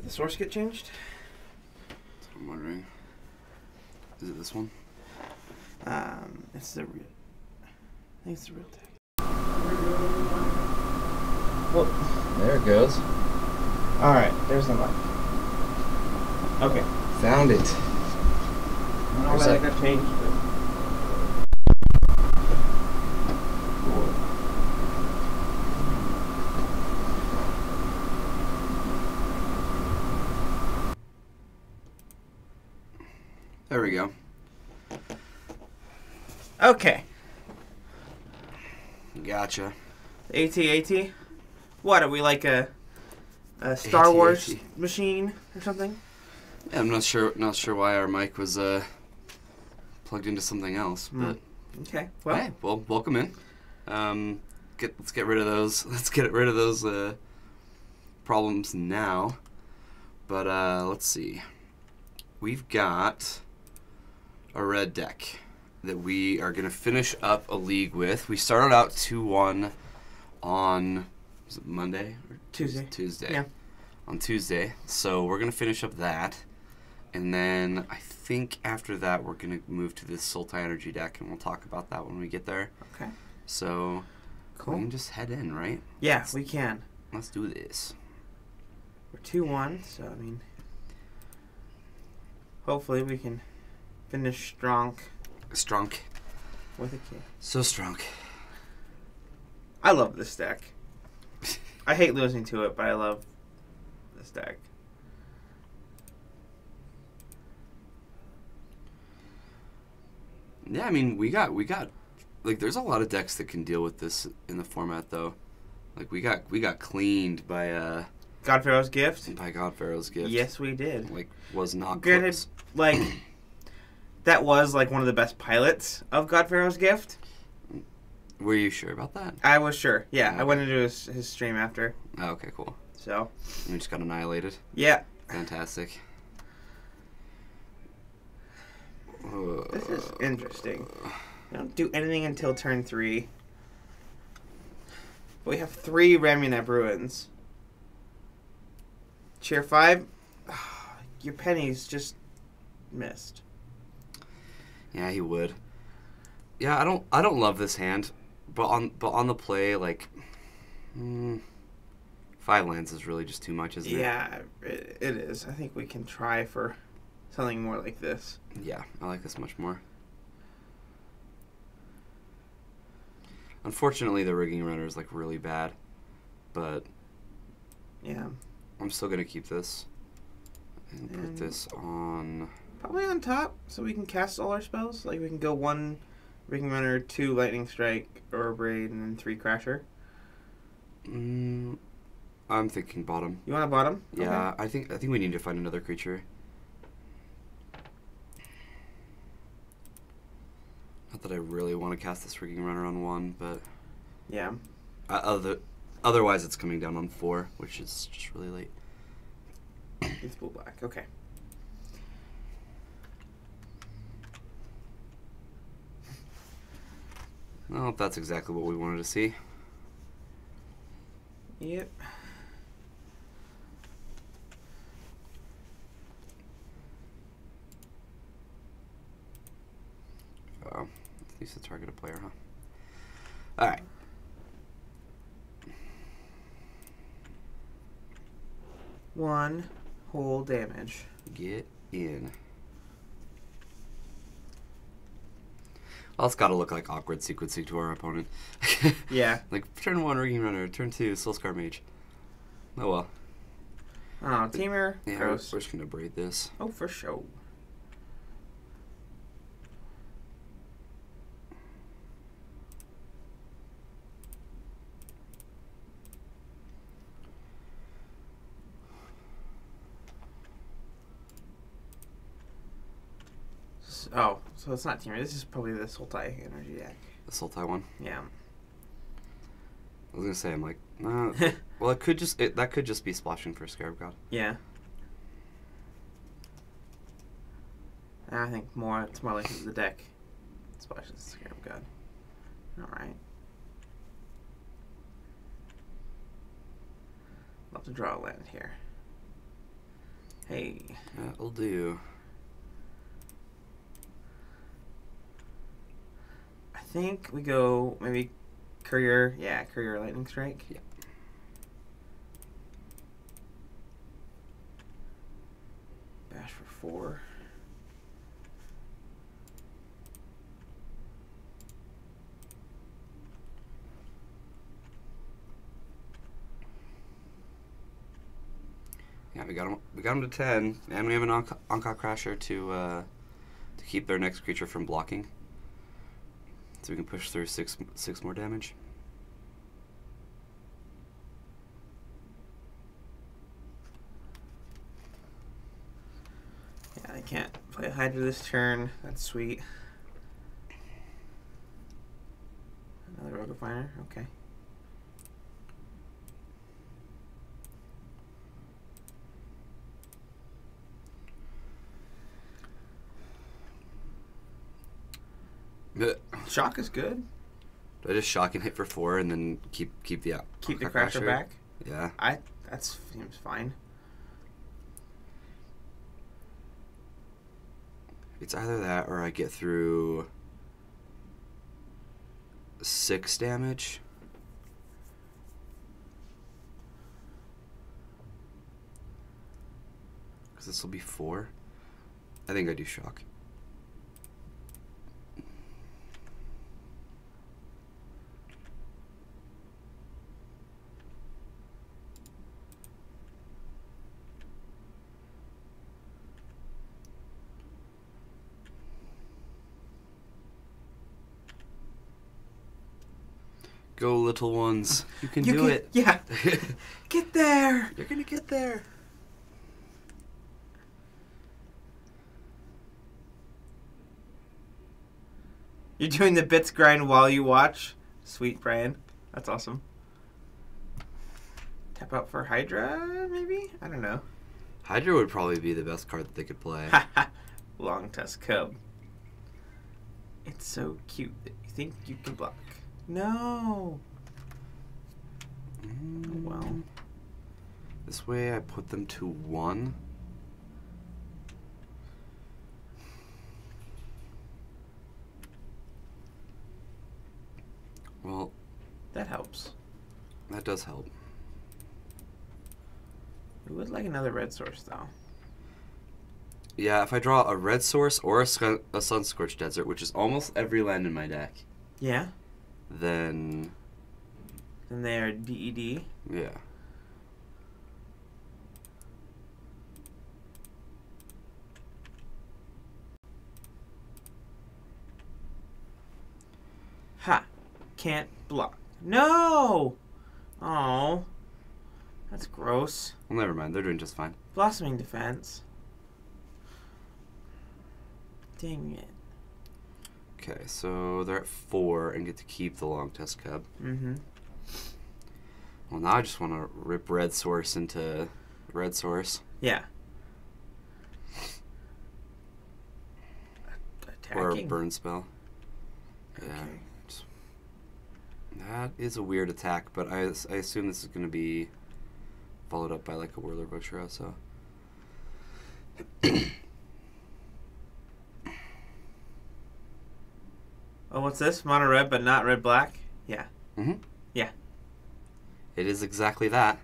the source get changed? I'm wondering. Is it this one? It's the real. I think it's the real deck. Well, there it goes. All right, there's the mic. Okay. Found it. I don't know why that got changed, but. There we go. Okay. Gotcha. AT-AT? What, are we like a Star Wars machine or something? Yeah, I'm not sure why our mic was plugged into something else, but okay. Well, hey, well, welcome in. Let's get rid of those. Let's get rid of those problems now. But let's see. We've got a red deck that we are going to finish up a league with. We started out 2-1 on, was it Monday? Or Tuesday. Tuesday. Yeah. On Tuesday. So we're going to finish up that. And then I think after that we're going to move to this Sultai Energy deck, and we'll talk about that when we get there. Okay. So cool. We can just head in, right? Yeah, we can. Let's do this. We're 2-1, so I mean, hopefully we can finish strong. Strong. With a K. So strong. I love this deck. I hate losing to it, but I love this deck. Yeah, I mean, we got like there's a lot of decks that can deal with this in the format though. Like we got cleaned by God Pharaoh's Gift. By God Pharaoh's Gift. Yes, we did. Like was not granted close. Like that was like one of the best pilots of God Pharaoh's Gift. Were you sure about that? I was sure. Yeah, okay. I went into his stream after. Oh, okay, cool. So. And we just got annihilated. Yeah. Fantastic. This is interesting. We don't do anything until turn 3. But we have 3 Ramunap Ruins. Chair 5. Your pennies just missed. Yeah, he would. Yeah, I don't love this hand, but on the play, like 5 lands is really just too much, isn't it? Yeah, it is. I think we can try for something more like this. Yeah, I like this much more. Unfortunately, the rigging runner is like really bad, but yeah, I'm still gonna keep this and put this on. Probably on top, so we can cast all our spells. Like we can go 1 rigging runner, 2 lightning strike or braid, and then 3 crasher. I'm thinking bottom. You want a bottom? Yeah, okay. I think we need to find another creature. Not that I really want to cast this rigging runner on 1, but yeah. Otherwise, it's coming down on 4, which is just really late. It's blue black. Okay. Well, that's exactly what we wanted to see. Yep. At least to target a player, huh? All right. One whole damage. Get in. Well, it's got to look like awkward sequencing to our opponent. Yeah. Like, turn 1, Rigging Runner. Turn 2, Soulscar Mage. Oh, well. Oh, Teamer. Yeah, Gross. we're just going to braid this. Oh, for sure. Oh, so it's not Teamer. This is probably the Sultai energy deck. The Sultai one? Yeah. I was going to say, I'm like, well, that could just be splashing for Scarab God. Yeah. I think it's more like the deck splashes Scarab God. Alright. Love to draw a land here. Hey. That'll do. I think we go maybe Courier. Yeah, Courier Lightning Strike. Yeah. Bash for 4. Yeah, we got him to 10, and we have an Onka Crasher to keep their next creature from blocking. So we can push through six more damage. Yeah, I can't play Hydra this turn. That's sweet. Another Rogue Refiner. Okay. Shock is good. Do I just shock and hit for 4 and then keep the Keep the Onka Crasher back. Yeah. That seems fine. It's either that or I get through 6 damage. Because this will be 4. I think I do shock. Go, little ones. You can do it. Yeah. Get there. You're going to get there. You're doing the bits grind while you watch? Sweet, Brian. That's awesome. Tap out for Hydra, maybe? I don't know. Hydra would probably be the best card that they could play. Long Tusk Cub. It's so cute that you think you can block. No. Oh, well. This way I put them to 1. Well, That helps. that does help. We would like another red source, though. Yeah, if I draw a red source or a Sunscorched Desert, which is almost every land in my deck, Yeah? then Then they are DED. yeah. Ha! Can't block. No! Oh. That's gross. Well, never mind. They're doing just fine. Blossoming Defense. Dang it. Okay, so they're at 4 and get to keep the Long Tusk Cub. Mm-hmm. Well, now I just want to rip red source into red source. Yeah. Or a Attacking. burn spell. Yeah. Okay. That is a weird attack, but I assume this is going to be followed up by like a Whirler Butcher, so. Oh, what's this? Mono red, but not red black? Yeah. Mm-hmm. Yeah. It is exactly that.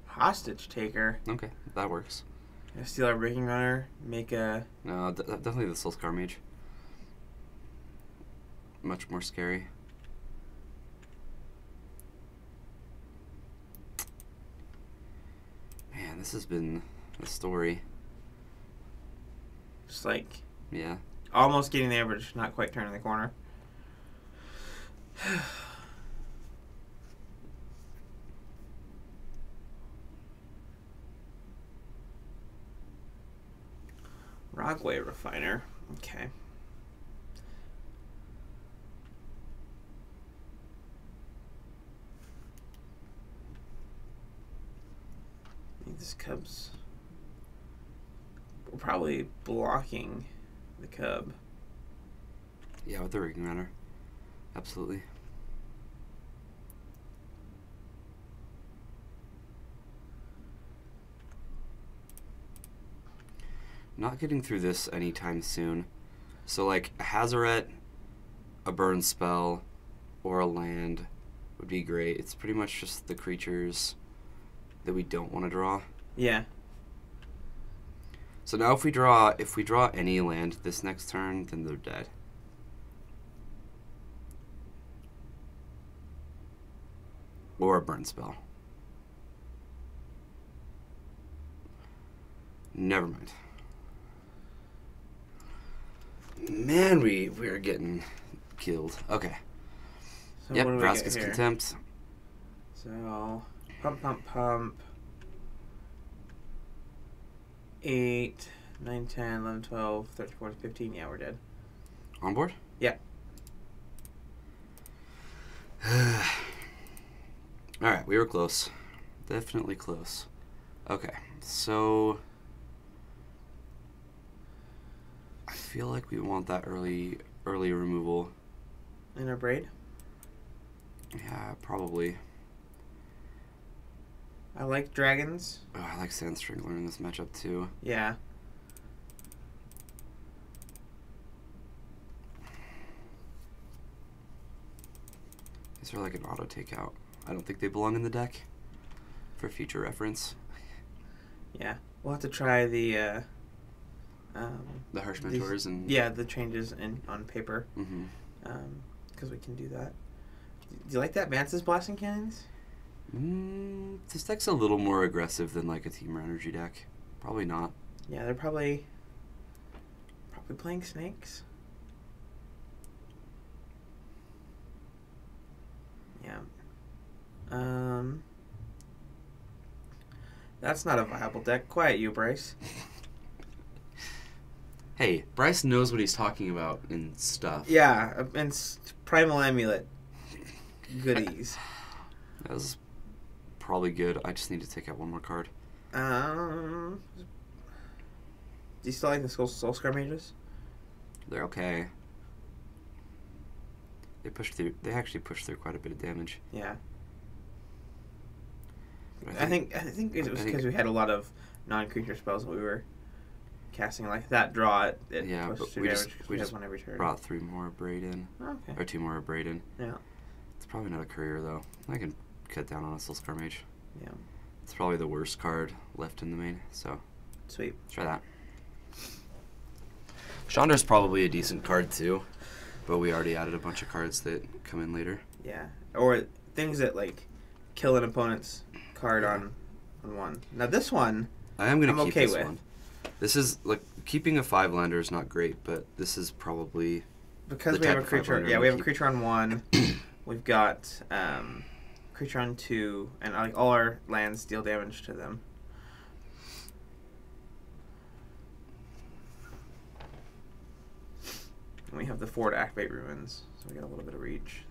Hostage Taker. Okay, that works. Steal our Breaking Runner. Make a... No, definitely the Soulscar Mage. Much more scary. Man, this has been a story. Just like... Yeah. Almost getting there, but just not quite turning the corner. Rogway Refiner. Okay. I think this Cub's... We're probably blocking the Cub. Yeah, with the Rigging Runner. Absolutely. not getting through this anytime soon. So like a Hazoret, a burn spell, or a land would be great. It's pretty much just the creatures that we don't want to draw. Yeah. So now if we draw any land this next turn, then they're dead. Or a burn spell. Never mind. Man, we're getting killed. Okay. So Yep, what do we get Vraska's here? Contempt. So pump. 8, 9, 10, 11, 12, 13, 14, 15. Yeah, we're dead. On board? Yeah. Alright, we were close. Definitely close. Okay, so I feel like we want that early removal. In our braid. Yeah, probably. I like dragons. Oh, I like Sand Strangler in this matchup too. Yeah. These are like an auto takeout. I don't think they belong in the deck for future reference. Yeah. We'll have to try the Harsh Mentors and... yeah, the changes on paper. Mm-hmm. Because we can do that. Do you like that Vance's Blasting Cannons? This deck's a little more aggressive than like a Temur Energy deck. Probably not. Yeah, they're probably playing snakes. Yeah. That's not a viable deck. Quiet you, Bryce. Hey, Bryce knows what he's talking about and stuff. Yeah, and Primal Amulet goodies. That was probably good. I just need to take out one more card. Do you still like the Soulscar Mages? They're okay. They push through. They actually push through quite a bit of damage. Yeah. But I think it was because we had a lot of non-creature spells that we were casting, like that draw. It yeah, pushed but through we damage. just We have one every turn. brought 3 more Braid in, Okay. or 2 more Braid in. Yeah. It's probably not a courier though. I can cut down on a Soulscar Mage. Yeah. It's probably the worst card left in the main, so Sweet. try that. Chandra's probably a decent card too, but we already added a bunch of cards that come in later. Yeah. Or things that like kill an opponent's card on one. Now this one, I am gonna I'm keep okay this with. one. This is like keeping a 5-lander is not great, but this is probably because the we have a type of creature. 5-lander Yeah, we we have a keep. creature on 1. We've got creature on 2, and like all our lands deal damage to them. And we have the 4 to activate ruins, so we got a little bit of reach.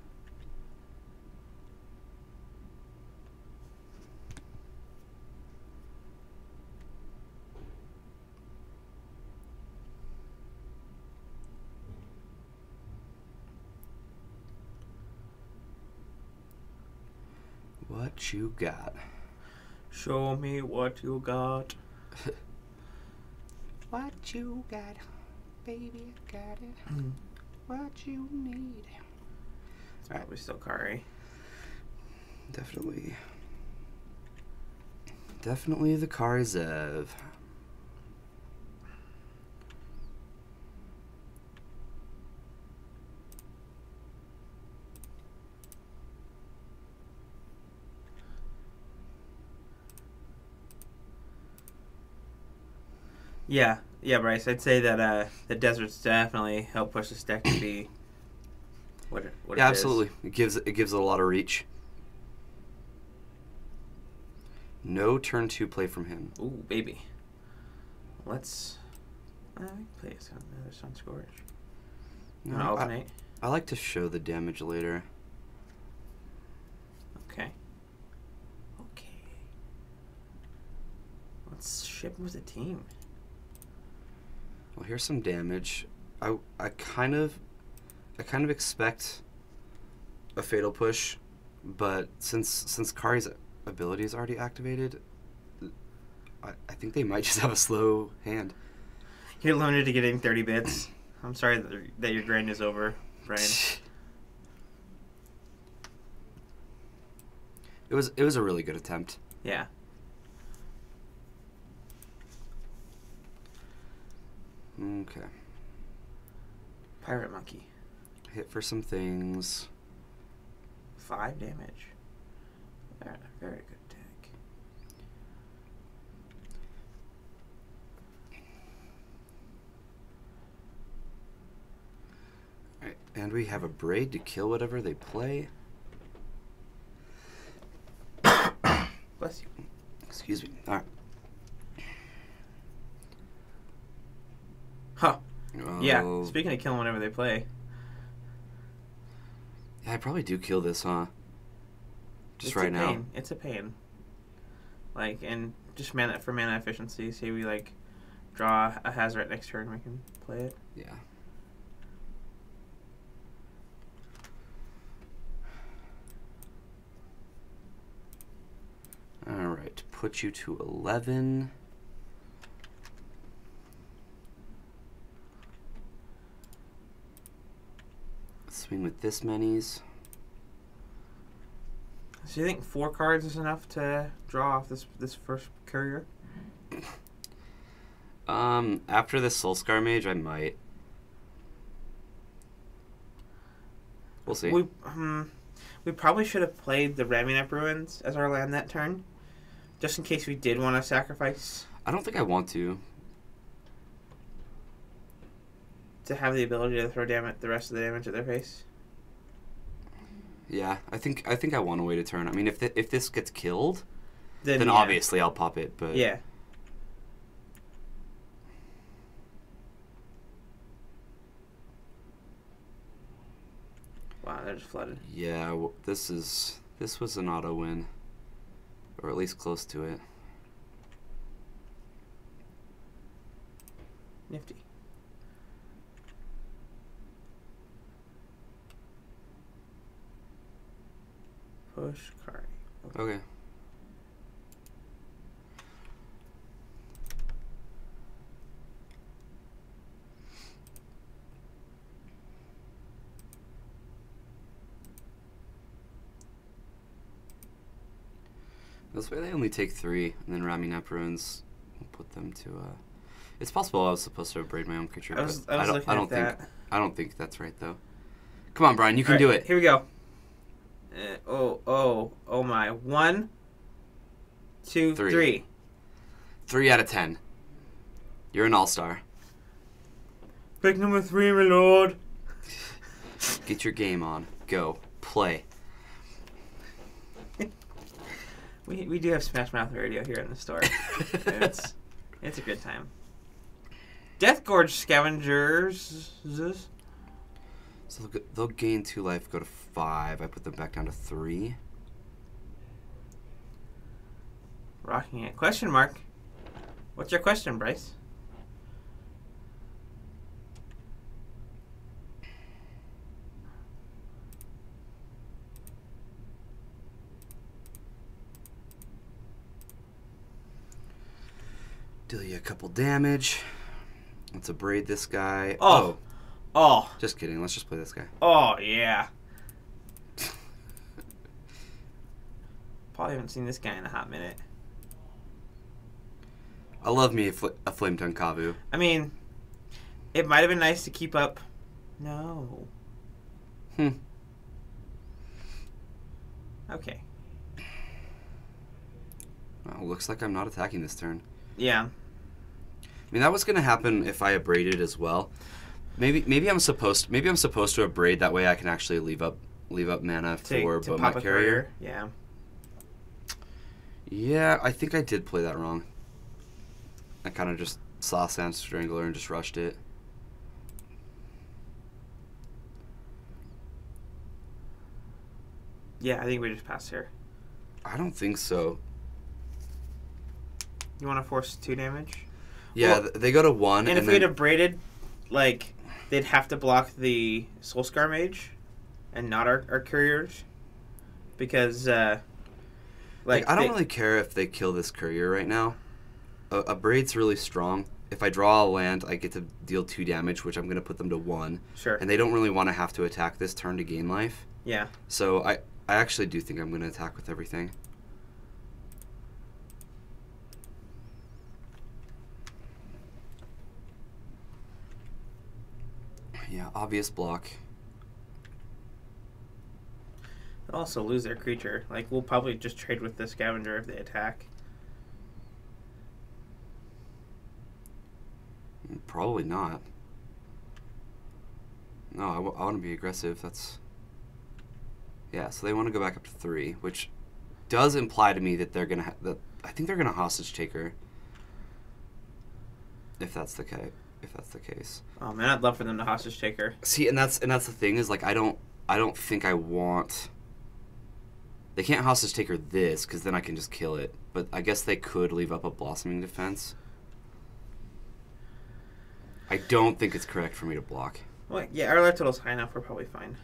what you got. Show me what you got. What you got, baby, I got it. What you need. It's probably still Kari. Definitely. Definitely the Karzev. Yeah, Bryce. I'd say that the deserts definitely help push this deck to be what Yeah, it is. absolutely. It gives it a lot of reach. No turn 2 play from him. Ooh, baby. Let's we can play another Sun Scourge. No, Wanna alternate? I like to show the damage later. Okay. Let's ship with the team. Well, here's some damage. I kind of expect a fatal push, but since Kari's ability is already activated, I think they might just have a slow hand. You're limited to getting 30 bits. I'm sorry that your grind is over, Brian. It was a really good attempt. Yeah. Okay. Pirate Monkey. Hit for some things. 5 damage. Very good attack. Alright, and we have a braid to kill whatever they play. Bless you. Excuse me. Alright. Huh. Yeah, Oh. speaking of killing whenever they play. Yeah, I probably do kill this, huh? Just right now. Pain. It's a pain. Like, and just for mana efficiency, say we, like, draw a hazard next turn, we can play it. Yeah. Alright, put you to 11. Swing with this many's. So you think 4 cards is enough to draw off this first courier? After this Soulscar Mage, I might. We'll see. We probably should have played the Ramunap Ruins as our land that turn, just in case we did want to sacrifice. I don't think I want to. To have the ability to throw the rest of the damage at their face. Yeah, I think I want to wait a turn. I mean, if this gets killed, then yeah. obviously I'll pop it. But yeah. Wow, they're just flooded. Yeah, this was an auto win, or at least close to it. Nifty. Push card. Okay. This way they only take 3, and then Ramunap Ruins will put them to. It's possible I was supposed to braid my own creature. I don't think that's right though. Come on, Brian, you can do it. Here we go. Oh my! 1, 2, 3. 3 out of 10. You're an all-star. Pick number 3, my lord. Get your game on. Go. Play. We do have Smash Mouth Radio here in the store. it's a good time. Death Gorge Scavengers. So they'll gain 2 life, go to 5. I put them back down to 3. Rocking it. Question mark. What's your question, Bryce? Deal you a couple damage. Let's braid this guy. Oh. Just kidding. Let's just play this guy. Oh, yeah. Probably haven't seen this guy in a hot minute. I love me a Flame Tongue Kavu. I mean, it might have been nice to keep up. No. Okay. Well, looks like I'm not attacking this turn. Yeah. I mean, that was gonna happen if I abraded as well. Maybe I'm supposed to abrade, that way I can actually leave up mana for Bomat Carrier. Yeah. Yeah, I think I did play that wrong. I kind of just saw Sand Strangler and just rushed it. Yeah, I think we just passed here. I don't think so. You want to force 2 damage? Yeah, well, they go to 1. And if we'd have braided, like, they'd have to block the Soulscar Mage and not our couriers. Because, I don't really care if they kill this courier right now. A braid's really strong. if I draw a land, I get to deal 2 damage, which I'm going to put them to 1. Sure. And they don't really want to have to attack this turn to gain life. Yeah. So I actually do think I'm going to attack with everything. Yeah, obvious block. They'll also lose their creature. Like, we'll probably just trade with the Scavenger if they attack. Probably not. No, I want to be aggressive. That's... Yeah, so they want to go back up to 3, which does imply to me that they're going to... I think they're going to hostage take her. If that's the case. Oh man, I'd love for them to hostage take her. See, and that's the thing is, like, I don't think I want... They can't hostage take her this, because then I can just kill it. But I guess they could leave up a Blossoming Defense. I don't think it's correct for me to block. Well, yeah, our life total's high enough. We're probably fine.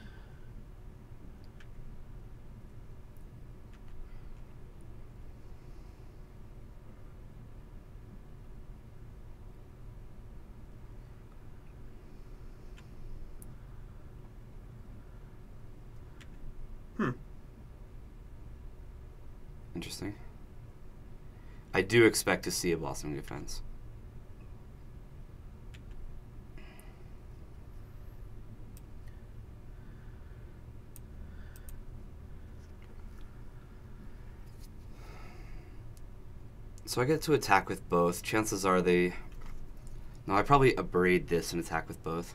Interesting. I do expect to see a Blossoming Defense. So I get to attack with both. Chances are they... No, I probably abrade this and attack with both.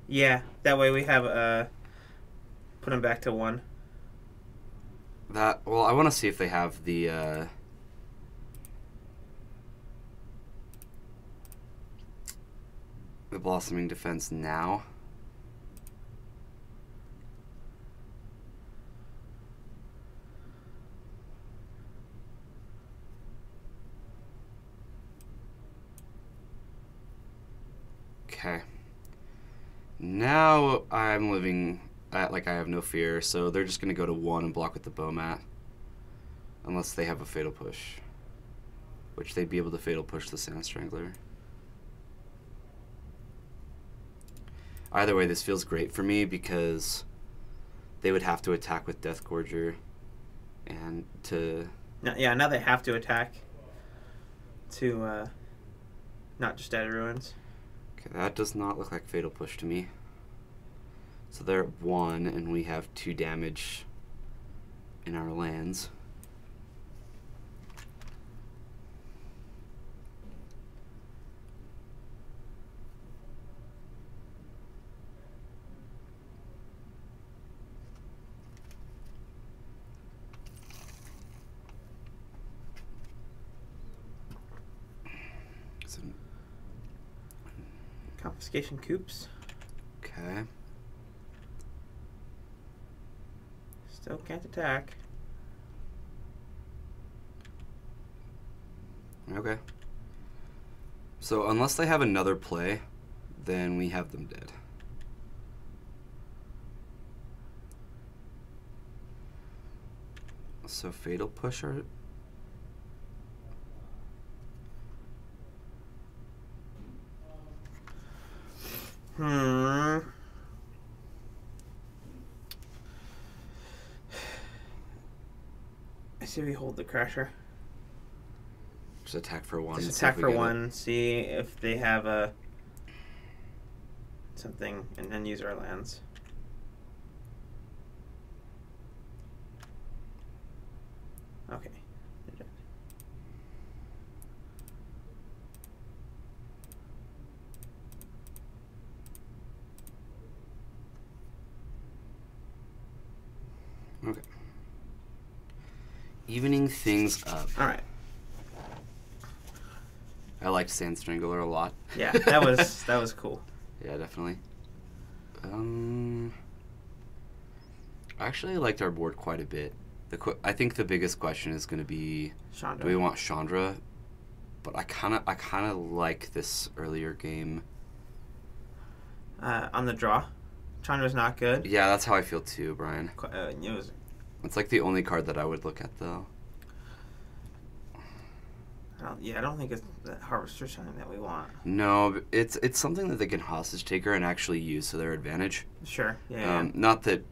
Yeah, that way we have put them back to 1. Well, I want to see if they have the Blossoming Defense now. Okay. Now I'm living at, like, I have no fear, so they're just going to go to 1 and block with the Bowmat. Unless they have a Fatal Push. Which they'd be able to Fatal Push the Sand Strangler. Either way, this feels great for me because they would have to attack with Death Gorger and to... Yeah, now they have to attack to not just Dead Ruins. Okay, that does not look like Fatal Push to me. So they're at 1, and we have 2 damage in our lands. Confiscation Coops. Okay. Still can't attack. Okay. So unless they have another play, then we have them dead. So Fatal Push are... I say we hold the Crasher. Just attack for 1. Just attack for 1, see if they have a something, and then use our lands. Okay. Okay. Evening things up. All right. I liked Sand Strangler a lot. Yeah, that was cool. Yeah, definitely. I actually liked our board quite a bit. I think the biggest question is going to be, Chandra. do we want Chandra? But I kind of like this earlier game. On the draw, Chandra's not good. Yeah, that's how I feel too, Brian. It was, It's like the only card that I would look at, though. I don't think it's the Harvester something that we want. No, but it's something that they can hostage taker and actually use to their advantage. Sure. Yeah. Not that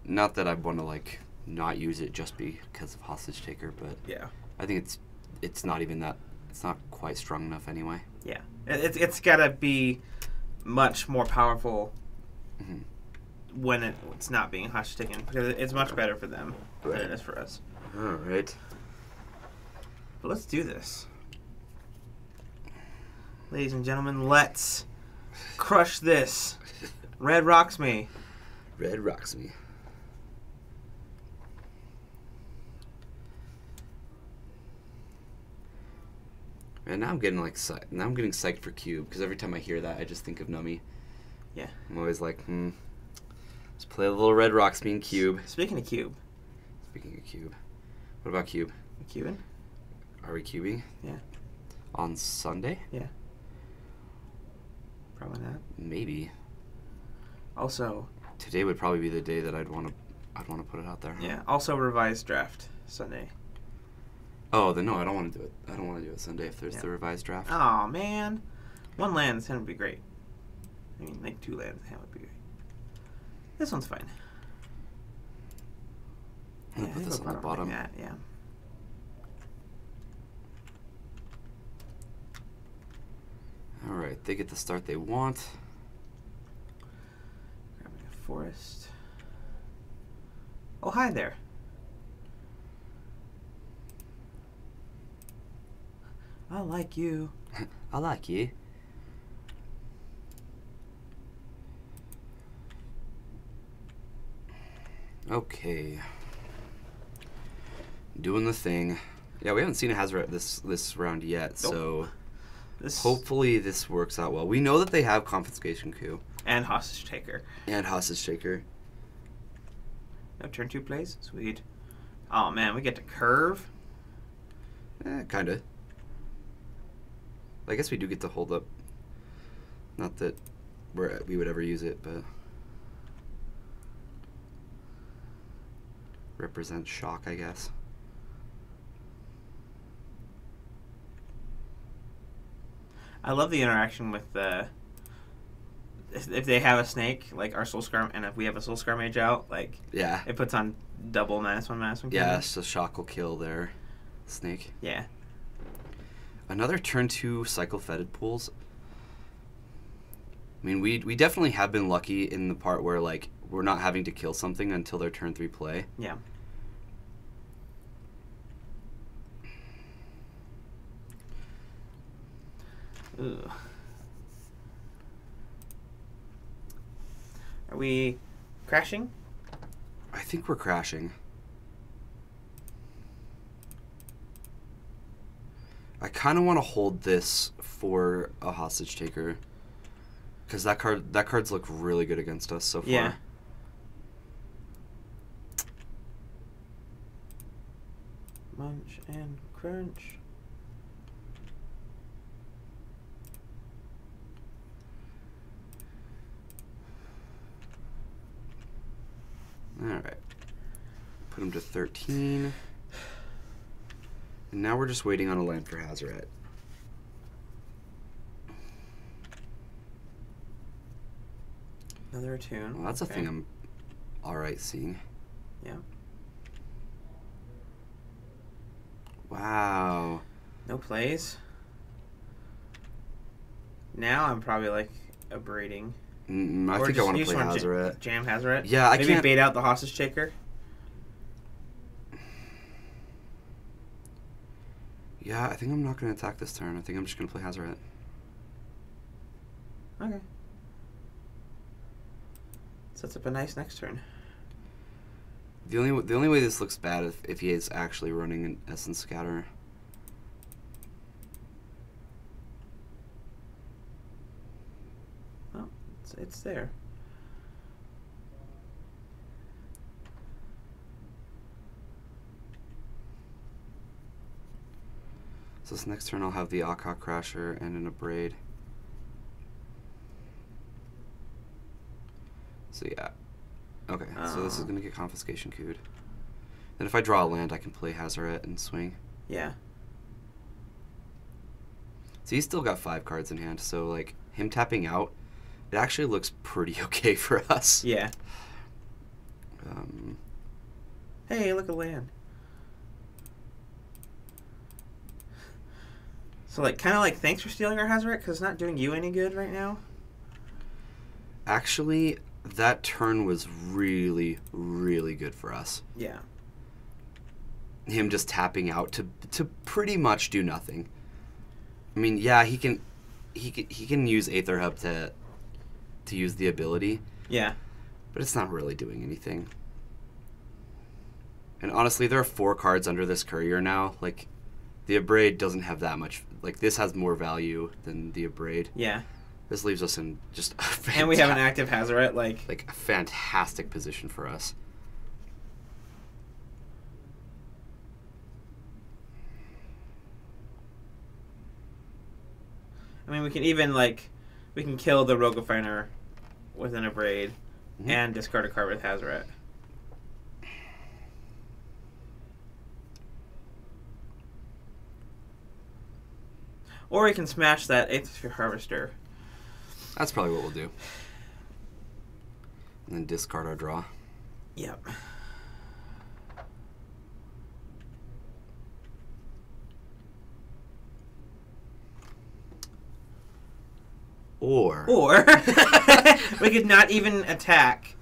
I want to like not use it just because of hostage taker, but Yeah. I think it's not even that. It's not quite strong enough anyway. Yeah. It's gotta be much more powerful when it's not being hostage taken, because it's much better for them than it is for us. All right. But let's do this. Ladies and gentlemen, let's crush this. Red rocks me. Red rocks me. And now I'm getting like now I'm getting psyched for Cube, because every time I hear that I just think of Nummy. Yeah. I'm always like, let's play a little Red rocks me and Cube. Speaking of Cube. Speaking of Cube. What about Cube? Cubing? Are we cubing? Yeah. On Sunday? Yeah. Probably not. Maybe. Also, today would probably be the day that I'd want to put it out there. Yeah. Also, revised draft Sunday. Oh, then no, I don't want to do it. I don't want to do it Sunday if there's the revised draft. Oh man, one land this hand would be great. I mean, like 2 lands this hand would be great. This one's fine. I'm gonna put this on the bottom. Like that, yeah. All right, they get the start they want. Grabbing a forest. Oh, hi there. I like you. I like you. Okay. Doing the thing. Yeah, we haven't seen a Hazoret this round yet, so hopefully this works out well. We know that they have Confiscation Coup. And Hostage Taker. And Hostage Taker. No turn 2 plays? Sweet. Oh man, we get to curve? Kinda. I guess we do get to hold up. Not that we would ever use it, but represents shock, I guess. I love the interaction with if they have a snake, like our Soul Scar, and if we have a Soul Scar Mage out, like it puts on double -1/-1. Yeah, so shock will kill their snake. Yeah. Another turn 2 cycle fetid pools. I mean, we definitely have been lucky in the part where like we're not having to kill something until their turn 3 play. Yeah. Ugh. Are we crashing? I think we're crashing. I kind of want to hold this for a Hostage Taker, because that cards look really good against us so far. Yeah. Munch and crunch. All right. Put him to 13. And now we're just waiting on a land for Hazoret. Another attune. Well, that's a thing I'm alright seeing. Yeah. Wow. No plays. Now I'm probably like abrading. I think I want to play Hazoret. Jam Hazoret? Yeah, I Maybe can't bait out the Hostage Taker? Yeah, I think I'm not going to attack this turn. I think I'm just going to play Hazoret. Okay. Sets up a nice next turn. The only way this looks bad is if he is actually running an Essence Scatter. Oh, it's there. So this next turn I'll have the Akka Crasher and an Abrade. So yeah. Okay, so this is going to get Confiscation Cood. Then if I draw a land, I can play Hazoret and swing. Yeah. So he's still got 5 cards in hand. So like him tapping out, it actually looks pretty okay for us. Yeah. Hey, look at land. So like, kind of like, thanks for stealing our Hazoret because it's not doing you any good right now. Actually, that turn was really, really good for us. Yeah. Him just tapping out to pretty much do nothing. I mean, yeah, he can use Aether Hub to use the ability. Yeah. But it's not really doing anything. And honestly, there are 4 cards under this courier now. Like, the Abrade doesn't have that much. Like, this has more value than the Abrade. Yeah. This leaves us in just and we have an active Hazoret, like a fantastic position for us. I mean, we can even, like, we can kill the Rogue Refiner with an Abrade and discard a card with Hazoret. Or we can smash that Aether Harvester. That's probably what we'll do. And then discard our draw. Yep. Or we could not even attack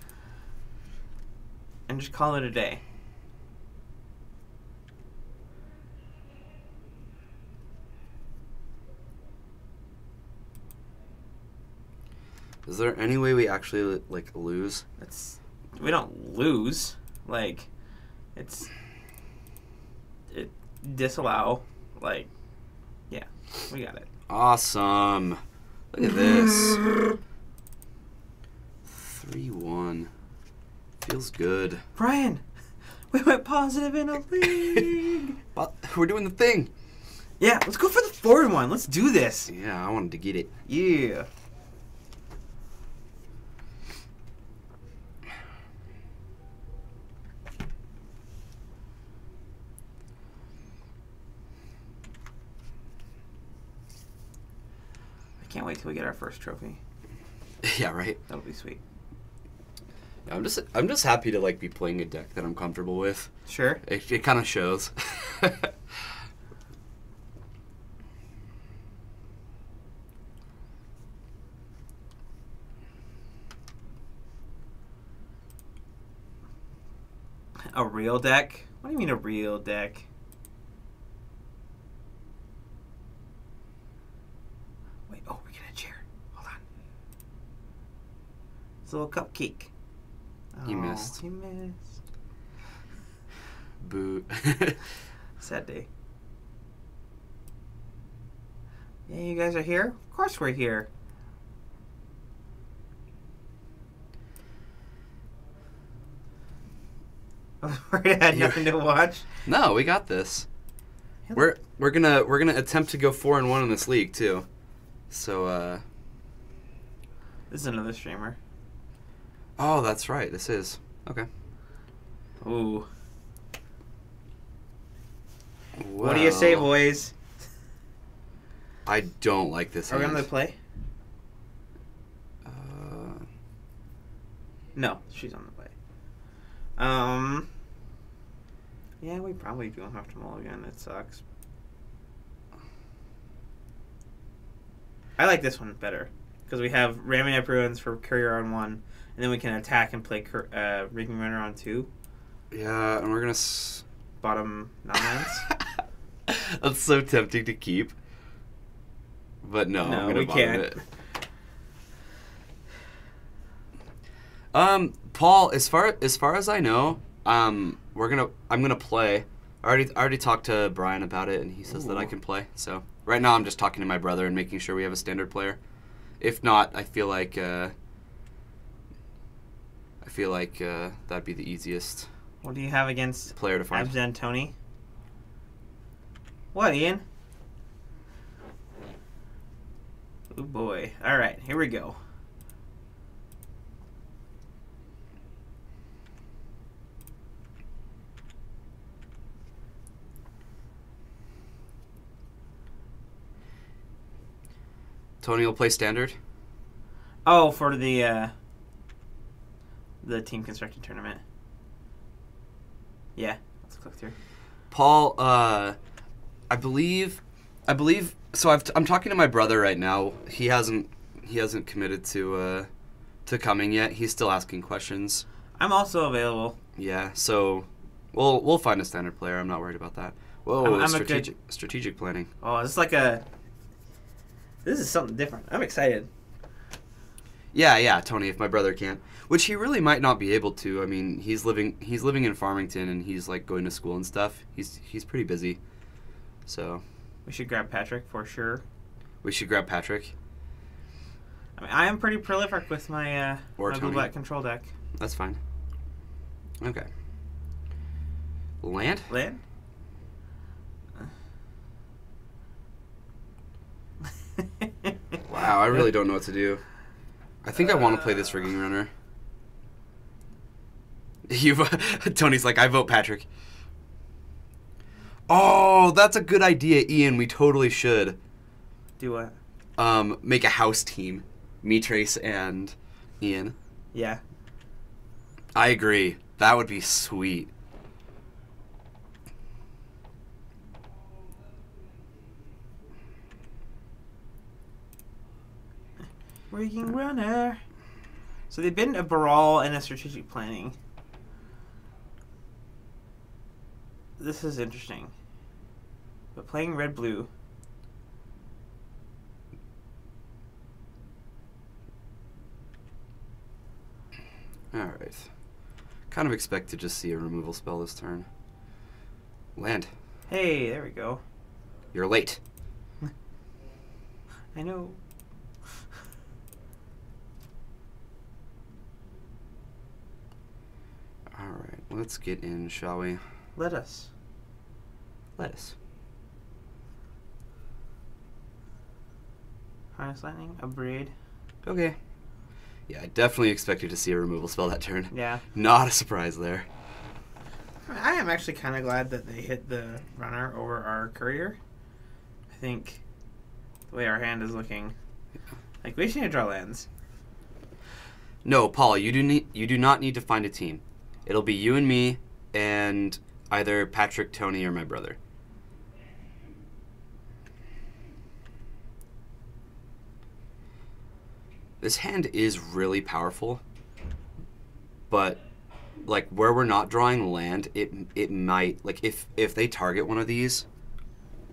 and just call it a day. Is there any way we actually like lose? We don't lose. Like, it disallow. Like, yeah, we got it. Awesome. Look at this. 3-1. Feels good. Brian, we went positive in a league. But we're doing the thing. Yeah, let's go for the 4-1. Let's do this. Yeah, I wanted to get it. Yeah. Can't wait till we get our first trophy. Yeah, right. That'll be sweet. Yeah, I'm just happy to like be playing a deck that I'm comfortable with. Sure. It kind of shows. A real deck? What do you mean a real deck? Wait, oh, we're getting a chair. Hold on. It's a little cupcake. He missed. He missed. Boo. Sad day. Yeah, you guys are here? Of course we're here. Worried I had nothing to watch. No, we got this. We're gonna attempt to go 4-1 in this league too. So This is another streamer. oh, that's right. This is okay. Ooh. What do you say, boys? I don't like this. Are we hand. on the play? No, she's on the play. Yeah, we probably don't have to mulligan. It sucks. I like this one better because we have Ramming Up Ruins for Courier on 1, and then we can attack and play Reaping Runner on 2. Yeah, and we're gonna Bottom non-lands. That's so tempting to keep, but no, I'm gonna we bottom can't. it. Paul, as far as I know, I'm gonna play. I already talked to Brian about it, and he says that I can play. So right now, I'm just talking to my brother and making sure we have a standard player. If not, I feel like that'd be the easiest. What do you have against Player to find. Abs and Tony? What, Ian? Oh boy. Alright, here we go. Tony will play Standard. Oh, for the team constructed tournament. Yeah, let's click through. Paul, I believe. So I'm talking to my brother right now. He hasn't committed to coming yet. He's still asking questions. I'm also available. Yeah, so we'll find a Standard player. I'm not worried about that. Whoa, I'm strategic planning. Oh, this is something different. I'm excited. Yeah, Tony. If my brother can't, which he really might not be able to. I mean, he's living in Farmington and he's like going to school and stuff. He's pretty busy. So we should grab Patrick for sure. We should grab Patrick. I mean, I am pretty prolific with my blue-black control deck. That's fine. Okay. Land? Land? Wow, I really don't know what to do. I think I want to play this Rigging Runner. Tony's like, I vote Patrick. Oh, that's a good idea, Ian. We totally should. Do what? Make a house team. Me, Trace, and Ian. Yeah. I agree. That would be sweet. Rigging Runner. So they've been a brawl and a strategic planning. This is interesting. But playing red-blue. Alright. Kind of expect to just see a removal spell this turn. Land. Hey, there we go. You're late. I know. Alright, let's get in, shall we? Let us. Harness Lightning, a braid. Okay. Yeah, I definitely expected to see a removal spell that turn. Yeah. Not a surprise there. I am actually kind of glad that they hit the runner over our courier. I think the way our hand is looking, like we just need to draw lands. No, Paul, you do not need to find a team. It'll be you and me, and either Patrick, Tony, or my brother. This hand is really powerful, but like where we're not drawing land, it might, like if they target one of these,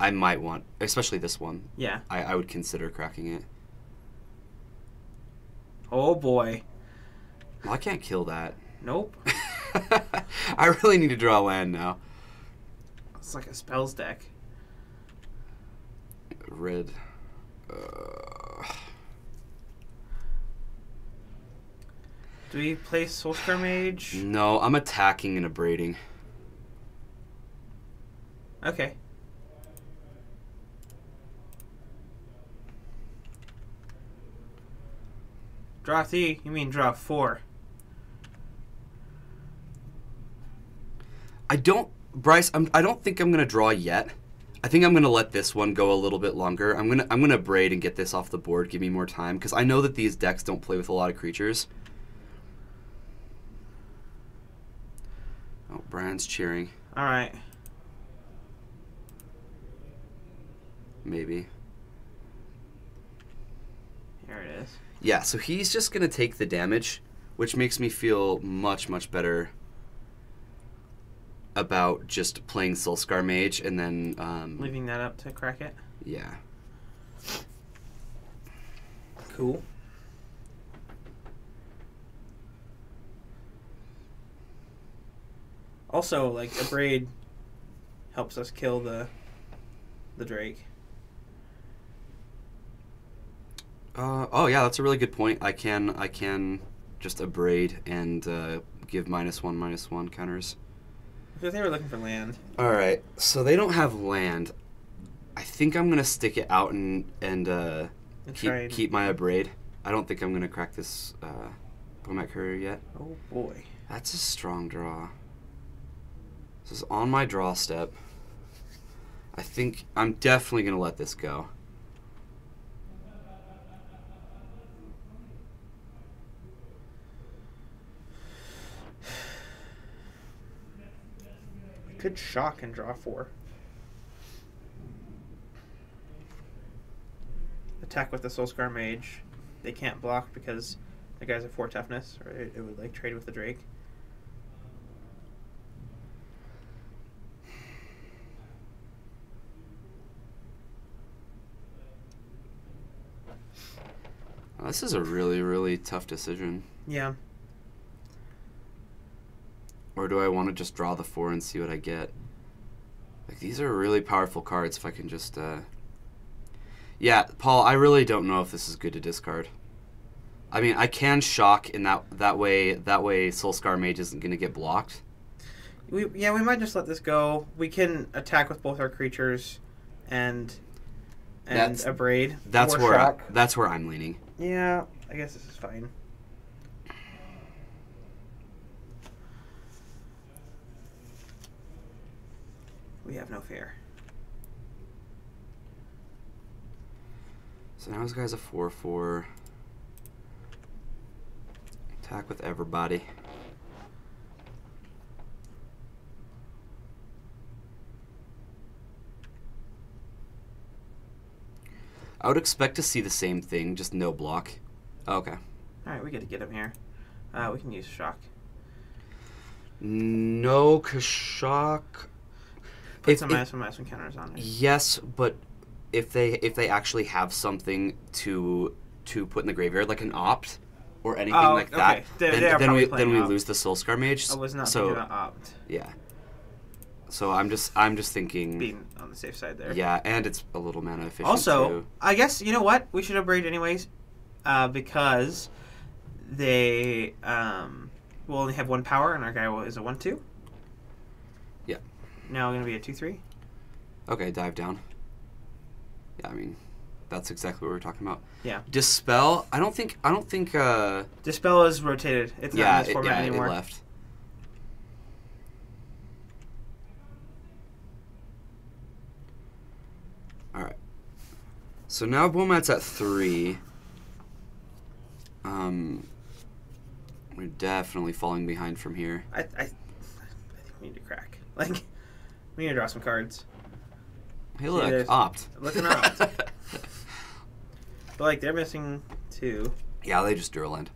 I might want, especially this one. Yeah. I would consider cracking it. Oh boy. Well, I can't kill that. Nope. I really need to draw land now. It's like a spells deck. Red. Do we play Soulscar Mage? No, I'm attacking and abrading. Okay. Draw 3? You mean draw 4? Bryce, I don't think I'm gonna draw yet. I think I'm gonna let this one go a little bit longer. I'm gonna braid and get this off the board. Give me more time because I know that these decks don't play with a lot of creatures. Oh, Brian's cheering. All right. Maybe. Here it is. Yeah, so he's just gonna take the damage, which makes me feel much better about just playing Soulscar Mage and then leaving that up to crack it. Yeah. Cool. Also, like a braid helps us kill the Drake. Oh yeah, that's a really good point. I can just abrade and give -1/-1 counters. Because they were looking for land. All right, so they don't have land. I think I'm gonna stick it out and keep my abrade. I don't think I'm gonna crack this Bomat Courier yet. Oh boy, that's a strong draw. This is on my draw step. I think I'm definitely gonna let this go. Could shock and draw 4. Attack with the Soulscar Mage. They can't block because the guy's at 4 toughness, or it would like trade with the Drake. This is a really, really tough decision. Yeah. Or do I want to just draw the 4 and see what I get? Like, these are really powerful cards if I can just, Yeah, Paul, I really don't know if this is good to discard. I mean, I can shock in that way Soulscar Mage isn't going to get blocked. We might just let this go. We can attack with both our creatures and abrade. That's or where shock. that's where I'm leaning. Yeah, I guess this is fine. We have no fear. So now this guy's a 4/4. Attack with everybody. I would expect to see the same thing, just no block. Oh, okay. Alright, we get to get him here. We can use shock. No, cause shock. Put some -1/-1 counters on it. Yes, but if they actually have something to put in the graveyard, like an opt or anything like that, okay. then we lose the Soulscar Mage. I was not thinking about opt. Yeah. So I'm just thinking Being on the safe side there. Yeah, and it's a little mana efficient Also, too. I guess you know what? We should abrade anyways, because they will only have 1 power, and our guy is a 1/2. Yeah. Now going to be a 2/3. Okay, dive down. Yeah, I mean, that's exactly what we were talking about. Yeah. Dispel. I don't think. Dispel is rotated. It's not in this format anymore. It left. All right. So now Bomat's at 3. We're definitely falling behind from here. I think we need to crack. Like, we need to draw some cards. Hey, look, opt. Look at opt. But like, they're missing 2. Yeah, they just drew a land.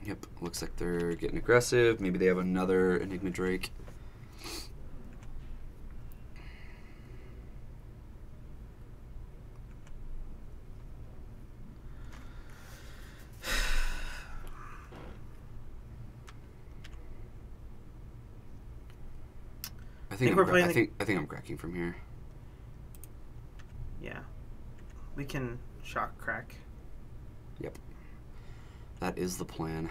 Yep, looks like they're getting aggressive. Maybe they have another Enigma Drake. I think I'm cracking from here. Yeah. We can shock crack. Yep. That is the plan.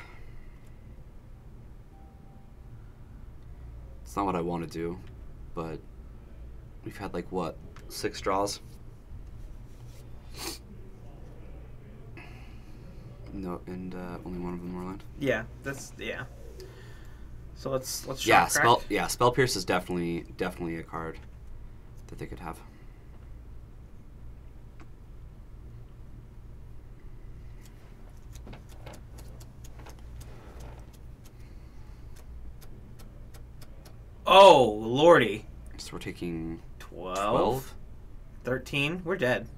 It's not what I want to do, but we've had like what, 6 draws? No, and only one of them were land. Yeah, yeah. So let's shock crack. Spell Pierce is definitely a card that they could have. Oh, lordy. So we're taking 12? 13? We're dead.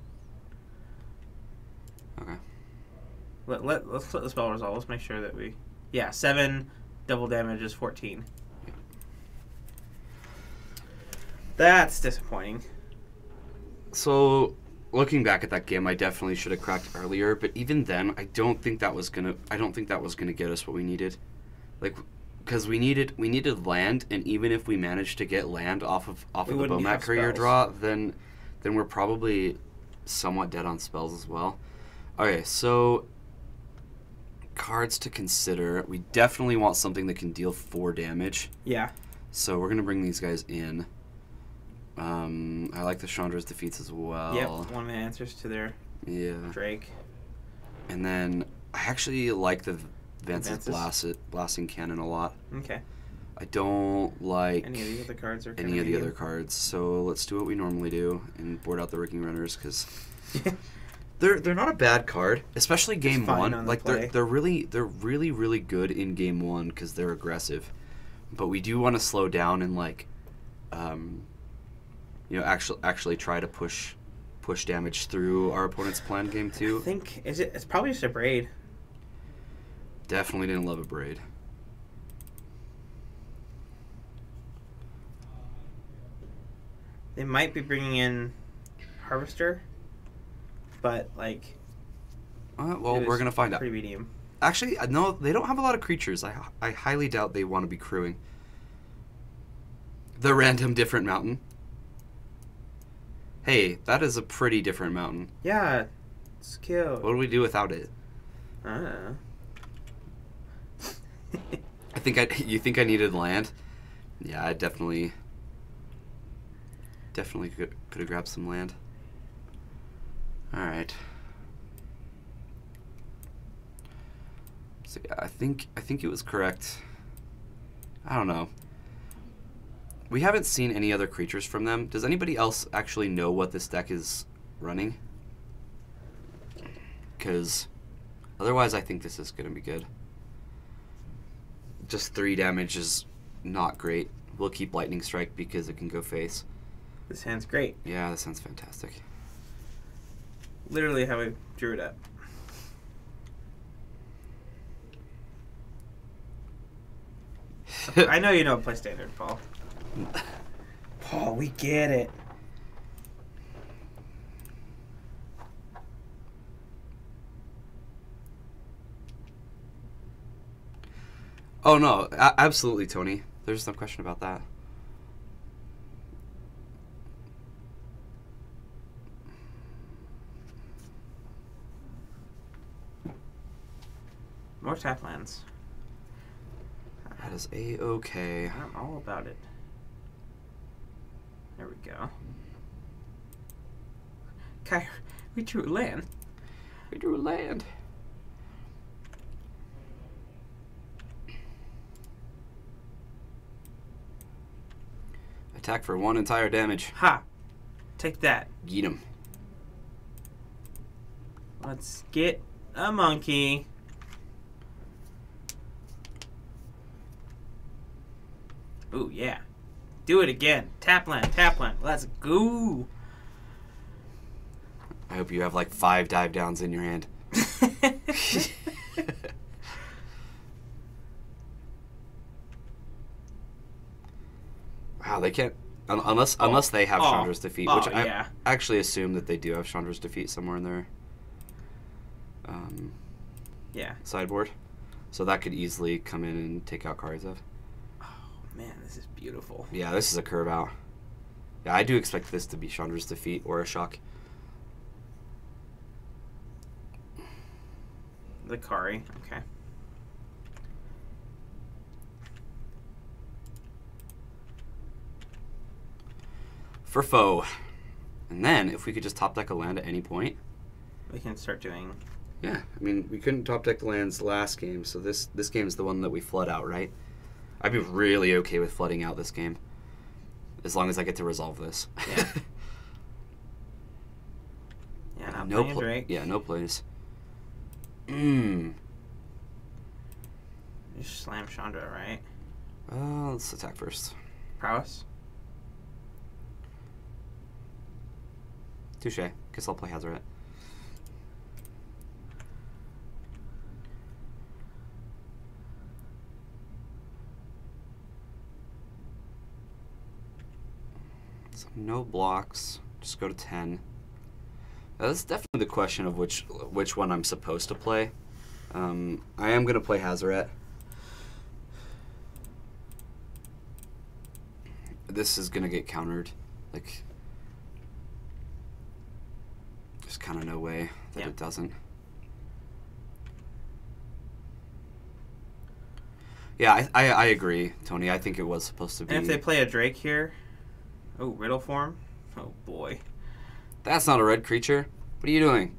Okay. Let's flip the spell resolve. Let's make sure that we... Yeah, 7 double damage is 14. Yeah. That's disappointing. So, looking back at that game, I definitely should have cracked earlier, but even then, I don't think that was gonna get us what we needed. Like, because we needed land, and even if we managed to get land off of the Bomat Courier draw, then we're probably somewhat dead on spells as well. Okay, so cards to consider. We definitely want something that can deal 4 damage. Yeah. So we're gonna bring these guys in. I like the Chandra's Defeats as well. Yep, one of the answers to their Drake. And then I actually like the Vance's Blasting Cannon a lot. Okay. I don't like any of the other cards. So let's do what we normally do and board out the Rigging Runners, because They're not a bad card, especially game fine one. on the Like play. they're really good in game one because they're aggressive. But we do want to slow down and like, actually try to push damage through our opponent's plan game I two. think it's probably just a braid. Definitely didn't love a braid. They might be bringing in Harvester, but like. Well, we're gonna find out. Pretty medium. Actually, no, they don't have a lot of creatures. I highly doubt they want to be crewing. The random different mountain. Hey, that is a pretty different mountain. Yeah, skill. What do we do without it? I don't know. You think I needed land? Yeah, I definitely could have grabbed some land. All right. So yeah, I think it was correct. I don't know. We haven't seen any other creatures from them. Does anybody else actually know what this deck is running? Because otherwise I think this is going to be good. Just 3 damage is not great. We'll keep Lightning Strike because it can go face. This hand's great. Yeah, that sounds fantastic. Literally how I drew it up. I know you don't play Standard, Paul. Paul, we get it. Oh no, absolutely, Tony. There's no question about that. More tap lands. That is A-okay. I'm all about it. There we go. Okay, we drew land. We drew land. Attack for 1 entire damage. Ha! Take that. Yeet him. Let's get a monkey. Ooh, yeah. Do it again. Tap land, tap land. Let's go. I hope you have like 5 dive downs in your hand. Wow, they can't unless they have Chandra's Defeat, which I actually assume that they do have Chandra's Defeat somewhere in their sideboard. So that could easily come in and take out Karizev. Oh man, this is beautiful. Yeah, this is a curve out. Yeah, I do expect this to be Chandra's Defeat or a shock. The Kari, okay. For foe. And then, if we could just top deck a land at any point. We can start doing... Yeah, I mean, we couldn't top deck the lands last game, so this game is the one that we flood out, right? I'd be really okay with flooding out this game. As long as I get to resolve this. Yeah. Yeah, not playing Drake. Yeah, no plays. You slam Chandra, right? Let's attack first. Prowess? Touche. Guess I'll play Hazoret. So no blocks. Just go to 10. That's definitely the question of which one I'm supposed to play. I am going to play Hazoret. This is going to get countered. Like, there's kind of no way that it doesn't. Yeah, I agree, Tony. I think it was supposed to be. And if they play a Drake here... Oh, Riddle form? Oh, boy. That's not a red creature. What are you doing?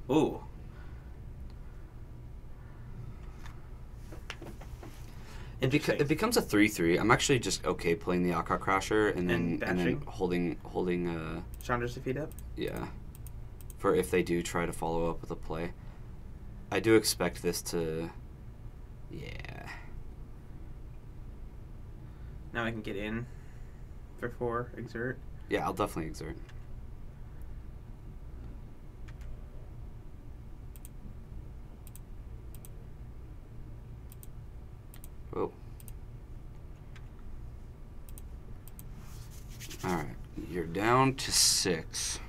Ooh. It becomes a 3/3. I'm actually just okay playing the Akka Crasher and then holding Chandra's defeat up. Yeah, for if they do try to follow up with a play. I do expect this to, yeah. Now I can get in for 4, exert. Yeah, I'll definitely exert. Whoa. Alright, you're down to 6.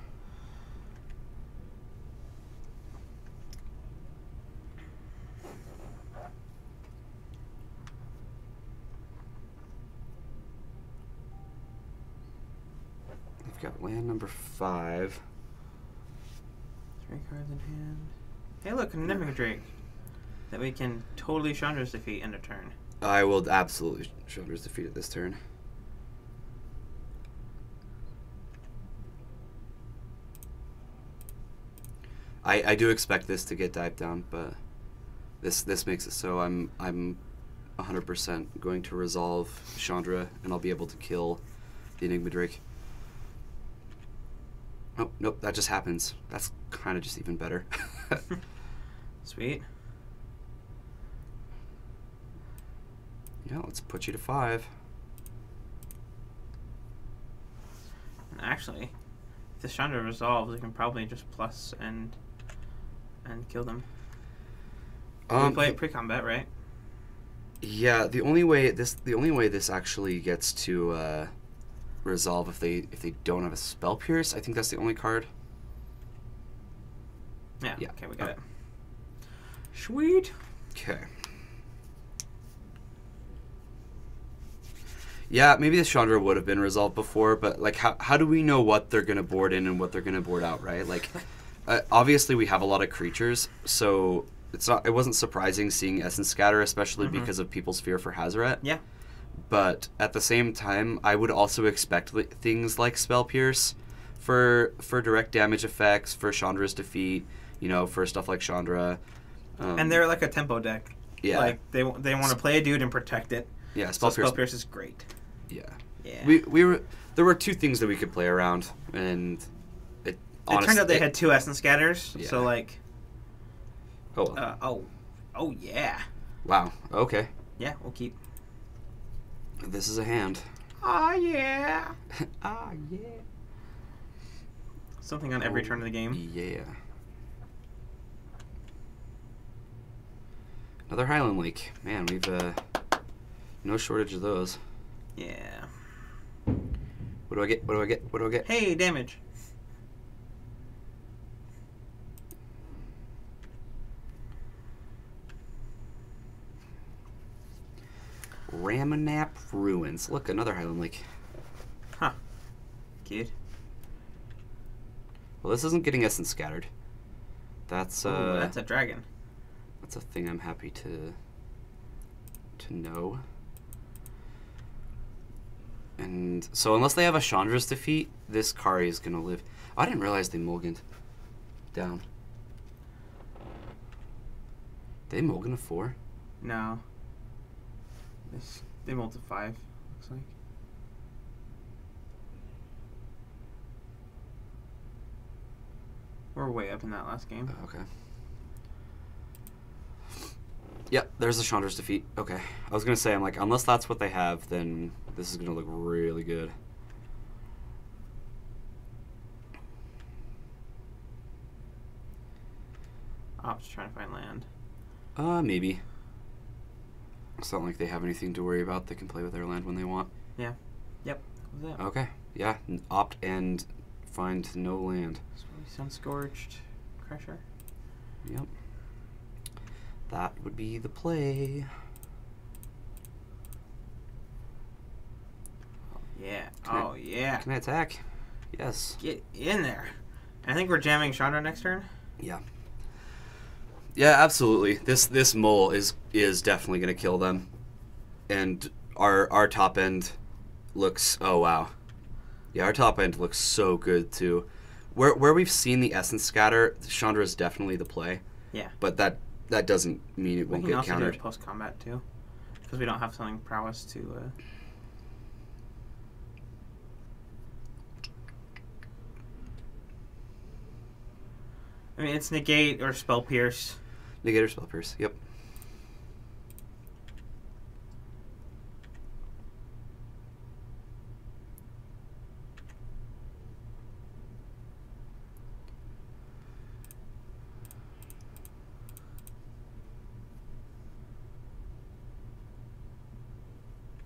We've got land number 5. 3 cards in hand. Hey, look, a Nemic Drake that we can totally Chandra's defeat end of turn. I will absolutely Chandra's defeat at this turn. I do expect this to get dived down, but this makes it so I'm 100% going to resolve Chandra, and I'll be able to kill the Enigma Drake. Oh, nope, that just happens. That's kind of just even better. Sweet. Yeah, let's put you to 5. And actually, if the Chandra resolves, we can probably just plus and kill them. We play it pre-combat, right? Yeah, the only way this actually gets to resolve if they don't have a Spell Pierce. I think that's the only card. Yeah. Yeah. Okay, we got it. Sweet. Okay. Yeah, maybe the Chandra would have been resolved before, but like, how do we know what they're gonna board in and what they're gonna board out, right? Like, obviously we have a lot of creatures, so it wasn't surprising seeing Essence Scatter, especially because of people's fear for Hazoret. Yeah. But at the same time, I would also expect things like Spell Pierce for direct damage effects, for Chandra's defeat, you know, for stuff like Chandra. And they're like a tempo deck. Yeah. Like they want to play a dude and protect it. Yeah, Spell Pierce is great. Yeah. Yeah. There were 2 things that we could play around, and it turned out they had 2 Essence Scatters, Yeah. so like. Oh. Well. Oh yeah. Wow. Okay. Yeah, we'll keep. This is a hand. Oh yeah. Ah yeah. Something on every turn of the game. Yeah. Another Highland Lake. Man, we've no shortage of those. Yeah. What do I get? What do I get? What do I get? Hey, damage. Ramanap Ruins. Look, another Highland Lake. Huh. Kid. Well, this isn't getting Essence Scattered. That's Ooh, that's a dragon. That's a thing I'm happy to know. And so unless they have a Chandra's defeat, this Kari is gonna live. I didn't realize they mulliganed down. They mulligan a 4? No. They multi 5, looks like. We're way up in that last game. Okay. Yep, there's the Chandra's defeat. Okay. I was gonna say, I'm like, unless that's what they have, then this is gonna look really good. Op's trying to find land. Maybe. It's not like they have anything to worry about. They can play with their land when they want. Yeah. Yep. That was it. Okay. Yeah. Opt and find no land. Sunscorched Crusher. Yep. That would be the play. Yeah. Can yeah. Can I attack? Yes. Get in there. I think we're jamming Chandra next turn. Yeah. Yeah, absolutely. This mole is definitely gonna kill them. And our top end looks, oh wow. Yeah, our top end looks so good too. Where we've seen the Essence Scatter, Chandra is definitely the play. Yeah. But that doesn't mean it won't get countered. Post combat too, because we don't have something prowess to. I mean, it's negate or spell pierce. Negate or spell pierce. Yep.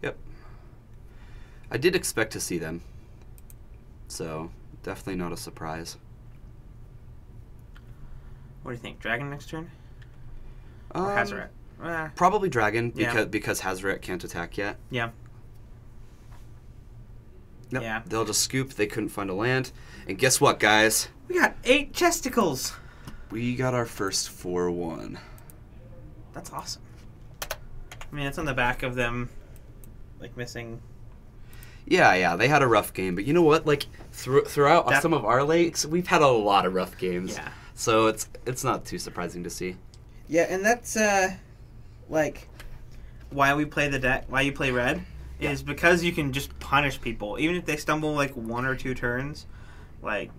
Yep. I did expect to see them, so definitely not a surprise. What do you think? Dragon next turn? Or Hazoret? Probably Dragon Yeah. because Hazoret can't attack yet. Yeah. Yep. Yeah. They'll just scoop. They couldn't find a land. And guess what, guys? We got 8 chesticles. We got our first 4-1. That's awesome. I mean, it's on the back of them, like, missing. Yeah, they had a rough game. But you know what? Like, throughout some of our lakes, we've had a lot of rough games. Yeah. So it's not too surprising to see. Yeah, and that's, like, why we play the deck, why you play red, is because you can just punish people. Even if they stumble, like, 1 or 2 turns, like,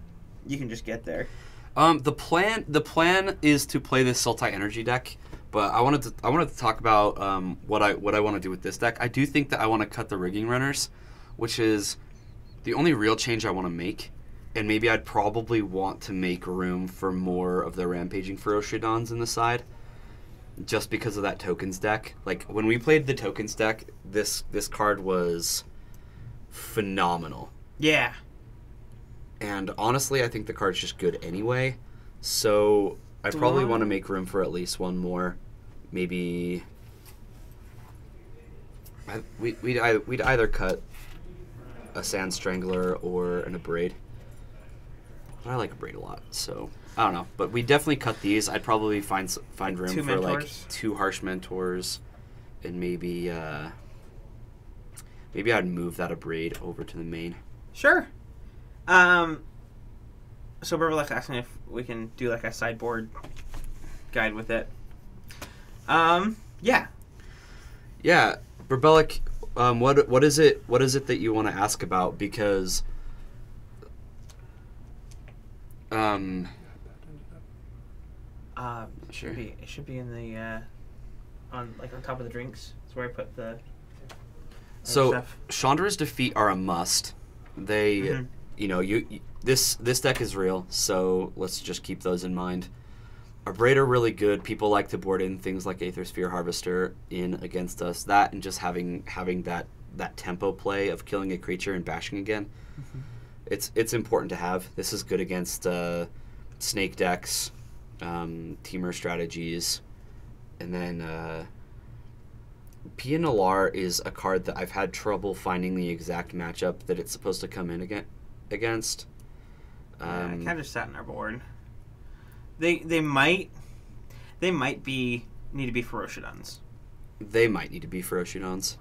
you can just get there. The plan is to play this Sultai Energy deck, but I wanted to talk about what I want to do with this deck. I do think that I want to cut the rigging runners, which is the only real change I want to make. And maybe I'd probably want to make room for more of the Rampaging Ferocidons in the side, just because of that tokens deck. Like, when we played the tokens deck, this card was phenomenal. Yeah. And honestly, I think the card's just good anyway. So I probably want to make room for at least one more. Maybe we'd either cut a Sand Strangler or an Abrade. But I like Abrade a lot, so I don't know. But we definitely cut these. I'd probably find room for mentors. like 2 Harsh Mentors, and maybe I'd move that Abrade over to the main. Sure. So Burbalek's asking if we can do like a sideboard guide with it. Yeah. Yeah, Burbelek, what is it that you want to ask about? Because sure. It should be in the on top of the drinks. That's where I put the so stuff. Chandra's defeat are a must. They this deck is real, so let's just keep those in mind. Abrade are really good. People like to board in things like Aether Sphere Harvester in against us. That and just having that tempo play of killing a creature and bashing again. Mm-hmm. It's important to have. This is good against snake decks, teamer strategies, and then Pia Nalar is a card that I've had trouble finding the exact matchup that it's supposed to come in against. It kind of just sat in our board. They might need to be Ferocidons. They might need to be Ferocidons.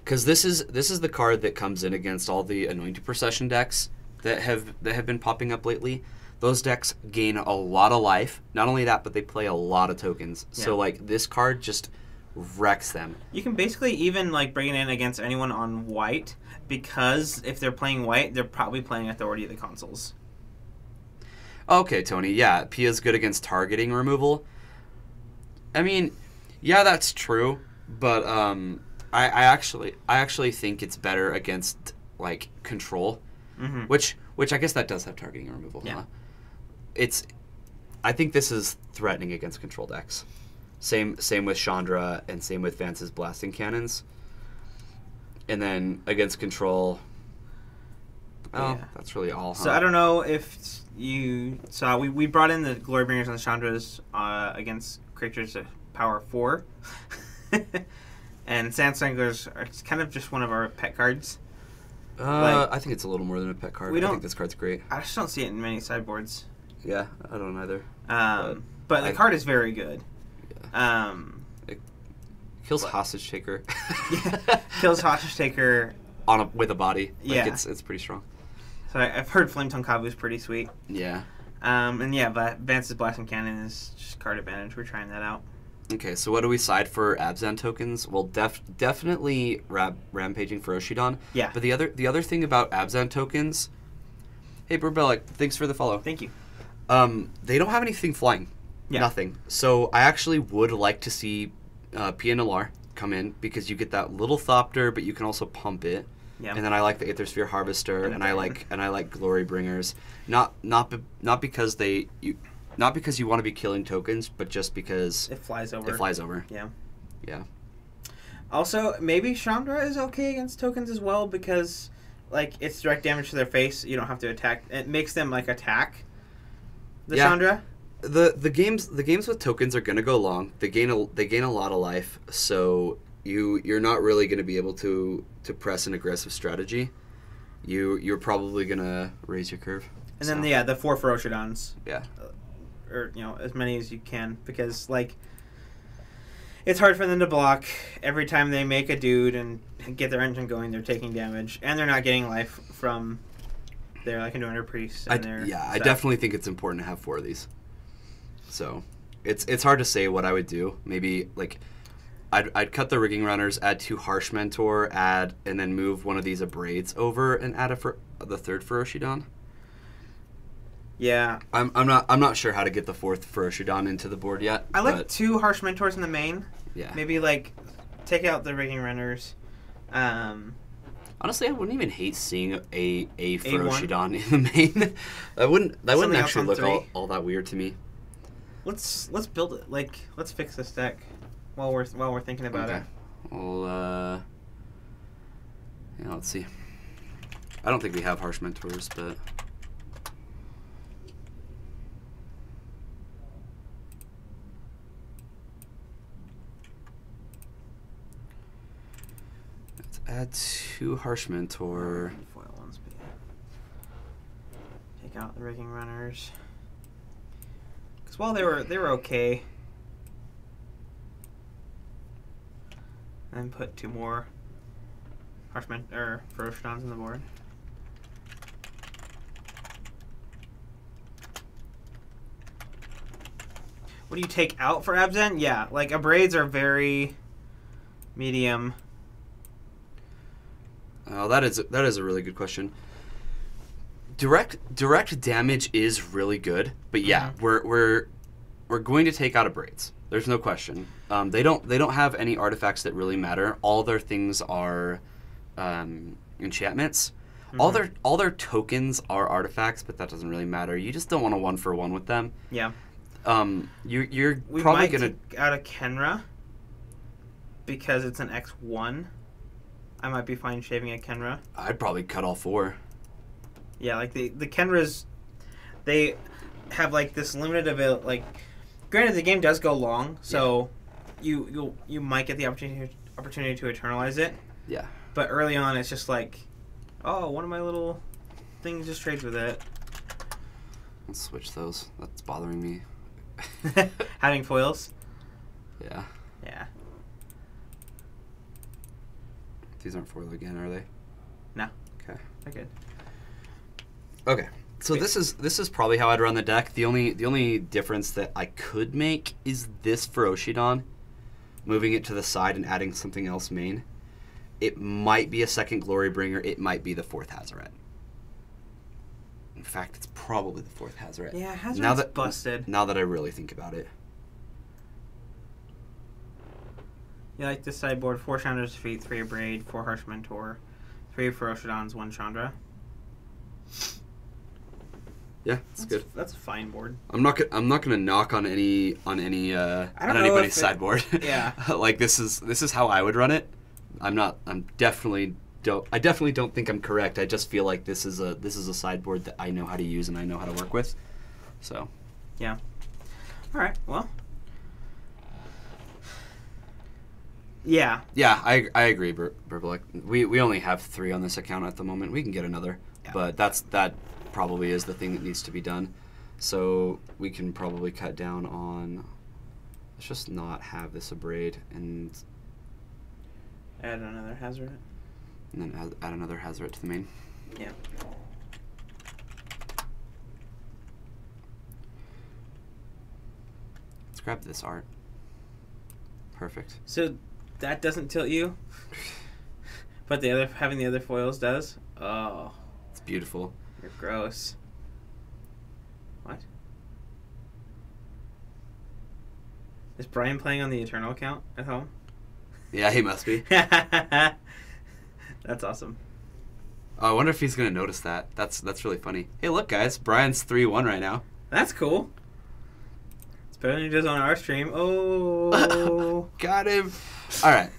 Because this is the card that comes in against all the Anointed Procession decks that have been popping up lately. Those decks gain a lot of life. Not only that, but they play a lot of tokens. Yeah. So like this card just wrecks them. You can basically even like bring it in against anyone on white, because if they're playing white, they're probably playing Authority of the Consuls. Okay, Tony. Yeah, Pia's good against targeting removal. I mean, yeah, that's true, but I actually think it's better against like control, mm-hmm. which I guess that does have targeting removal. Yeah. Huh? I think this is threatening against control decks. Same with Chandra and same with Vance's blasting cannons. And then against control, that's really all. Huh? So I don't know if you saw, we brought in the Glorybringers and the Chandras against creatures of power 4. And Sand Stranglers are kind of just one of our pet cards. I think it's a little more than a pet card. I think this card's great. I just don't see it in many sideboards. Yeah, I don't either. But the card is very good. Yeah. It kills Hostage Taker. Yeah, kills Hostage Taker with a body. Like, yeah, it's pretty strong. So I've heard Flametongue Kavu is pretty sweet. Yeah. And yeah, but Vance's Blasting Cannon is just card advantage. We're trying that out. Okay, so what do we side for Abzan tokens? Well, definitely rampaging for Oshidon. Yeah. But the other thing about Abzan tokens, hey Burbelic, thanks for the follow. Thank you. They don't have anything flying. Yeah. Nothing. So I actually would like to see PNLR come in because you get that little Thopter, but you can also pump it. Yeah. And then I like the Aether Sphere Harvester, and I like Glory Bringers. Not because not because you want to be killing tokens, but just because it flies over. It flies over. Yeah. Yeah. Also, maybe Chandra is okay against tokens as well because, like, it's direct damage to their face. You don't have to attack. It makes them like attack the Chandra. The games with tokens are gonna go long. They gain a lot of life, so you're not really gonna be able to press an aggressive strategy. You're probably gonna raise your curve. And then the 4 Ferocidons. Yeah. Or as many as you can because like it's hard for them to block. Every time they make a dude and get their engine going, they're taking damage and they're not getting life from their like Anointer Priests. I definitely think it's important to have 4 of these. So it's hard to say what I would do. Maybe like I'd cut the Rigging Runners, add 2 Harsh Mentor, and then move one of these Abrades over and add the 3rd Ferocidon. Yeah. I'm not sure how to get the 4th Ferocidon into the board yet. I like 2 Harsh Mentors in the main. Yeah. Maybe like take out the Rigging Runners. Honestly, I wouldn't even hate seeing a Ferocidon in the main. that wouldn't actually look all that weird to me. Let's build it. Like let's fix this deck while we're thinking about it. Well, let's see. I don't think we have Harsh Mentors, but let's add 2 Harsh Mentor. Foil one speed. Take out the Rigging Runners. Because while they were okay. And put 2 more Ferocidons on the board. What do you take out for Abzan? Yeah, like Abrades are very medium. Oh, that is a really good question. Direct damage is really good, but yeah, we're going to take out Abrades. There's no question. They don't have any artifacts that really matter. All their things are enchantments. Mm-hmm. All their tokens are artifacts, but that doesn't really matter. You just don't want a 1-for-1 with them. Yeah. You're we probably might gonna take out a Kenra because it's an X1. I might be fine shaving a Kenra. I'd probably cut all 4. Yeah, like the Kenras, they have like this limited ability. Like, granted, the game does go long, so you might get the opportunity to eternalize it. Yeah. But early on, it's just like, oh, one of my little things just trades with it. Let's switch those. That's bothering me. Having foils. Yeah. Yeah. These aren't foil again, are they? No. Okay. They're good. Okay. So this is probably how I'd run the deck. The only difference that I could make is this for Oshidon, moving it to the side and adding something else main. It might be a 2nd Glory Bringer. It might be the 4th Hazoret. In fact, it's probably the 4th Hazoret. Yeah, Hazoret's busted. Now that I really think about it. You like this sideboard: 4 Chandra's Feet, 3 Abrade, 4 Harsh Mentor, 3 Ferocidons, 1 Chandra. Yeah, that's good. That's a fine board. I'm not gonna knock on anybody's sideboard. Yeah. Like this is how I would run it. I definitely don't think I'm correct. I just feel like this is a sideboard that I know how to use and I know how to work with. So. Yeah. All right. Well. Yeah. Yeah, I agree, Burbelic. We only have 3 on this account at the moment. We can get another, but that probably is the thing that needs to be done. So we can probably cut down on. Let's just not have this Abrade and add another Hazoret. And then add another Hazoret to the main. Yeah. Let's grab this art. perfect. So that doesn't tilt you, but having the other foils does. Oh, It's beautiful. you're gross. What? Is Brian playing on the Eternal account at home? Yeah, he must be. That's awesome. Oh, I wonder if he's gonna notice that. That's really funny. Hey, look, guys, Brian's 3-1 right now. That's cool. It's better than he does on our stream. Oh, Got him. All right.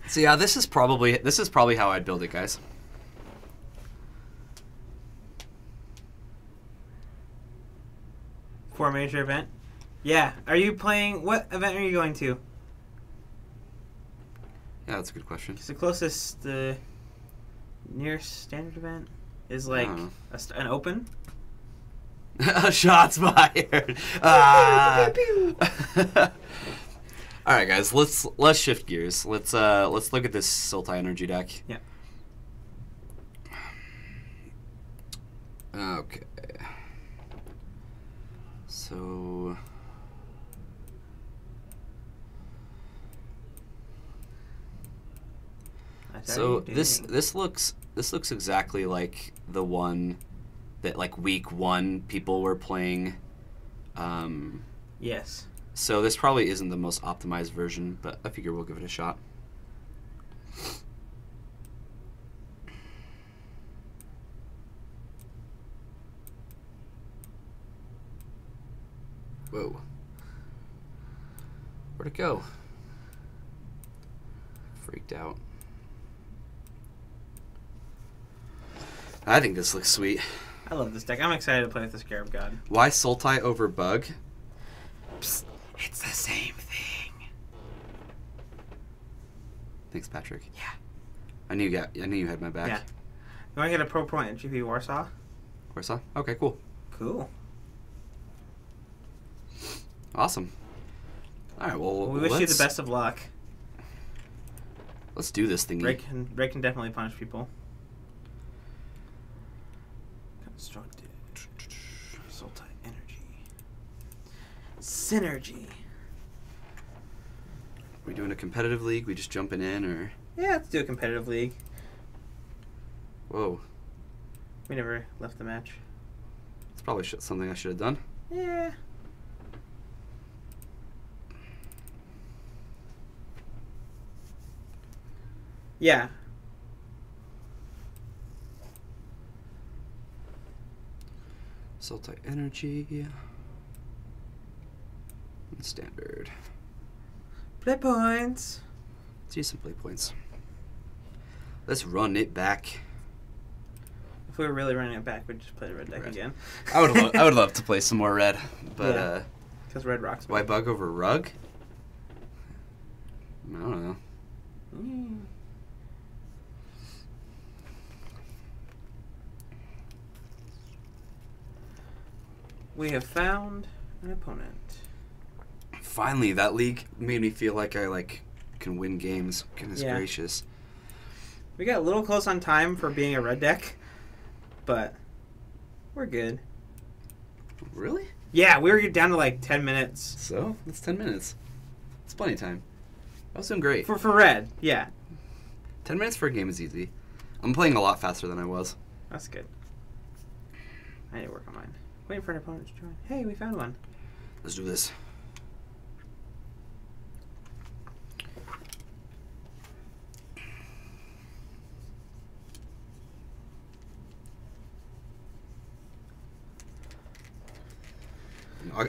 So yeah, this is probably how I'd build it, guys. For a major event. Yeah. Are you playing? What event are you going to? Yeah, that's a good question. Because the nearest standard event is like an open. Shots fired. Ah. All right, guys. Let's shift gears. Let's look at this Sultai energy deck. Yeah. Okay. So. So this looks exactly like the one that like week 1 people were playing. Yes. So this probably isn't the most optimized version, but I figure we'll give it a shot. Whoa. Where'd it go? Freaked out. I think this looks sweet. I love this deck. I'm excited to play with the Scarab God. Why Sultai over Bug? Psst, it's the same thing. Thanks, Patrick. Yeah. I knew you had my back. Yeah. You want to get a pro point at GP Warsaw? Warsaw? Okay, cool. Cool. Awesome. All right, well, We wish you the best of luck. Let's do this thingy. Ray can definitely punish people. Constructed. Sultai energy. Synergy. We doing a competitive league? We just jumping in, or? Yeah, let's do a competitive league. Whoa. We never left the match. It's probably something I should have done. Yeah. Yeah. Sultai energy. And standard. Play points. Let's use some play points. Let's run it back. If we were really running it back, we'd just play the red deck again. I would love to play some more red, but because red rocks. why Bug over Rug? I don't know. Mm. We have found an opponent. Finally, that league made me feel like I can win games. Goodness gracious. We got a little close on time for being a red deck, but we're good. Really? Yeah, we were down to like 10 minutes. So, it's 10 minutes. It's plenty of time. I was doing great. For red, yeah. 10 minutes for a game is easy. I'm playing a lot faster than I was. That's good. I need to work on mine. Waiting for an opponent to join. Hey, we found one. Let's do this.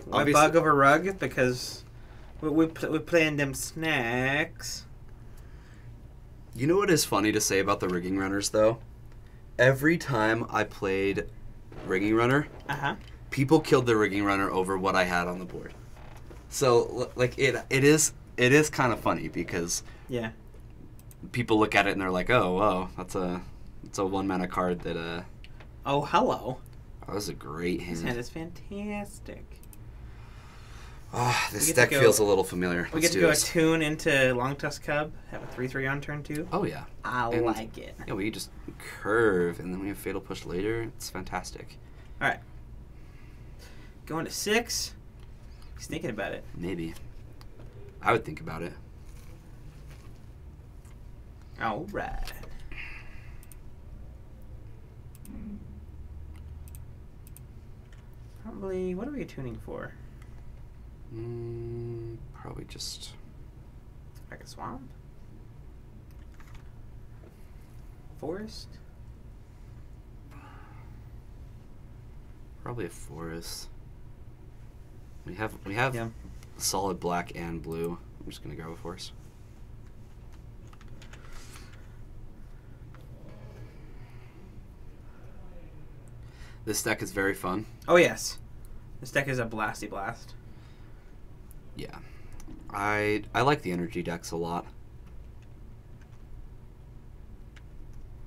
Why Bug over Rug? Because we playing them snacks. You know what is funny to say about the rigging runners, though? Every time I played rigging runner, people killed the rigging runner over what I had on the board. So, like, it is kind of funny because people look at it and they're like, oh, wow, that's a 1-mana card that Oh, hello. That was a great hand. This hand is fantastic. Oh, this deck feels a little familiar. We get to go attune into Long Tusk Cub, have a 3/3 on turn 2. Oh, yeah. I like it. Yeah, we just curve, and then we have Fatal Push later. It's fantastic. All right. Going to 6. He's thinking about it. Maybe. I would think about it. All right. Probably. What are we tuning for? Probably just Like a swamp? Forest? probably a forest. We have Yeah. solid black and blue. I'm just gonna go with forest. This deck is very fun. Oh yes. This deck is a blasty blast. Yeah. I like the energy decks a lot.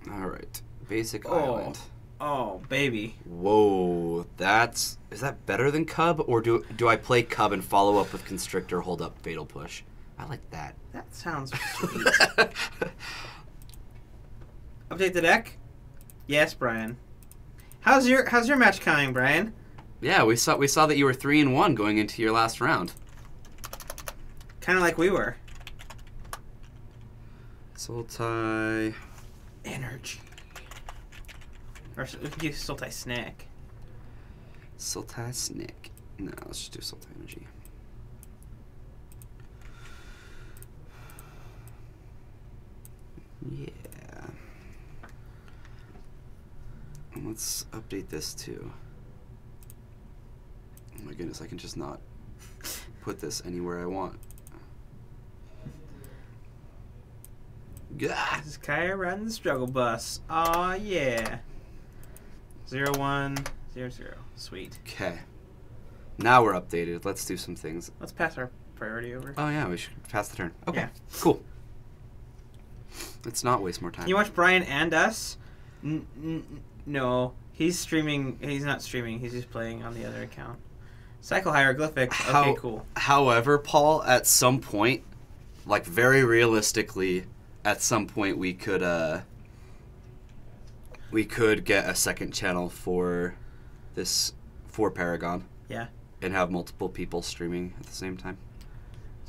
Alright. Basic Island. Oh, baby. Whoa. Is that better than Cub? Or do I play Cub and follow up with Constrictor, hold up, Fatal Push? I like that. That sounds sweet. Update the deck? Yes, Brian. How's your match coming, Brian? Yeah, we saw that you were 3-1 going into your last round. Kind of like we were. Sultai. Energy. Or we could use Sultai Snack. Sultai Snack. No, let's just do Sultai Energy. Yeah. Let's update this too. Oh my goodness, I can just not put this anywhere I want. Gah! This is Kaya riding the struggle bus. Aw, yeah. 0100. Sweet. Okay. Now we're updated. Let's do some things. Let's pass our priority over. Oh yeah, we should pass the turn. Okay, Yeah. cool. Let's not waste more time. Can you watch Brian and us? No. He's streaming. He's not streaming. He's just playing on the other account. Cycle Hieroglyphics. Okay, cool. However, Paul, at some point, like very realistically, at some point we could get a second channel for Paragon. Yeah. And have multiple people streaming at the same time.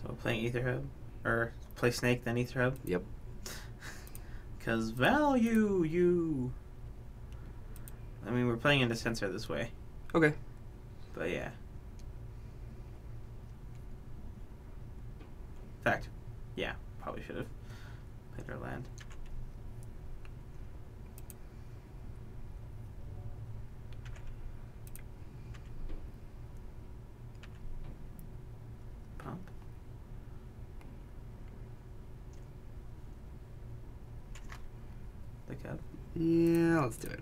So playing Etherhub, or play Snake then Etherhub. Yep. Because value you. I mean, we're playing into Sensor this way. Okay. But yeah. In fact, yeah, probably should have played our land. Pump. Look up. Yeah, let's do it.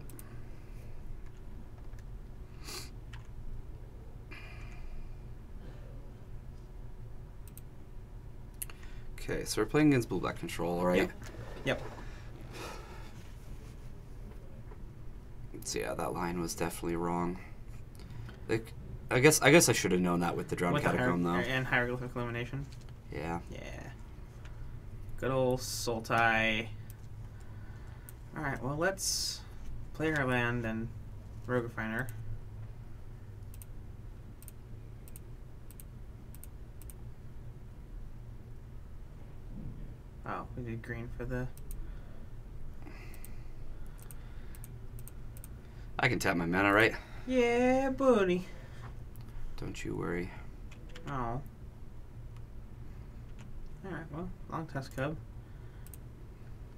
Okay, so we're playing against blue-black control, right? Yep. So yeah, that line was definitely wrong. Like, I guess I should have known that with the Drowned With Catacomb, though. And Hieroglyphic Illumination. Yeah. Yeah. Good old Sultai. Alright, well, let's play our land and Rogue Refiner. Oh, we did green for the... I can tap my mana, right? Yeah, buddy. Don't you worry. Oh. Alright, well, long test cub.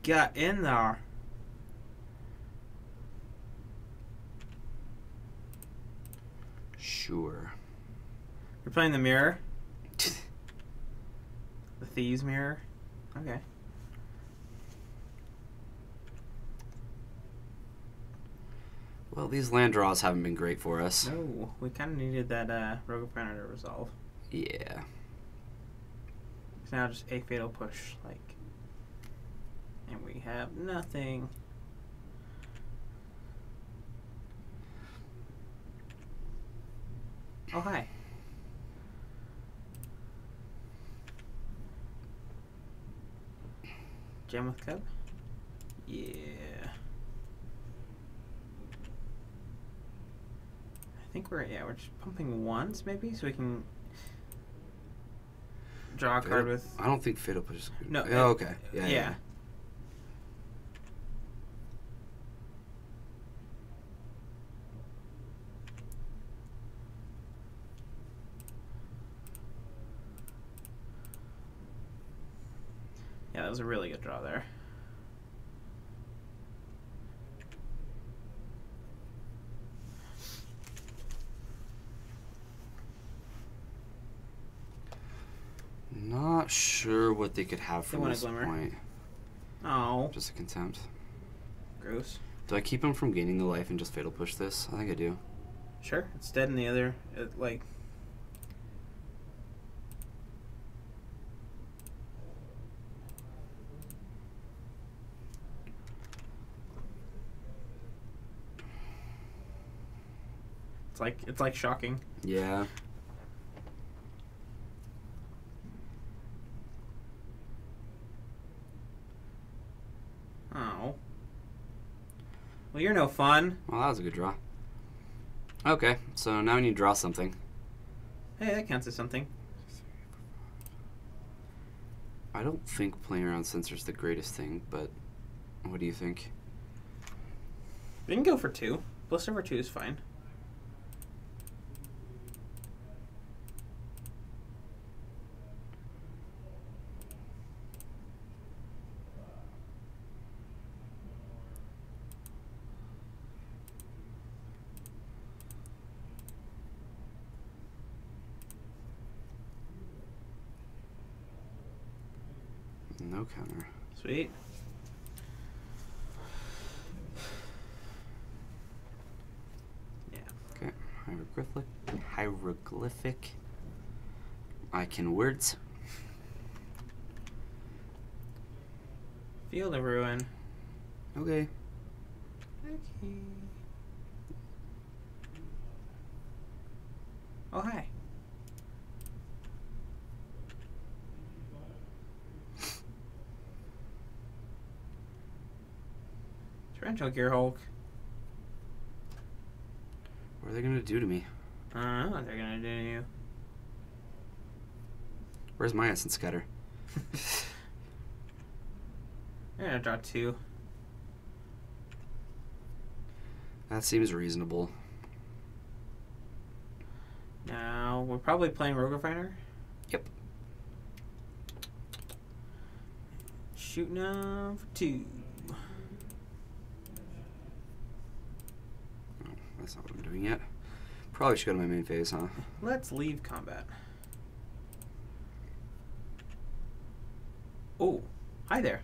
Got in there. Sure. You're playing the mirror? The Thieves Mirror? Okay. Well, these land draws haven't been great for us. No, we kind of needed that Rogue Refiner to resolve. Yeah. It's now just a fatal push, like, and we have nothing. Oh, hi. Jam with Cub? Yeah. I think we're just pumping once, maybe, so we can draw a card with... I don't think Fatal Push is good. No. Oh, okay. Yeah. was a really good draw there. Not sure what they could have from want a this Glimmer. point. Oh, Just a contempt. gross. Do I keep him from gaining the life and just fatal push this? I think I do. Sure, it's dead in the other, like... It's like shocking. Yeah. Oh. Well, you're no fun. Well, that was a good draw. Okay, so now we need to draw something. Hey, that counts as something. I don't think playing around Censor's the greatest thing, but what do you think? We can go for 2. Blister for 2 is fine. No counter. Sweet. Yeah. Okay, hieroglyphic. I can words. Field of Ruin. Okay. Okay. Oh, hi. Torrential Gear Hulk. What are they gonna do to me? I don't know what they're gonna do to you. Where's my Essence Scatter? They're gonna draw 2. That seems reasonable. Now, we're probably playing Rogue Refiner. Yep. Shooting up for 2. Oh, that's not what I'm doing yet. Probably should go to my main phase, huh? Let's leave combat. Oh, hi there.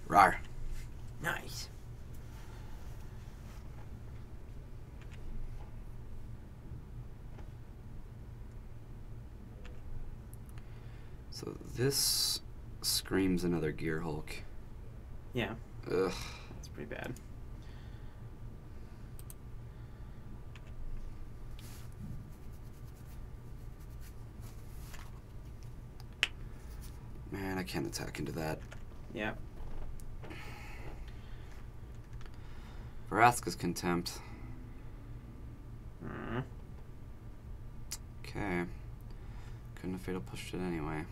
Rar. Nice. So this screams another Gear Hulk. Yeah, Ugh. that's pretty bad. Man, I can't attack into that. Yeah. Vraska's Contempt. Mm. Okay. Couldn't have fatal pushed it anyway.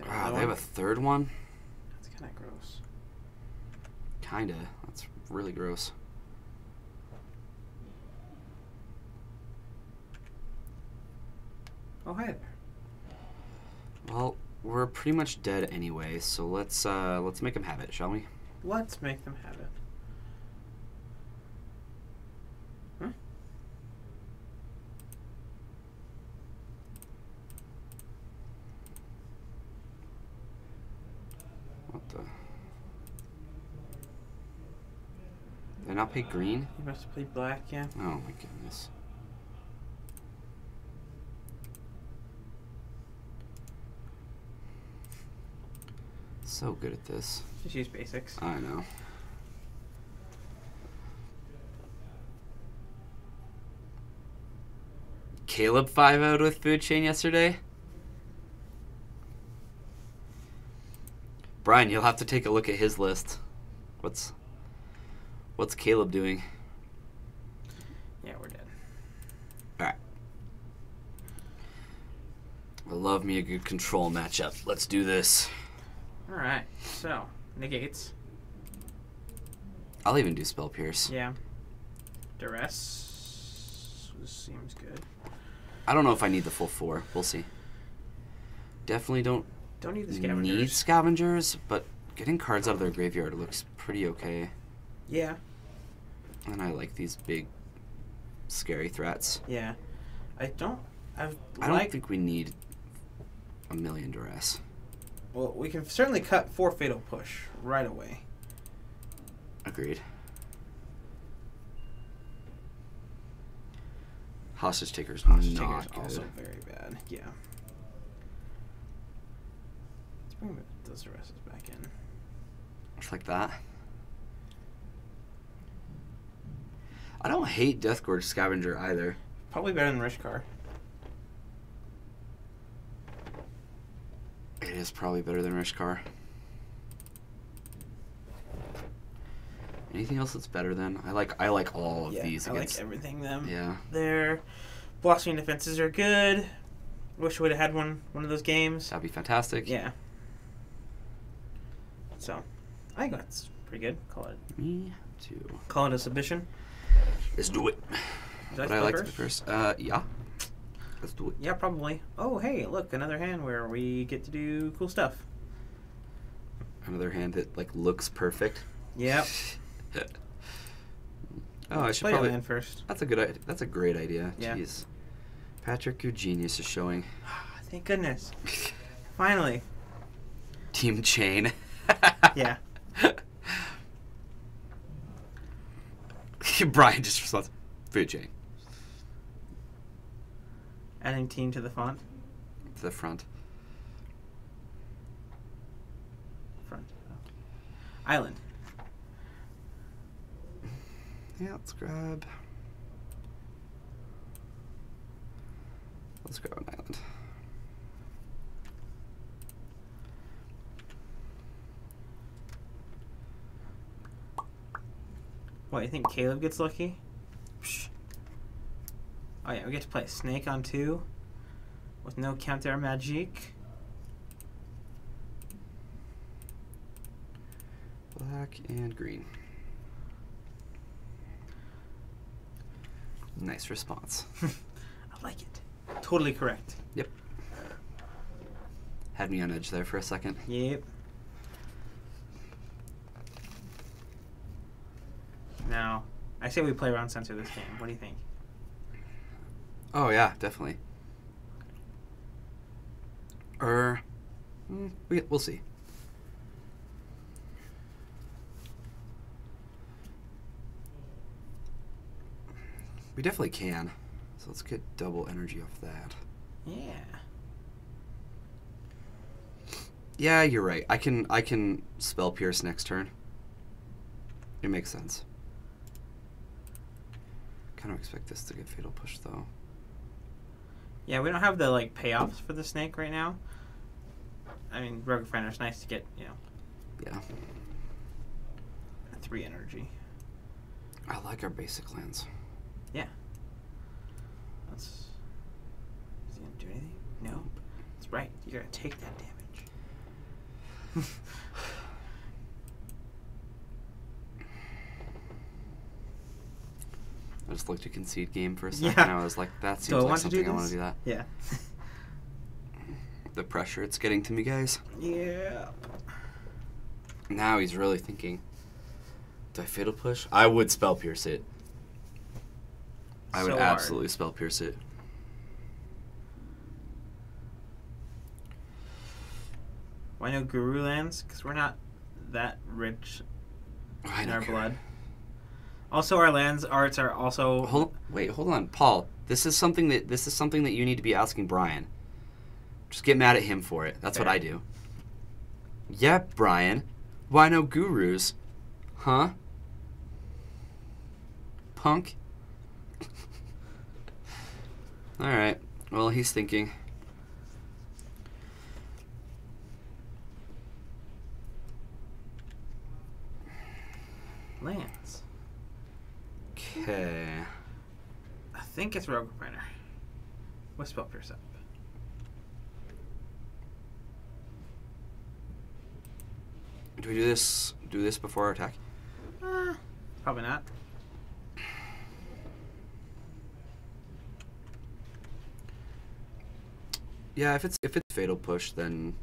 Wow, they have a third one? That's kind of gross. Kinda. That's really gross. Oh, hi there. Well, we're pretty much dead anyway, so let's make them have it, shall we? Let's make them have it. Huh? What the? They not pay green? You must play black, yeah. Oh my goodness. So good at this. Just use basics. I know. Caleb 5-0'd with Food Chain yesterday? Brian, you'll have to take a look at his list. What's Caleb doing? Yeah, we're dead. Alright. I love me a good control matchup. Let's do this. Alright, so, negates. I'll even do Spell Pierce. Yeah. Duress seems good. I don't know if I need the full 4. We'll see. Definitely don't need the scavengers. Need scavengers, but getting cards out of their graveyard looks pretty okay. Yeah. And I like these big, scary threats. Yeah. I don't think we need a million Duress. Well, we can certainly cut 4 Fatal Push right away. Agreed. Hostage Taker's not good. Also very bad. Yeah. Let's bring those Duresses back in. Just like that. I don't hate Deathgorge Scavenger either. Probably better than Rishkar. It is probably better than Rishkar. Anything else that's better than? I like all of these. I like everything them. Yeah. Their blossoming defenses are good. Wish we would have had one of those games. That'd be fantastic. Yeah. So, I think that's pretty good. Call it. Me too. Call it a submission. Let's do it. Would I like to be first? Yeah. Let's do it. Yeah, probably. Oh, hey, look, another hand where we get to do cool stuff. Another hand that like looks perfect. Yep. Oh, I should play probably a land first. That's a good idea. That's a great idea. Yeah. Jeez. Patrick, your genius is showing. Thank goodness. Finally. Team Chain. Yeah. Brian just responds, Food Chain. Adding team to the font. To the front. Front. Oh. Island. Yeah, let's grab an island. What, you think Caleb gets lucky? Psh. Oh yeah, we get to play Snake on 2 with no counter magic. Black and green. Nice response. I like it. Totally correct. Yep. Had me on edge there for a second. Yep. Now, I say we play round censor this game. What do you think? Oh yeah, definitely. We'll see. We definitely can. So let's get double energy off that. Yeah. Yeah, you're right. I can spell pierce next turn. It makes sense. Kind of expect this to get fatal push though. Yeah, we don't have the like payoffs for the snake right now. I mean, Rogue Finder is nice to get, you know. Yeah. 3 energy. I like our basic lands. Yeah. That's. Is he gonna do anything? No. That's right. You gotta take that damage. I just looked at concede game for a second. Yeah. I was like, that Do seems I like want to something do I want this? to do that. Yeah. The pressure it's getting to me, guys. Yeah. Now he's really thinking, do I fatal push? I would spell pierce it. I would So absolutely hard. spell pierce it. Why no Guru lands? Because we're not that rich I in don't our care. blood. Also, our lands arts are also. Hold on, Paul. This is something that you need to be asking Brian. Just get mad at him for it. That's Fair. what I do. Yeah, Brian. Why no gurus? Huh? Punk? Alright. Well, he's thinking. Lands. Okay. I think it's Rogue Finder. With Spell Pierce up. Do we do this? Do this before our attack? Probably not. Yeah, if it's fatal push, then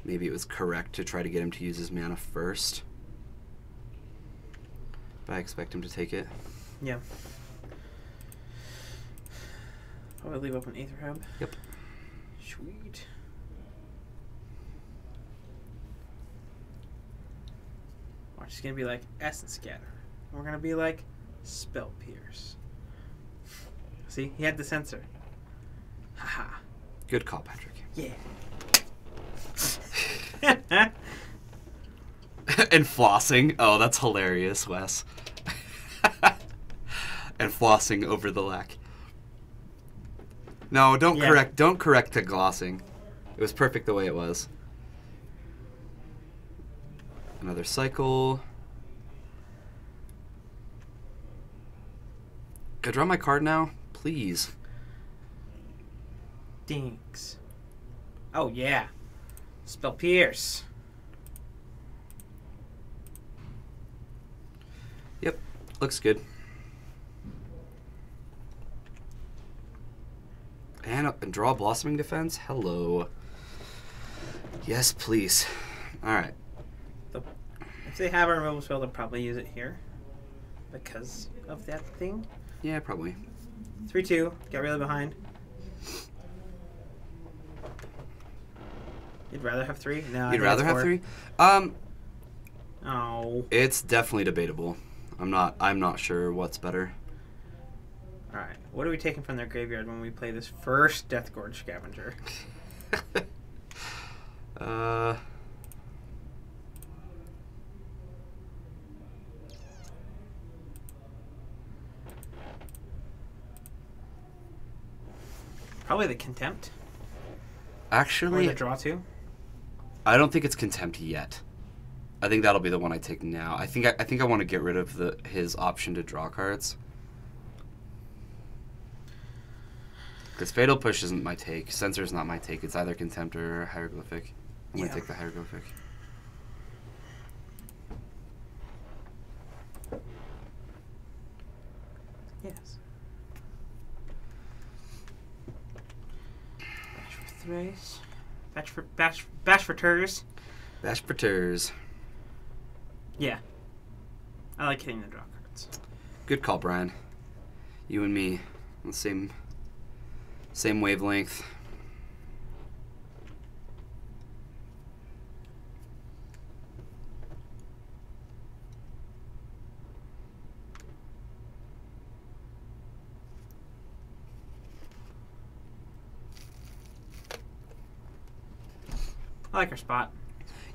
maybe it was correct to try to get him to use his mana first. But I expect him to take it. Yeah. Probably leave up an Aether Hub. Yep. Sweet. We're just gonna be like Essence Scatter. We're gonna be like Spell Pierce. See, he had the sensor. Haha. Good call, Patrick. Yeah. And flossing. Oh, that's hilarious, Wes. And flossing over the lack. No, don't correct. Don't correct to glossing. It was perfect the way it was. Another cycle. Can I draw my card now? Please. Dinks. Oh yeah. Spell Pierce. Yep. Looks good. And draw Blossoming Defense? Hello. Yes, please. Alright. If they have a removal spell, they'll probably use it here. Because of that thing. Yeah, probably. 3-2. Get really behind. You'd rather have 3? No. You'd rather have 3? Oh. It's definitely debatable. I'm not sure what's better. Alright. What are we taking from their graveyard when we play this first Death Gorge Scavenger? Probably the Contempt. Actually, Or the Draw 2. I don't think it's Contempt yet. I think that'll be the one I take now. I think I want to get rid of his option to draw cards. Because Fatal Push isn't my take. Censor's not my take. It's either Contempt or Hieroglyphic. I'm going to take the Hieroglyphic. Yes. Bash for Thrace. Bash for Turs. Bash for Turs. Yeah. I like hitting the draw cards. Good call, Brian. You and me on the same wavelength. I like our spot.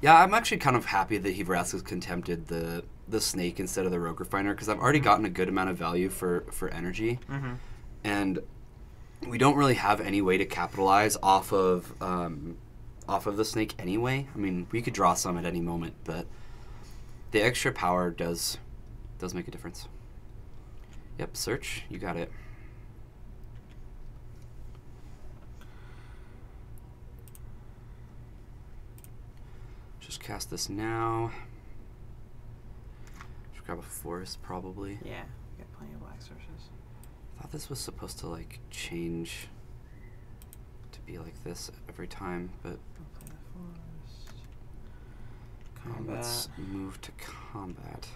Yeah, I'm actually kind of happy that Vraska's contempted the snake instead of the Rogue Refiner, because I've already gotten a good amount of value for energy. Mm-hmm. And we don't really have any way to capitalize off of the snake anyway. I mean, we could draw some at any moment, but the extra power does make a difference. Yep, search. You got it. Just cast this now. Just grab a forest, probably. Yeah, we got plenty of black sources. I thought this was supposed to like change to be like this every time, but I'll play the forest. let's move to combat.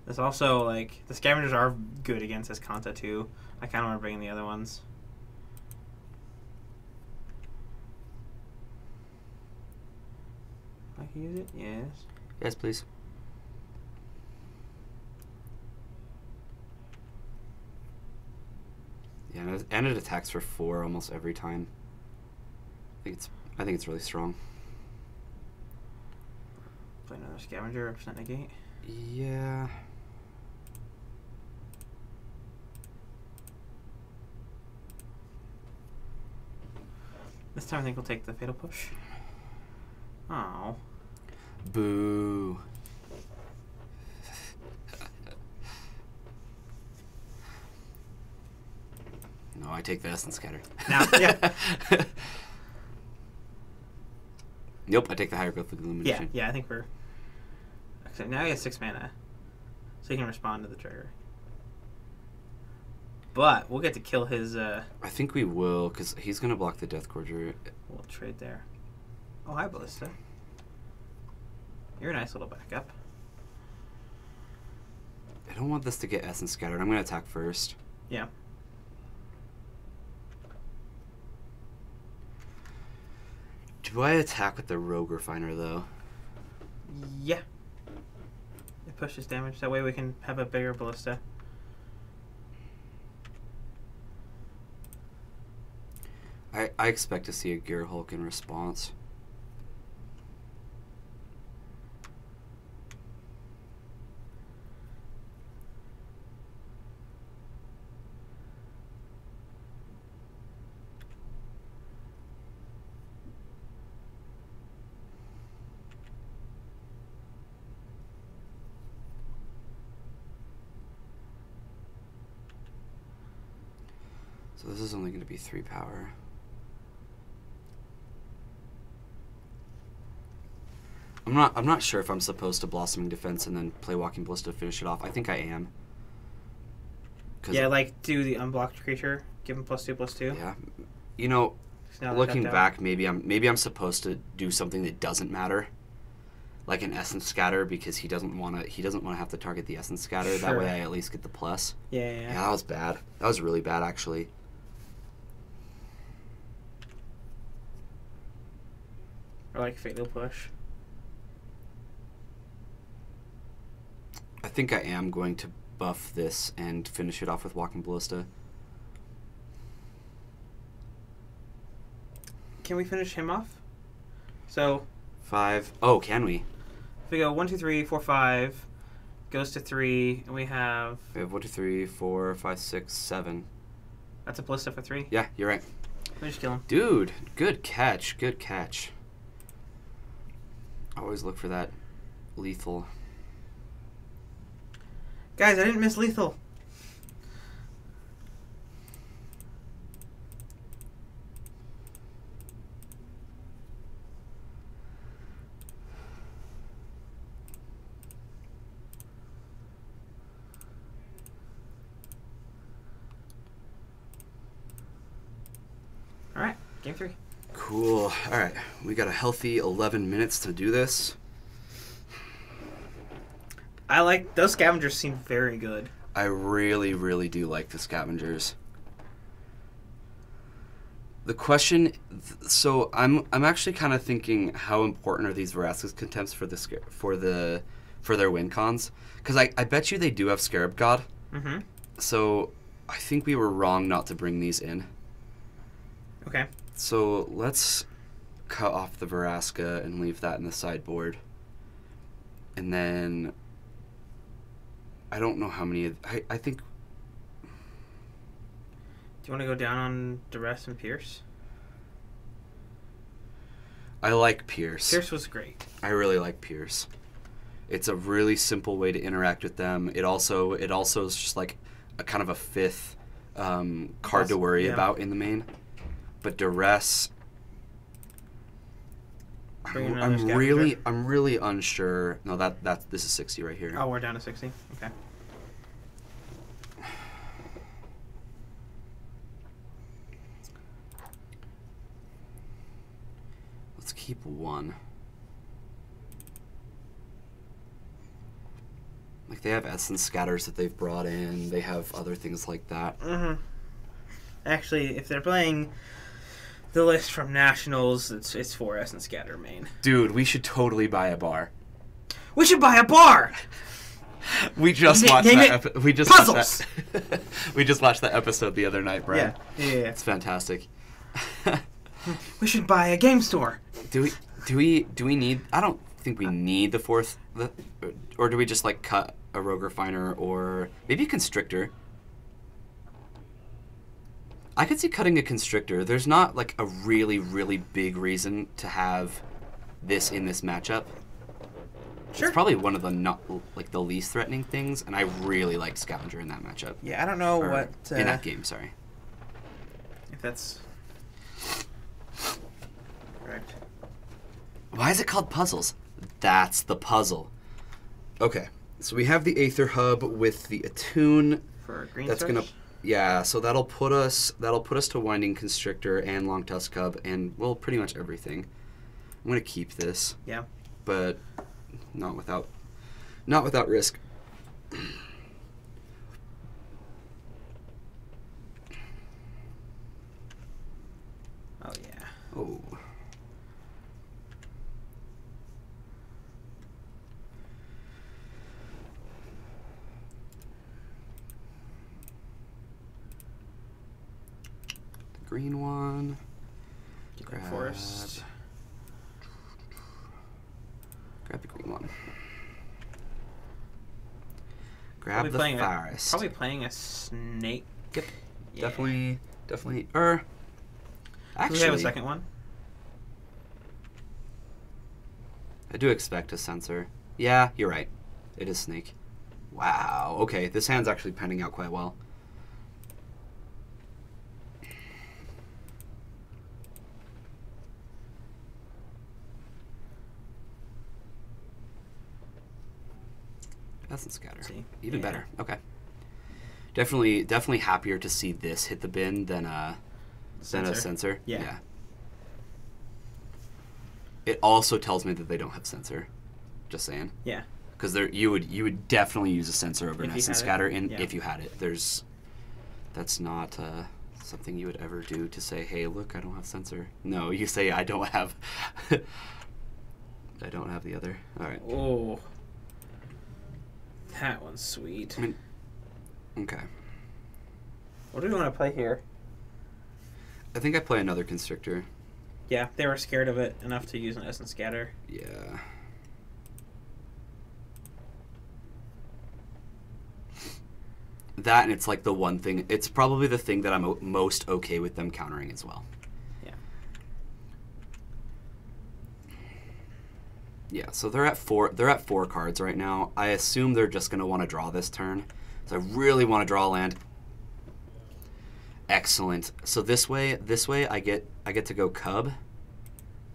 There's also like the scavengers are good against this Kanta too. I kind of want to bring in the other ones. I can use it. Yes. Yes, please. Yeah, and it attacks for 4 almost every time. I think it's really strong. Play another scavenger, represent negate. Yeah. This time I think we'll take the Fatal Push. Oh. Boo. No, I take this and scatter. Now, yeah. Nope, I take the Hieroglyphic Illumination. Yeah, I think we're... Actually, now he has 6 mana. So he can respond to the trigger. But we'll get to kill his... I think we will, because he's going to block the Death Gorger. We'll trade there. Oh, hi, Ballista. You're a nice little backup. I don't want this to get Essence Scattered. I'm going to attack first. Yeah. Do I attack with the Rogue Refiner, though? Yeah. It pushes damage. That way we can have a bigger Ballista. I expect to see a Gear Hulk in response. So this is only going to be 3 power. I'm not sure if I'm supposed to Blossoming Defense and then play Walking Ballista to finish it off. I think I am. Yeah, like do the unblocked creature, give him +2/+2. Yeah, you know, looking back, maybe I'm supposed to do something that doesn't matter, like an Essence Scatter, because he doesn't want to have to target the Essence Scatter. That way, I at least get the plus. Yeah. Yeah, that was bad. That was really bad, actually. Or like Fatal Push. I think I am going to buff this and finish it off with Walking Ballista. Can we finish him off? So 5. Oh, can we? if we go 1, 2, 3, 4, 5, goes to 3, and we have... We have 1, 2, 3, 4, 5, 6, 7. That's a Ballista for 3? Yeah, you're right. We just kill him. Dude, good catch. Good catch. Always look for that lethal. Guys, I didn't miss lethal. Alright, game 3. Cool. Alright, we got a healthy 11 minutes to do this. I like... Those scavengers seem very good. I really, really do like the scavengers. The question... So, I'm actually kind of thinking how important are these Vraska's Contempts for their win cons? Because I bet you they do have Scarab God. Mm-hmm. So, I think we were wrong not to bring these in. Okay. So let's cut off the Vraska and leave that in the sideboard. And then I don't know how many. I think. Do you want to go down on Duress and Pierce? I like Pierce. Pierce was great. I really like Pierce. It's a really simple way to interact with them. It also is just like a kind of a fifth card to worry about in the main. But Duress, I'm really unsure. No, this is 60 right here. Oh, we're down to 60. Okay. Let's keep one. Like, they have Essence Scatters that they've brought in. They have other things like that. Mm-hmm. Actually, if they're playing the list from Nationals, it's 4 Essence Scatter main. Dude, we should totally buy a bar. We should buy a bar! We just watched that. We just puzzles! Watched that. We just watched that episode the other night, Brian. Yeah. It's fantastic. We should buy a game store. Do we need? I don't think we need the fourth. Or do we just like cut a Rogue Refiner or maybe a Constrictor? I could see cutting a Constrictor. There's not like a really, really big reason to have this in this matchup. Sure. It's probably one of the the least threatening things, and I really like Scavenger in that matchup. Yeah, I don't know what in that game. Sorry. If that's correct. Why is it called puzzles? That's the puzzle. Okay, so we have the Aether Hub with the Attune. For green That's search? gonna, yeah. So that'll put us to Winding Constrictor and Long Tusk Cub and well, pretty much everything. I'm gonna keep this. Yeah. But not without risk. Oh yeah. Oh. The green one. Green forest. Grab the green one. Grab the Probably forest. Probably playing a snake. Yep. Yeah. Definitely. Do Actually, we have a second one? I do expect a sensor. Yeah, you're right. It is snake. Wow. Okay, this hand's actually panning out quite well. Essence Scatter. See? Even Yeah. better. Okay. Definitely happier to see this hit the bin than a sensor. Yeah. It also tells me that they don't have sensor. Just saying. Yeah. Because you would definitely use a sensor over an If you Essence had it. Scatter, and Yeah. if you had it, that's not something you would ever do to say, hey, look, I don't have sensor. No, you say I don't have I don't have the other. All right. Oh. That one's sweet. I mean, okay. What do we want to play here? I think I play another Constrictor. Yeah, they were scared of it enough to use an Essence Scatter. Yeah. That, and it's like the one thing, it's probably the thing that I'm most okay with them countering as well. Yeah. Yeah, so they're at four cards right now. I assume they're just gonna want to draw this turn. So I really want to draw a land. Excellent. So this way I get to go Cub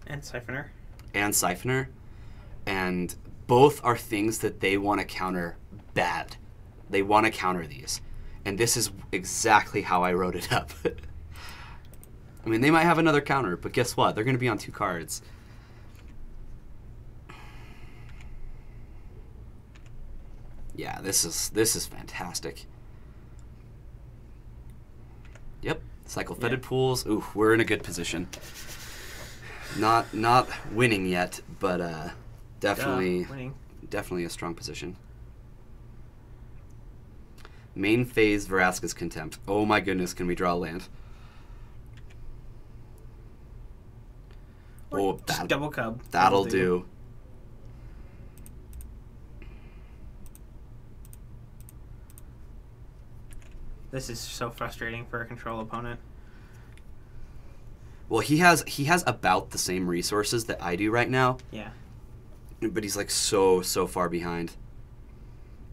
And Siphoner. and Siphoner, and both are things that they want to counter bad. They want to counter these. And this is exactly how I wrote it up. I mean, they might have another counter, but guess what? They're going to be on 2 cards. Yeah, this is fantastic. Yep, cycle fetid pools. Ooh, we're in a good position. Not winning yet, but definitely Winning. definitely a strong position. Main phase Vraska's Contempt. Oh my goodness, can we draw a land? Oh, Just double Cub. that'll do. This is so frustrating for a control opponent. Well, he has about the same resources that I do right now, Yeah. but he's like so far behind.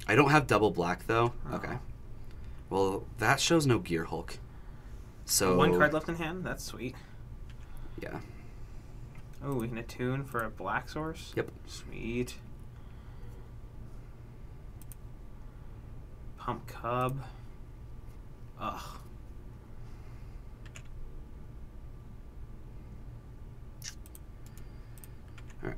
I don't have double black though. Oh. Okay. Well, that shows no Gear Hulk. So 1 card left in hand. That's sweet. Yeah. Oh, we can attune for a black source. Yep. Sweet. Pump Cub. Ugh. All right.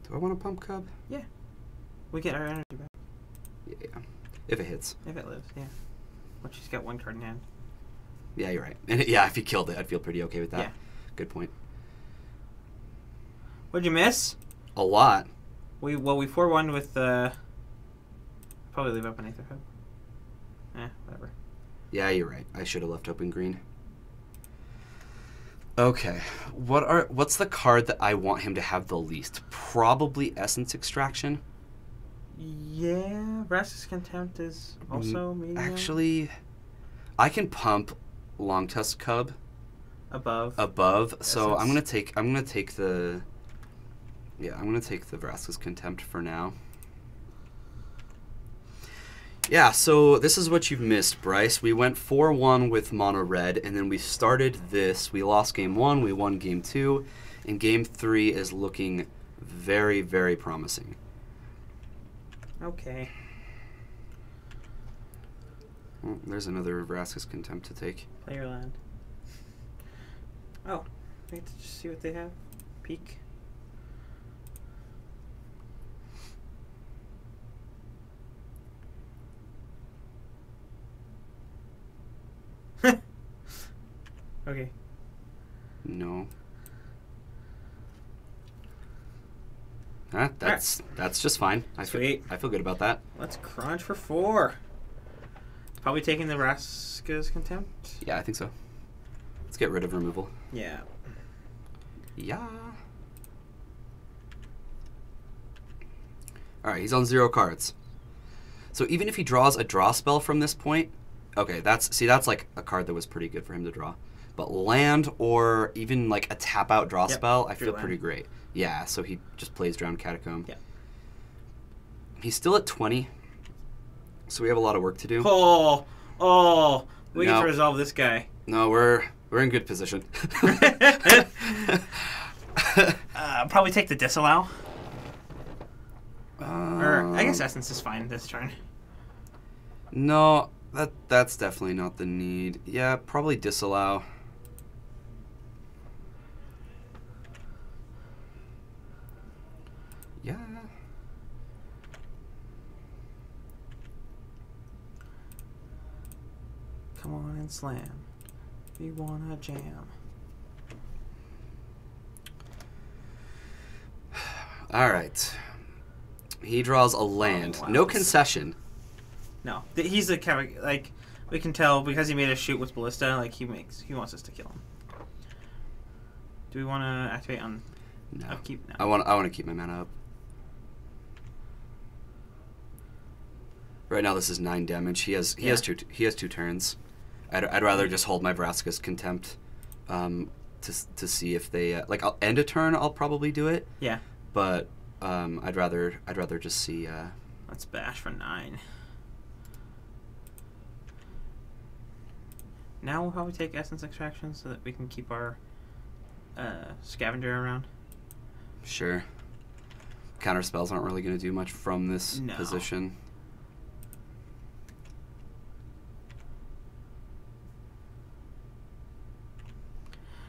Do I want to pump Cub? We get our energy back. Yeah. If it hits. If it lives, yeah. But she's got 1 card in hand. Yeah, you're right. And yeah, if you killed it, I'd feel pretty okay with that. Yeah. Good point. What'd you miss? A lot. We 4-1 with probably leave up an Aether Hub. Whatever. Yeah, you're right. I should have left open green. Okay. What's the card that I want him to have the least? Probably Essence Extraction. Yeah, Vraska's Contempt is also medium. Actually, I can pump Long Tusk Cub above. So I'm Essence. gonna take the Vraska's Contempt for now. Yeah, so this is what you've missed, Bryce. We went 4-1 with mono red, and then we started this. We lost game 1, we won game 2, and game 3 is looking very, very promising. Okay. Oh, there's another Vraska's Contempt to take. Play your land. Oh, I get to just see what they have. Peek. Okay. No. That's just fine. Sweet. I feel good about that. Let's crunch for 4. Probably taking the Vraska's Contempt. Yeah, I think so. Let's get rid of removal. Yeah. Yeah. Alright, he's on 0 cards. So even if he draws a draw spell from this point, okay, that's like a card that was pretty good for him to draw. But land or even like a tap out draw spell, I feel pretty great. Yeah, so he just plays Drowned Catacomb. Yeah. He's still at 20, so we have a lot of work to do. We get to resolve this guy. No, we're in good position. Probably take the disallow. Or I guess Essence is fine this turn. No, that's definitely not the need. Yeah, probably disallow. Yeah. Come on and slam. You wanna jam. All right. He draws a land. wow. No concession. No, he's the character. Like we can tell because he made us shoot with ballista. Like he wants us to kill him. Do we want to activate on No. upkeep? No. I want to keep my mana up. Right now this is 9 damage. He has 2 turns. I'd rather just hold my Vraska's Contempt to see if they like I'll end a turn. I'll probably do it. Yeah. But I'd rather just see. Let's bash for 9. Now we'll probably take Essence Extraction so that we can keep our Scavenger around. Sure. Counter spells aren't really going to do much from this No. position.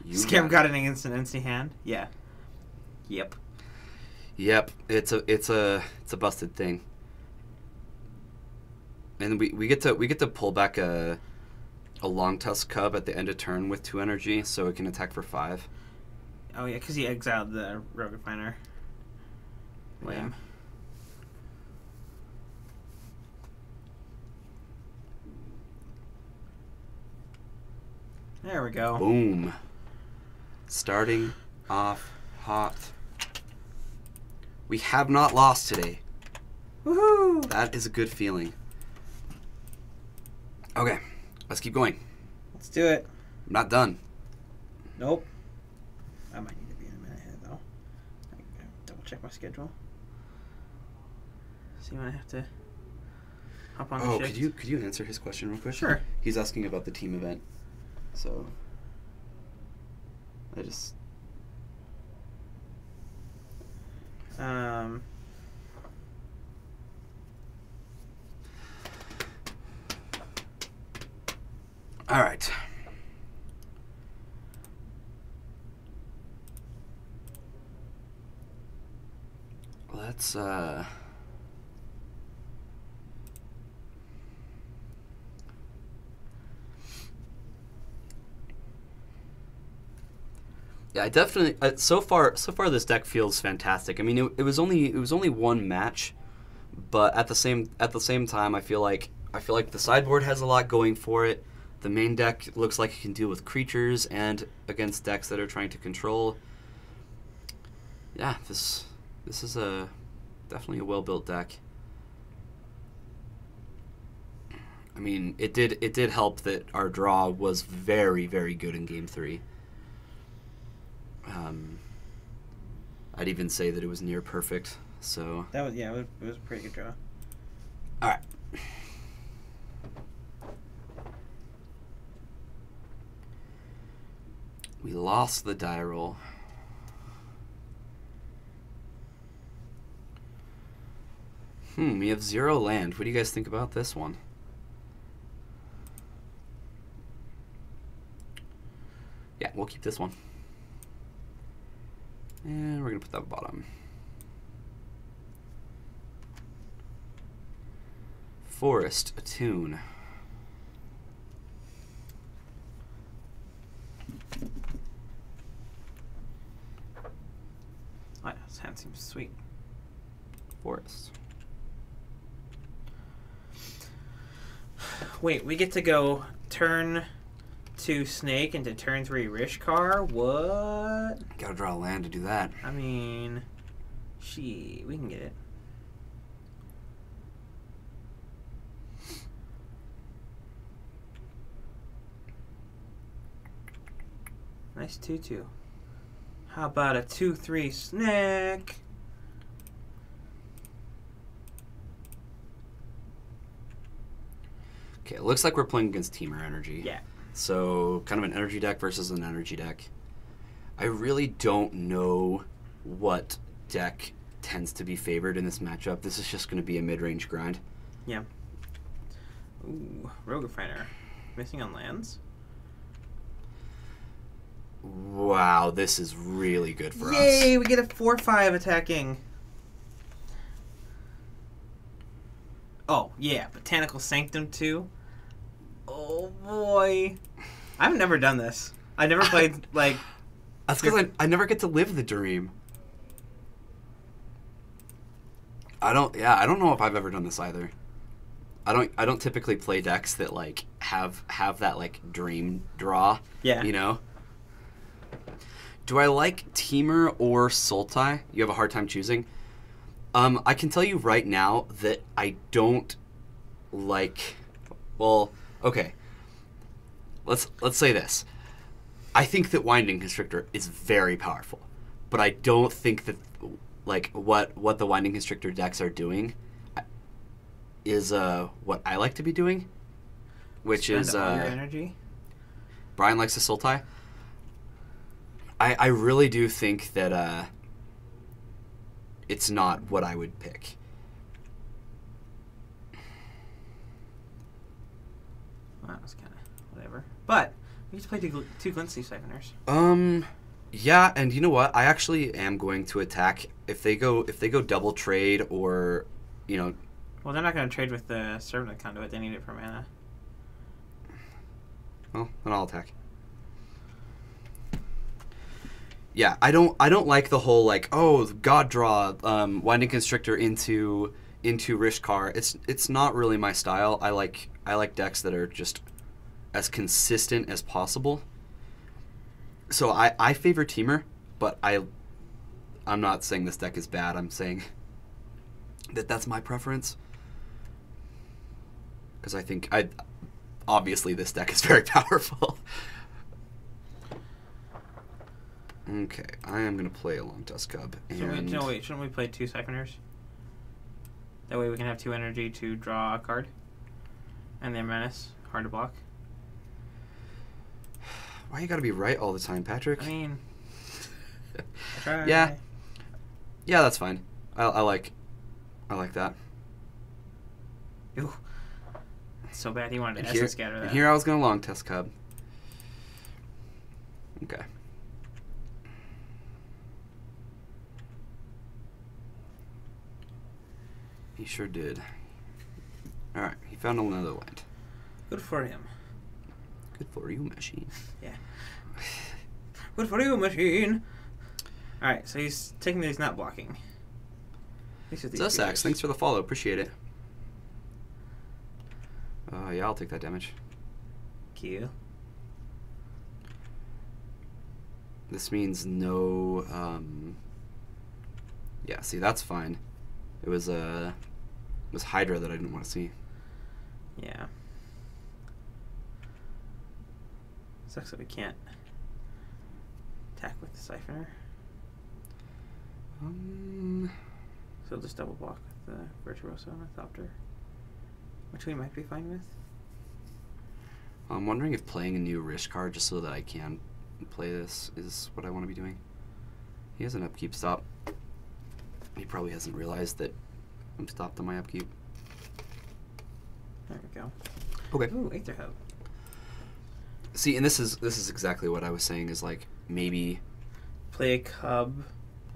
Scam got an instant hand. Yeah. Yep. Yep. It's a busted thing. And we get to pull back a Long Tusk Cub at the end of turn with 2 energy, so it can attack for 5. Oh yeah, because he exiled the Rogue Refiner. Lame. There we go. Boom. Starting off hot. We have not lost today. Woohoo! That is a good feeling. Okay, let's keep going. Let's do it. I'm not done. Nope. I might need to be in a minute ahead though. I gotta double check my schedule. See when I have to hop on the shift. could you answer his question real quick? Sure. He's asking about the team event. So I just all right. Let's yeah, I definitely so far this deck feels fantastic. I mean, it was only one match, but at the same time, I feel like the sideboard has a lot going for it. The main deck looks like it can deal with creatures and against decks that are trying to control. Yeah, this is definitely a well-built deck. I mean, it did help that our draw was very, very good in Game 3. I'd even say that it was near perfect. So that was it was a pretty good draw. all right. We lost the die roll. We have 0 land. What do you guys think about this one? Yeah, we'll keep this one. And we're going to put that bottom. Forest, Attune. Oh, this hand seems sweet. Forest. Wait, we get to go turn 2 Snake into turn 3 Rishkar? What? Gotta draw a land to do that. I mean, we can get it. Nice 2/2. How about a 2/3 Snake? Okay, it looks like we're playing against Teamer Energy. Yeah. So, kind of an energy deck versus an energy deck. I really don't know what deck tends to be favored in this matchup. This is just going to be a mid-range grind. Yeah. Ooh, Rogue Refiner. Missing on lands? Wow, this is really good for us. Yay, we get a 4/5 attacking. Oh, yeah, Botanical Sanctum too. Oh, boy. I've never done this. I never played, like... That's because I never get to live the dream. I don't know if I've ever done this either. I don't typically play decks that, like, have that, like, dream draw. Yeah. You know? Do I like Teamer or Sultai? You have a hard time choosing? I can tell you right now that I don't like... Well, okay. Let's say this. I think that Winding Constrictor is very powerful, but I don't think that, like, what the Winding Constrictor decks are doing is what I like to be doing, which Spend is all your energy. Brian likes the Sultai. I really do think that it's not what I would pick. Well, that was kind of whatever. But we get to play two Glintstone Siphoners. Yeah, and you know what? I actually am going to attack if they go double trade or, you know. Well, they're not going to trade with the Servant Conduit. They need it for mana. Well, then I'll attack. Yeah, I don't like the whole, like, oh, God draw Winding Constrictor into Rishkar. It's not really my style. I like decks that are just as consistent as possible. So I favor Teamer, but I'm not saying this deck is bad. I'm saying that's my preference. Because I think obviously this deck is very powerful. Okay, I am going to play a Long Tusk Cub. And Shouldn't we play 2 Siphoners? That way we can have 2 energy to draw a card. And their menace, hard to block. Why you gotta be right all the time, Patrick? I mean... try. Yeah, that's fine. I like that. Ooh. That's so bad he wanted to Essence Scatter that. And here I was going to Long Tusk Cub. Okay. He sure did. Alright, he found another land. Good for him. Good for you, machine. Yeah. Good for you, machine. Alright, so he's taking that he's not blocking. Zusax, thanks for the follow. Appreciate it. Yeah, I'll take that damage. Q. This means no... Yeah, see, that's fine. It was Hydra that I didn't want to see. Yeah. Sucks that we can't attack with the Siphoner. So we'll just double block with the Virtuoso and Orthopter, which we might be fine with. I'm wondering if playing a new Rish card just so that I can and play this is what I want to be doing. He has an upkeep stop. He probably hasn't realized that I'm stopped on my upkeep. There we go. Okay. Ooh, Aether Hub. See, and this is exactly what I was saying is like maybe Play a Cub.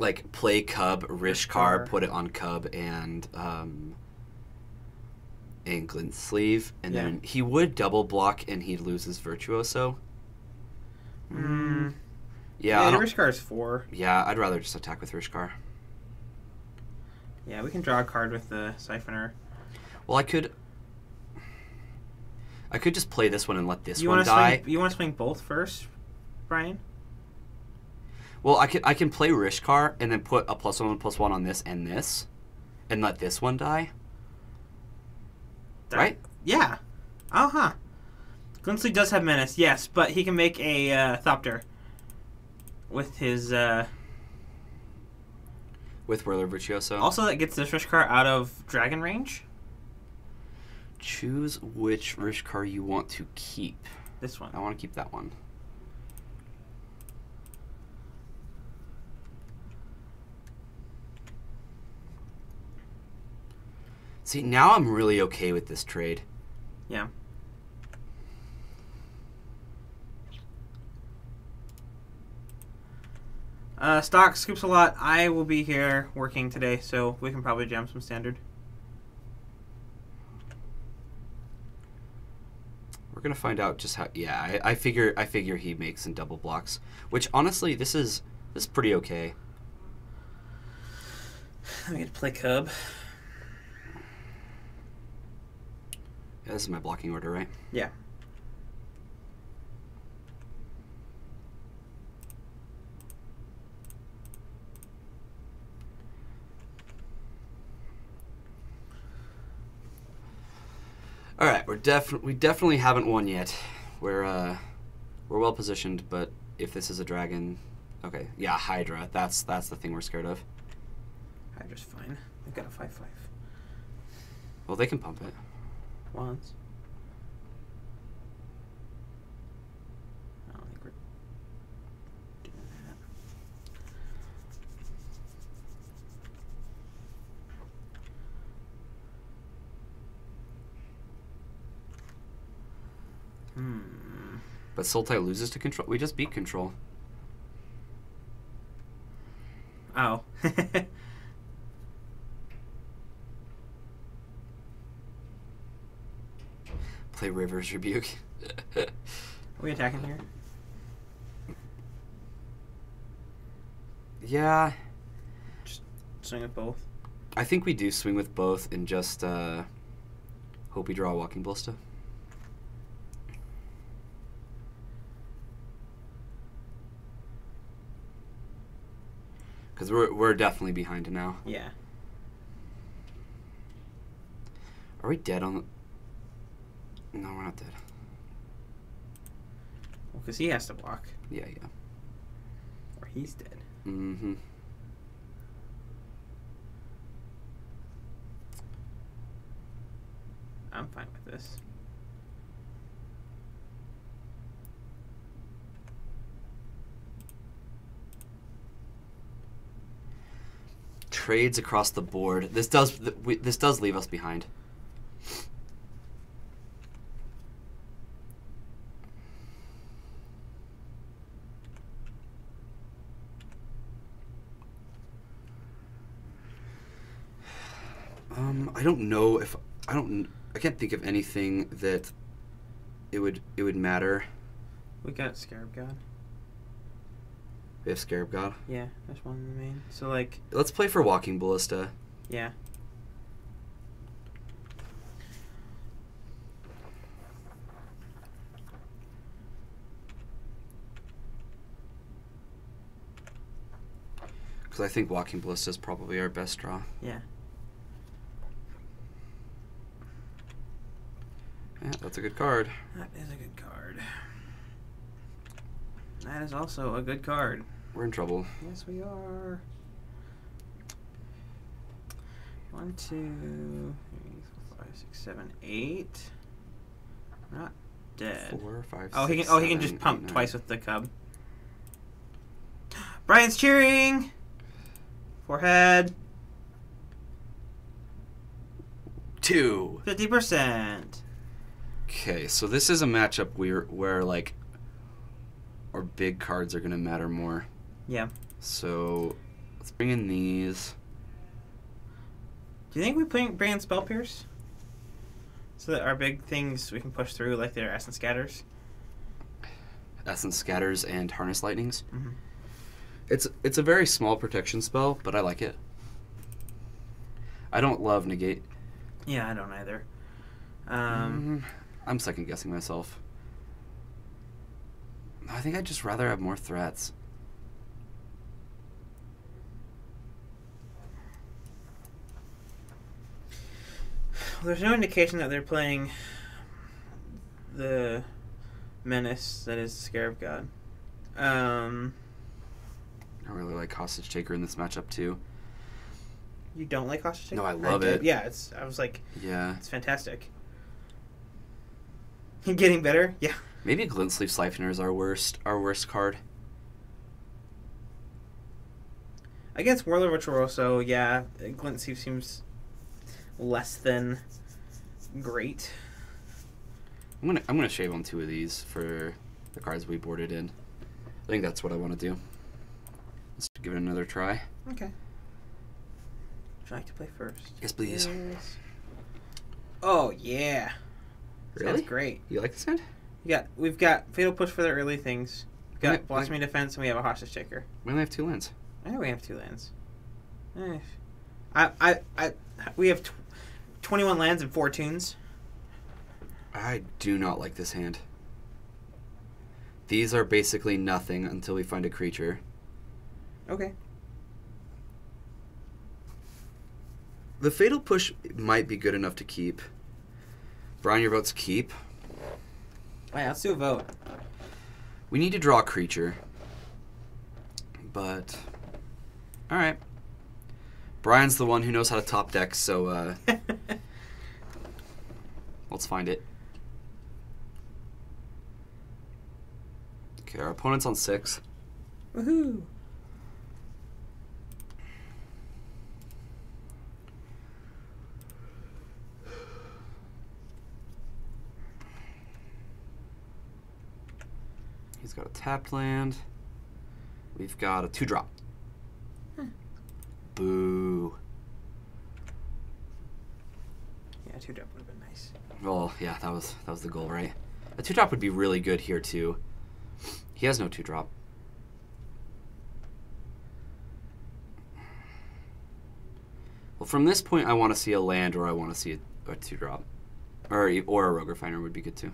like play Cub, Rishkar, put it on Cub and Glint Sleeve, and then he would double block and he'd lose his Virtuoso. Yeah, Rishkar's 4. Yeah, I'd rather just attack with Rishkar. Yeah, we can draw a card with the Siphoner. Well, I could just play this one and let this one die. You want to swing both first, Brian? Well, I can play Rishkar and then put a +1/+1 on this, and let this one die. Right? Yeah. Uh-huh. Glinsley does have Menace, yes, but he can make a Thopter with his... with Whirler Virtuoso. Also, that gets this Rishkar out of Dragon range. Choose which Rishkar you want to keep. This one. I want to keep that one. See, now I'm really okay with this trade. Yeah. Stock scoops a lot. I will be here working today, so we can probably jam some Standard. We're gonna find out just how. Yeah, I figure he makes some double blocks, which honestly, this is pretty okay. Let me get to play Cub. Yeah, this is my blocking order, right? Yeah. All right, we definitely haven't won yet. We're well positioned, but if this is a dragon, okay, yeah, Hydra. That's the thing we're scared of. Hydra's fine. I've got a 5/5. Well, they can pump it. Once. I don't think we're doing that. But Sultai loses to control. We just beat control. Oh. Play River's Rebuke. Are we attacking here? Yeah. Just swing with both. I think we do swing with both and just hope we draw a Walking Ballista. Because we're definitely behind now. Yeah. Are we dead on... No, we're not dead. Well, because he has to block. Yeah. Or he's dead. Mm-hmm. I'm fine with this. Trades across the board. This does leave us behind. I don't know if I can't think of anything that it would matter. We got Scarab God. We have Scarab God. Yeah, there's one in the main. So, like... Let's play for Walking Ballista. Yeah. Because I think Walking Ballista is probably our best draw. Yeah. Yeah, that's a good card. That is a good card. That is also a good card. We're in trouble. Yes, we are. 1, 2, 3, 4, 5, 6, 7, 8. Not dead. 4, 5, Oh, 6, he can 7, just pump 8, 9. twice with the Cub. Brian's cheering. Forehead. 2. 50%. Okay, so this is a matchup where like our big cards are gonna matter more. Yeah. So let's bring in these. Do you think we bring in Spell Pierce? So that our big things we can push through, like their Essence Scatters? Essence Scatters and Harness Lightnings. Mm-hmm. It's a very small protection spell, but I like it. I don't love Negate. Yeah, I don't either. I'm second guessing myself. I think I'd just rather have more threats. There's no indication that they're playing the Menace that is the Scarab God. I really like Hostage Taker in this matchup too. You don't like Hostage Taker? No, I love it. Yeah, I was like, yeah, it's fantastic. Getting better? Yeah. Maybe Glint Sleeve Siphoner is our worst card. Against Warlord Virtuoso, yeah, Glint Sleeve seems less than great. I'm gonna shave on 2 of these for the cards we boarded in. I think that's what I want to do. Let's give it another try. Okay. Would you like to play first? Yes, please. Yes. Oh yeah. Really? That's great. You like this hand? We've got Fatal Push for the early things. We've got Right, Blossoming Defense, and we have a Hostage Taker. We only have 2 lands. I know we have 2 lands. We have 21 lands and 4 tunes. I do not like this hand. These are basically nothing until we find a creature. Okay. The Fatal Push might be good enough to keep. Brian, your vote's keep. Alright, let's do a vote. We need to draw a creature. But, alright. Brian's the one who knows how to top deck, so let's find it. Okay, our opponent's on 6. Woohoo! He's got a tapped land. We've got a 2-drop. Boo. Yeah, 2-drop would have been nice. Well, yeah, that was the goal, right? A 2-drop would be really good here too. He has no 2-drop. Well, from this point, I want to see a land, or I want to see a 2-drop, or a Rogue Refiner would be good too.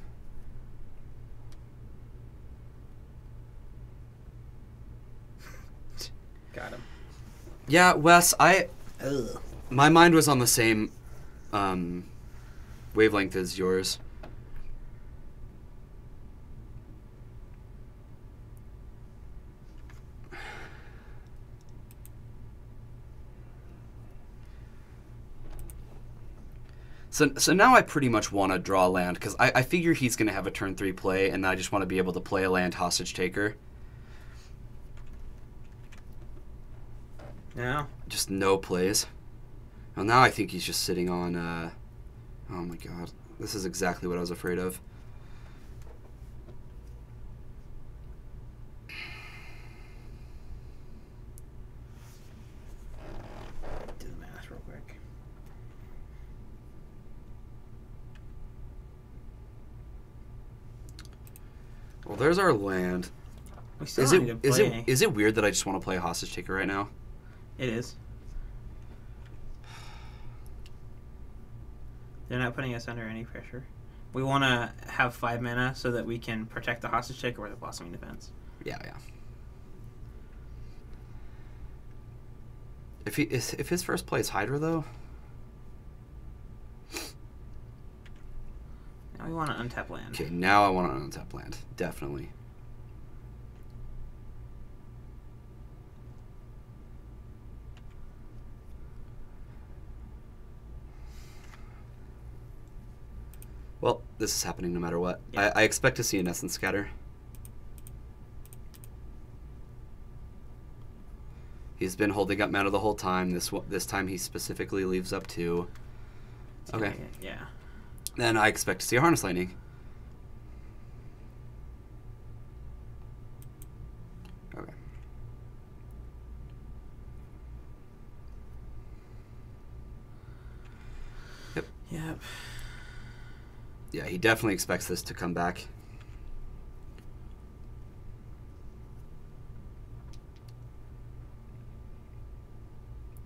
Got him. Yeah, Wes, my mind was on the same wavelength as yours. So now I pretty much want to draw a land, because I figure he's going to have a turn 3 play, and I just want to be able to play a land Hostage Taker. No. Just no plays. Well, now I think he's just sitting on, oh my god. This is exactly what I was afraid of. Do the math real quick. Well, there's our land. We still Is need to play. is it weird that I just want to play a Hostage Taker right now? It is. They're not putting us under any pressure. We want to have 5 mana so that we can protect the Hostage Taker or the Blossoming Defense. Yeah. If his first play is Hydra though. Now we want to untap land. Okay, now I want an untap land. Definitely. Well, this is happening no matter what. Yeah. I expect to see an Essence Scatter. He's been holding up mana the whole time. This time he specifically leaves up 2. Okay. Yeah. Then I expect to see a Harness Lightning. Okay. Yep. Yeah, he definitely expects this to come back.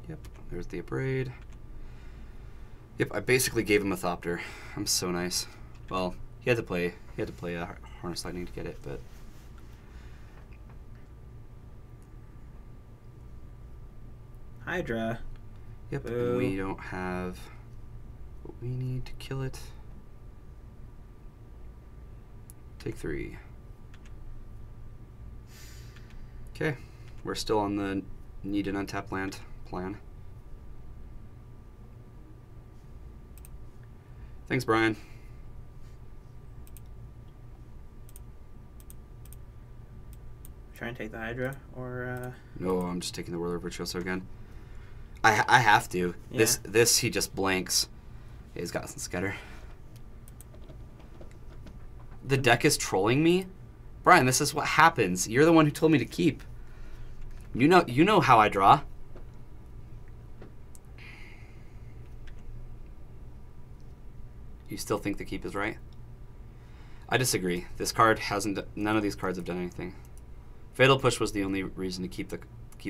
Yep, there's the Abrade. Yep, I basically gave him a Thopter. I'm so nice. Well, he had to play a Harness Lightning to get it, but Hydra. yep, Boo. and we don't have what we need to kill it. Take 3. Okay, we're still on the need an untapped land plan. Thanks, Brian. Try and take the Hydra, or No, I'm just taking the Whirler Virtuoso again. I have to. Yeah. This he just blanks. Yeah, he's got some scatter. The deck is trolling me, Brian. This is what happens. You're the one who told me to keep. You know how I draw. You still think the keep is right? I disagree. This card hasn't. None of these cards have done anything. Fatal Push was the only reason to keep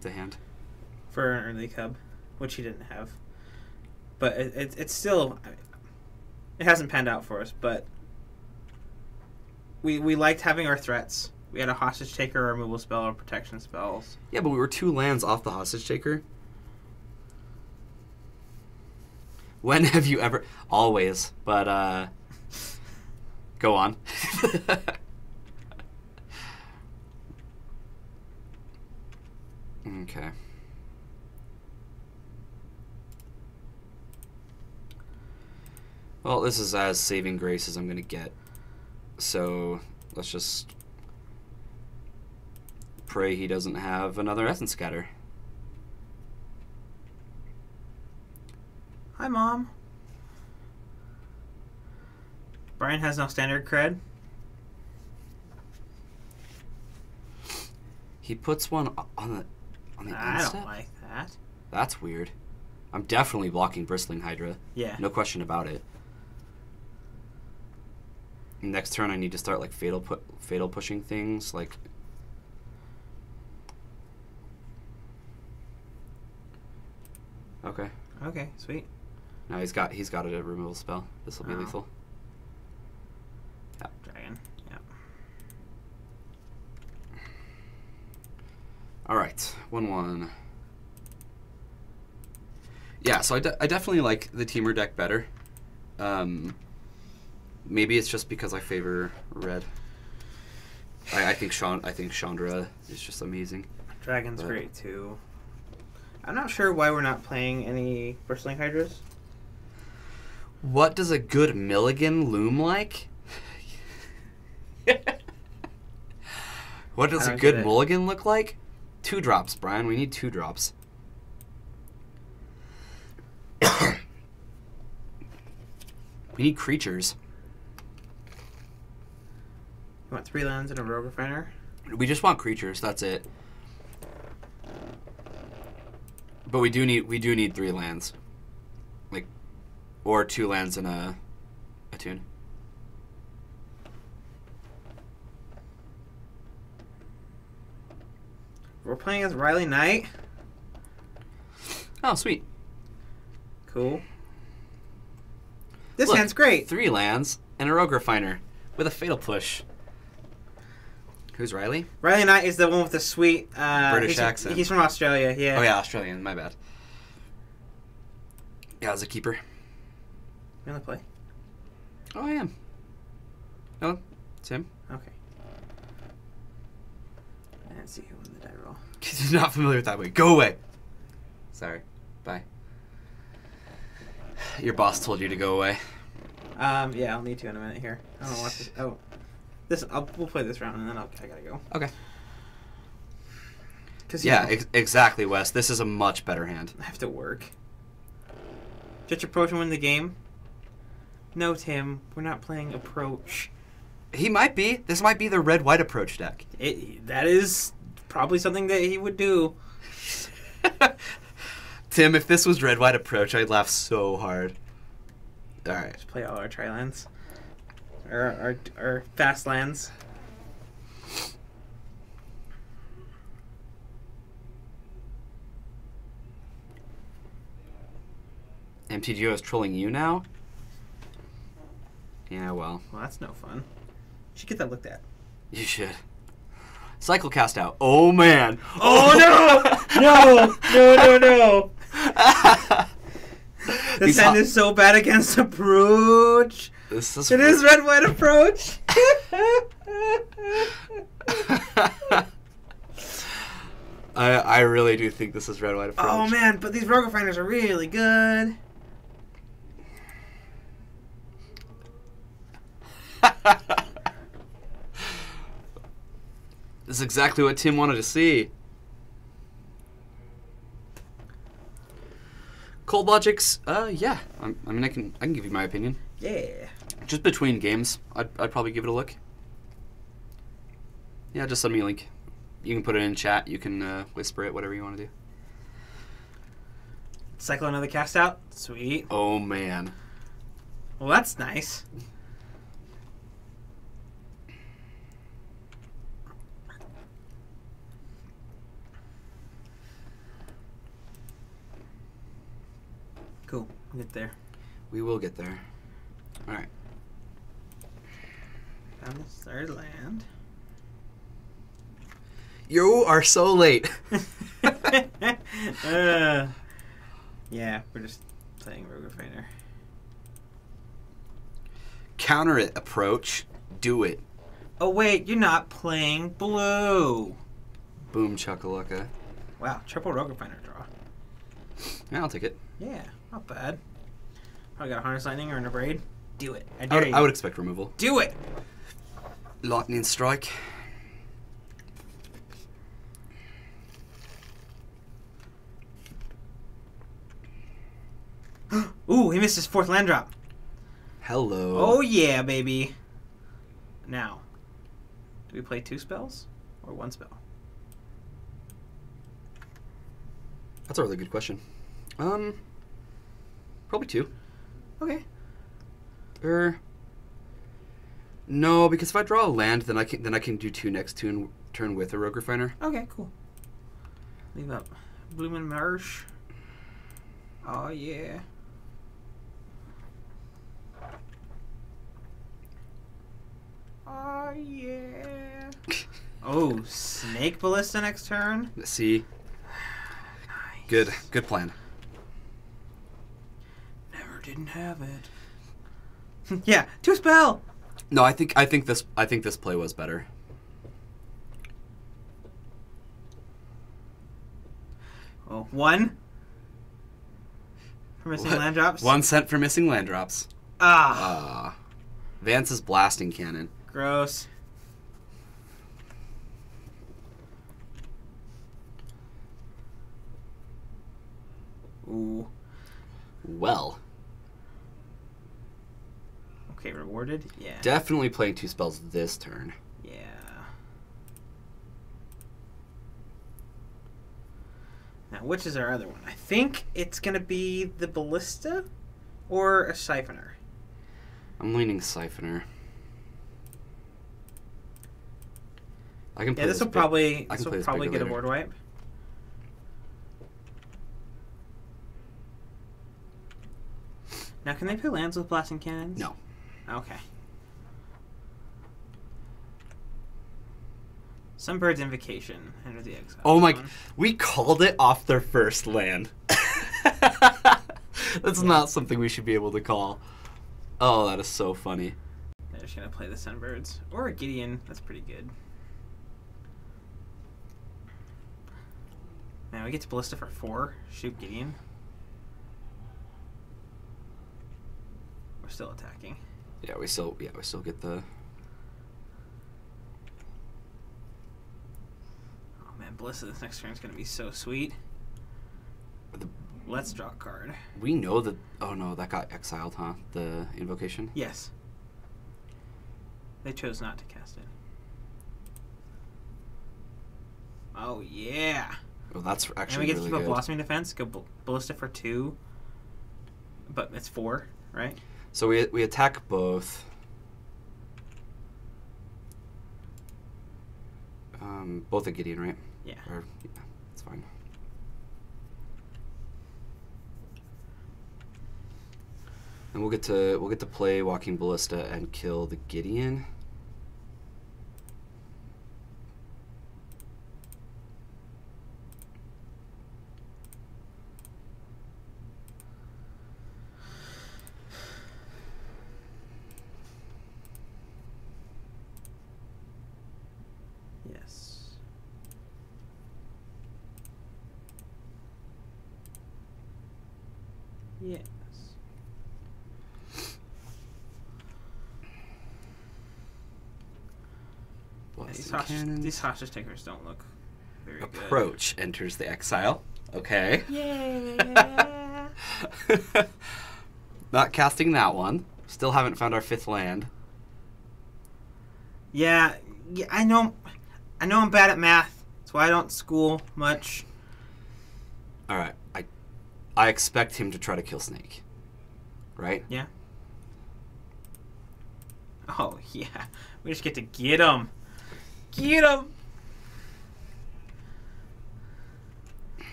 the hand. for an early cub, which he didn't have. But it's still, it hasn't panned out for us. But we liked having our threats. We had a hostage taker, a removal spell, or protection spells. Yeah, but we were 2 lands off the hostage taker. When have you ever? Always, but go on. Okay. Well, this is as saving grace as I'm gonna get. So let's just pray he doesn't have another Essence Scatter. Hi, Mom. Brian has no standard cred. He puts one on the I instep? don't like that. That's weird. I'm definitely blocking Bristling Hydra. Yeah. No question about it. Next turn, I need to start like fatal pushing things. Like, okay. Okay, sweet. Now he's got a removal spell. This will be lethal. Yep, dragon. Yep. All right, 1/1. Yeah, so I definitely like the Teamer deck better. Maybe it's just because I favor red. I think Chandra is just amazing. Dragon's great too. I'm not sure why we're not playing any Bristling Hydras. What does a good Milligan loom like? What does a good mulligan look like? 2 drops, Brian. We need 2 drops. We need creatures. You want 3 lands and a Rogue Refiner? We just want creatures. That's it. But we do need 3 lands, like, or 2 lands and a tune. We're playing as Riley Knight. Oh, sweet. Cool. This Look, hand's great. 3 lands and a Rogue Refiner with a Fatal Push. Who's Riley? Riley Knight is the one with the sweet British accent. He's from Australia, yeah. Oh yeah, Australian. My bad. Yeah, as a keeper. You want to play? Oh, I am. No, it's him. Okay. And see who won the die roll. He's not familiar with that way. Go away. Sorry. Bye. Your boss told you to go away. Yeah, I'll need to in a minute here. I don't know what this. Oh, we'll play this round and then I gotta go. Okay. Yeah, exactly, Wes. This is a much better hand. I have to work. Just approach and win the game? No, Tim. We're not playing approach. He might be. This might be the red-white approach deck. That is probably something that he would do. Tim, if this was red-white approach, I'd laugh so hard. All right. Just play all our tri-lands. Our fast lands. MTGO is trolling you now? Yeah, well. Well, that's no fun. You should get that looked at. You should. Cycle cast out. Oh, man. Oh, no! No! This hand is so bad against approach. It is red-white approach. I really do think this is red-white approach. Oh, man, but these Rogue Finders are really good. This is exactly what Tim wanted to see. Cold Logic's, yeah. I mean, I can give you my opinion. Yeah. Just between games, I'd probably give it a look. Yeah, just send me a link. You can put it in chat. You can whisper it, whatever you want to do. Cycle another cast out. Sweet. Oh, man. Well, that's nice. Cool. We'll get there. We will get there. All right. Found the third land. You are so late. Yeah, we're just playing Rogue Fighter. Counter it, approach. Do it. Oh, wait, you're not playing blue. Boom, chakalaka. Wow, triple Rogue Fighter draw. Yeah, I'll take it. Yeah, not bad. Probably got a Harness Lightning or an Abrade. Do it. I I dare would, you. I would expect removal. Do it! Lightning strike. Ooh, he missed his fourth land drop. Hello. Oh, yeah, baby. Now, do we play 2 spells or 1 spell? That's a really good question. Probably 2. Okay. No, because if I draw a land, then I can do 2 next turn with a Rogue Refiner. Okay, cool. Leave up Bloomin' Marsh. Oh, yeah. Oh, yeah. Oh, Snake Ballista next turn? See? Nice. Good plan. Never didn't have it. Yeah, 2 spell! No, I think this play was better. Oh, 1? For missing land drops? 1 cent for missing land drops. Ah. Vance's blasting cannon. Gross. Ooh. Well. Okay, rewarded? Yeah. Definitely playing 2 spells this turn. Yeah. Now, which is our other one? I think it's going to be the Ballista or a Siphoner. I'm leaning Siphoner. I can play Yeah, this will probably bigger get a later. board wipe. Now, can they play lands with blasting cannons? No. Okay. Sunbird's Invocation. Enter the Exile. Oh my! Zone. We called it off their first land. That's not something we should be able to call. Oh, that is so funny. They're just gonna play the Sunbirds or a Gideon. That's pretty good. Now we get to Ballista for 4. Shoot Gideon. We're still attacking. Yeah, we still get the. Oh man, Ballista this next turn is going to be so sweet. Let's draw a card. We know that... Oh, no, that got exiled, huh? The invocation? Yes. They chose not to cast it. Oh, yeah. Oh, that's And actually we get really to keep good. a Blossoming Defense, go Ballista for 2. But it's 4, right? So we attack both. Both a Gideon, right? Yeah. Or, yeah, it's fine. And we'll get to play Walking Ballista and kill the Gideon. Yes. Yes. These hostage takers don't look very good. Approach enters the exile. Okay. Yeah. Not casting that one. Still haven't found our 5th land. Yeah, I know I'm bad at math. That's why I don't school much. All right. I expect him to try to kill Snake. Right? Yeah. Oh, yeah. We just get to get him. Get him!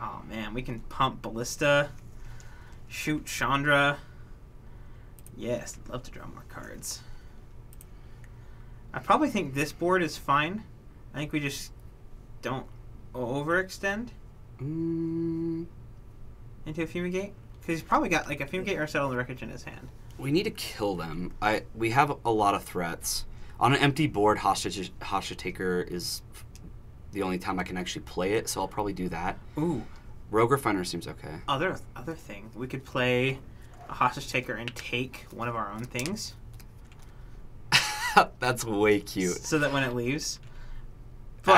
Oh, man. We can pump Ballista. Shoot Chandra. Yes, I'd love to draw more cards. I probably think this board is fine. I think we just don't overextend into a Fumigate. Because he's probably got like a Fumigate or a Settle the Wreckage in his hand. We need to kill them. We have a lot of threats. On an empty board, Hostage Taker is the only time I can actually play it, so I'll probably do that. Ooh. Rogue Refiner seems okay. Other thing, we could play a Hostage Taker and take one of our own things. That's way cute. So that when it leaves. But,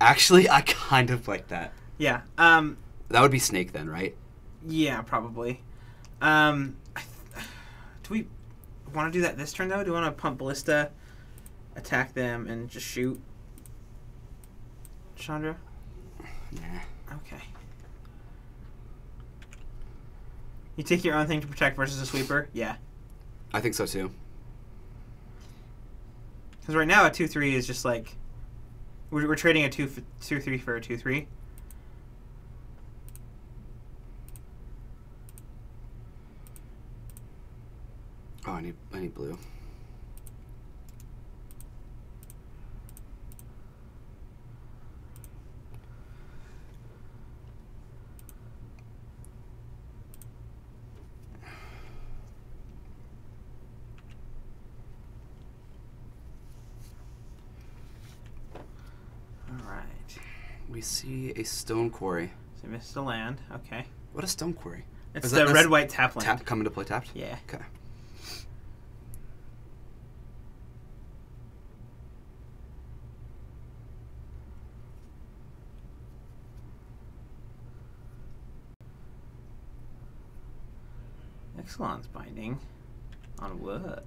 Actually, I kind of like that. Yeah. That would be Snake then, right? Yeah, probably. Do we want to do that this turn, though? Do we want to pump Ballista, attack them, and just shoot Chandra? Nah. Okay. You take your own thing to protect versus a sweeper? Yeah. I think so, too. Because right now a 2-3 is just like... We're trading a 2-3 for a 2-3. Oh, I need blue. Alright. We see a Stone Quarry. So we missed a land. Okay. What is Stone Quarry? It's the red-white tap land. Tap come into play tapped? Yeah. Okay. Exelon's binding. On what?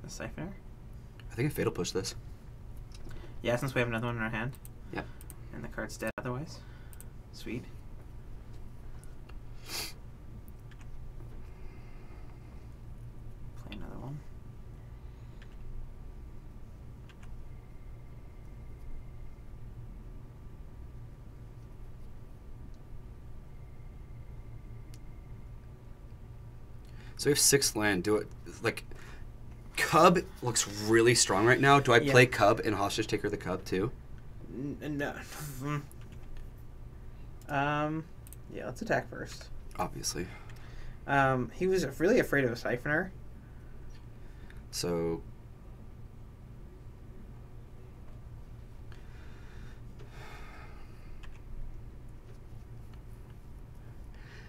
The Siphoner? I think I Fatal Push this. Yeah, since we have another one in our hand. Yep. And the card's dead otherwise. Sweet. Play another one. So we have 6 land. Do it like Cub looks really strong right now. Do I play Cub and Hostage Taker the Cub too? No. Yeah, let's attack first. Obviously. He was really afraid of a Siphoner. So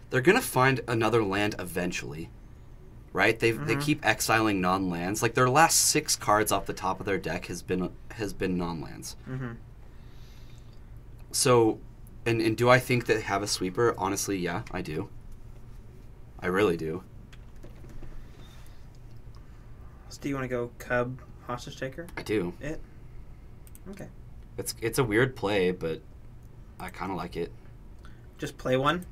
they're gonna find another land eventually, right? They keep exiling non-lands. Like their last 6 cards off the top of their deck has been non-lands. Mm-hmm. So, and do I think they have a sweeper? Honestly, yeah, I do. I really do. So do you want to go Cub Hostage Taker? I do. Okay. It's a weird play, but I kind of like it. Just play one.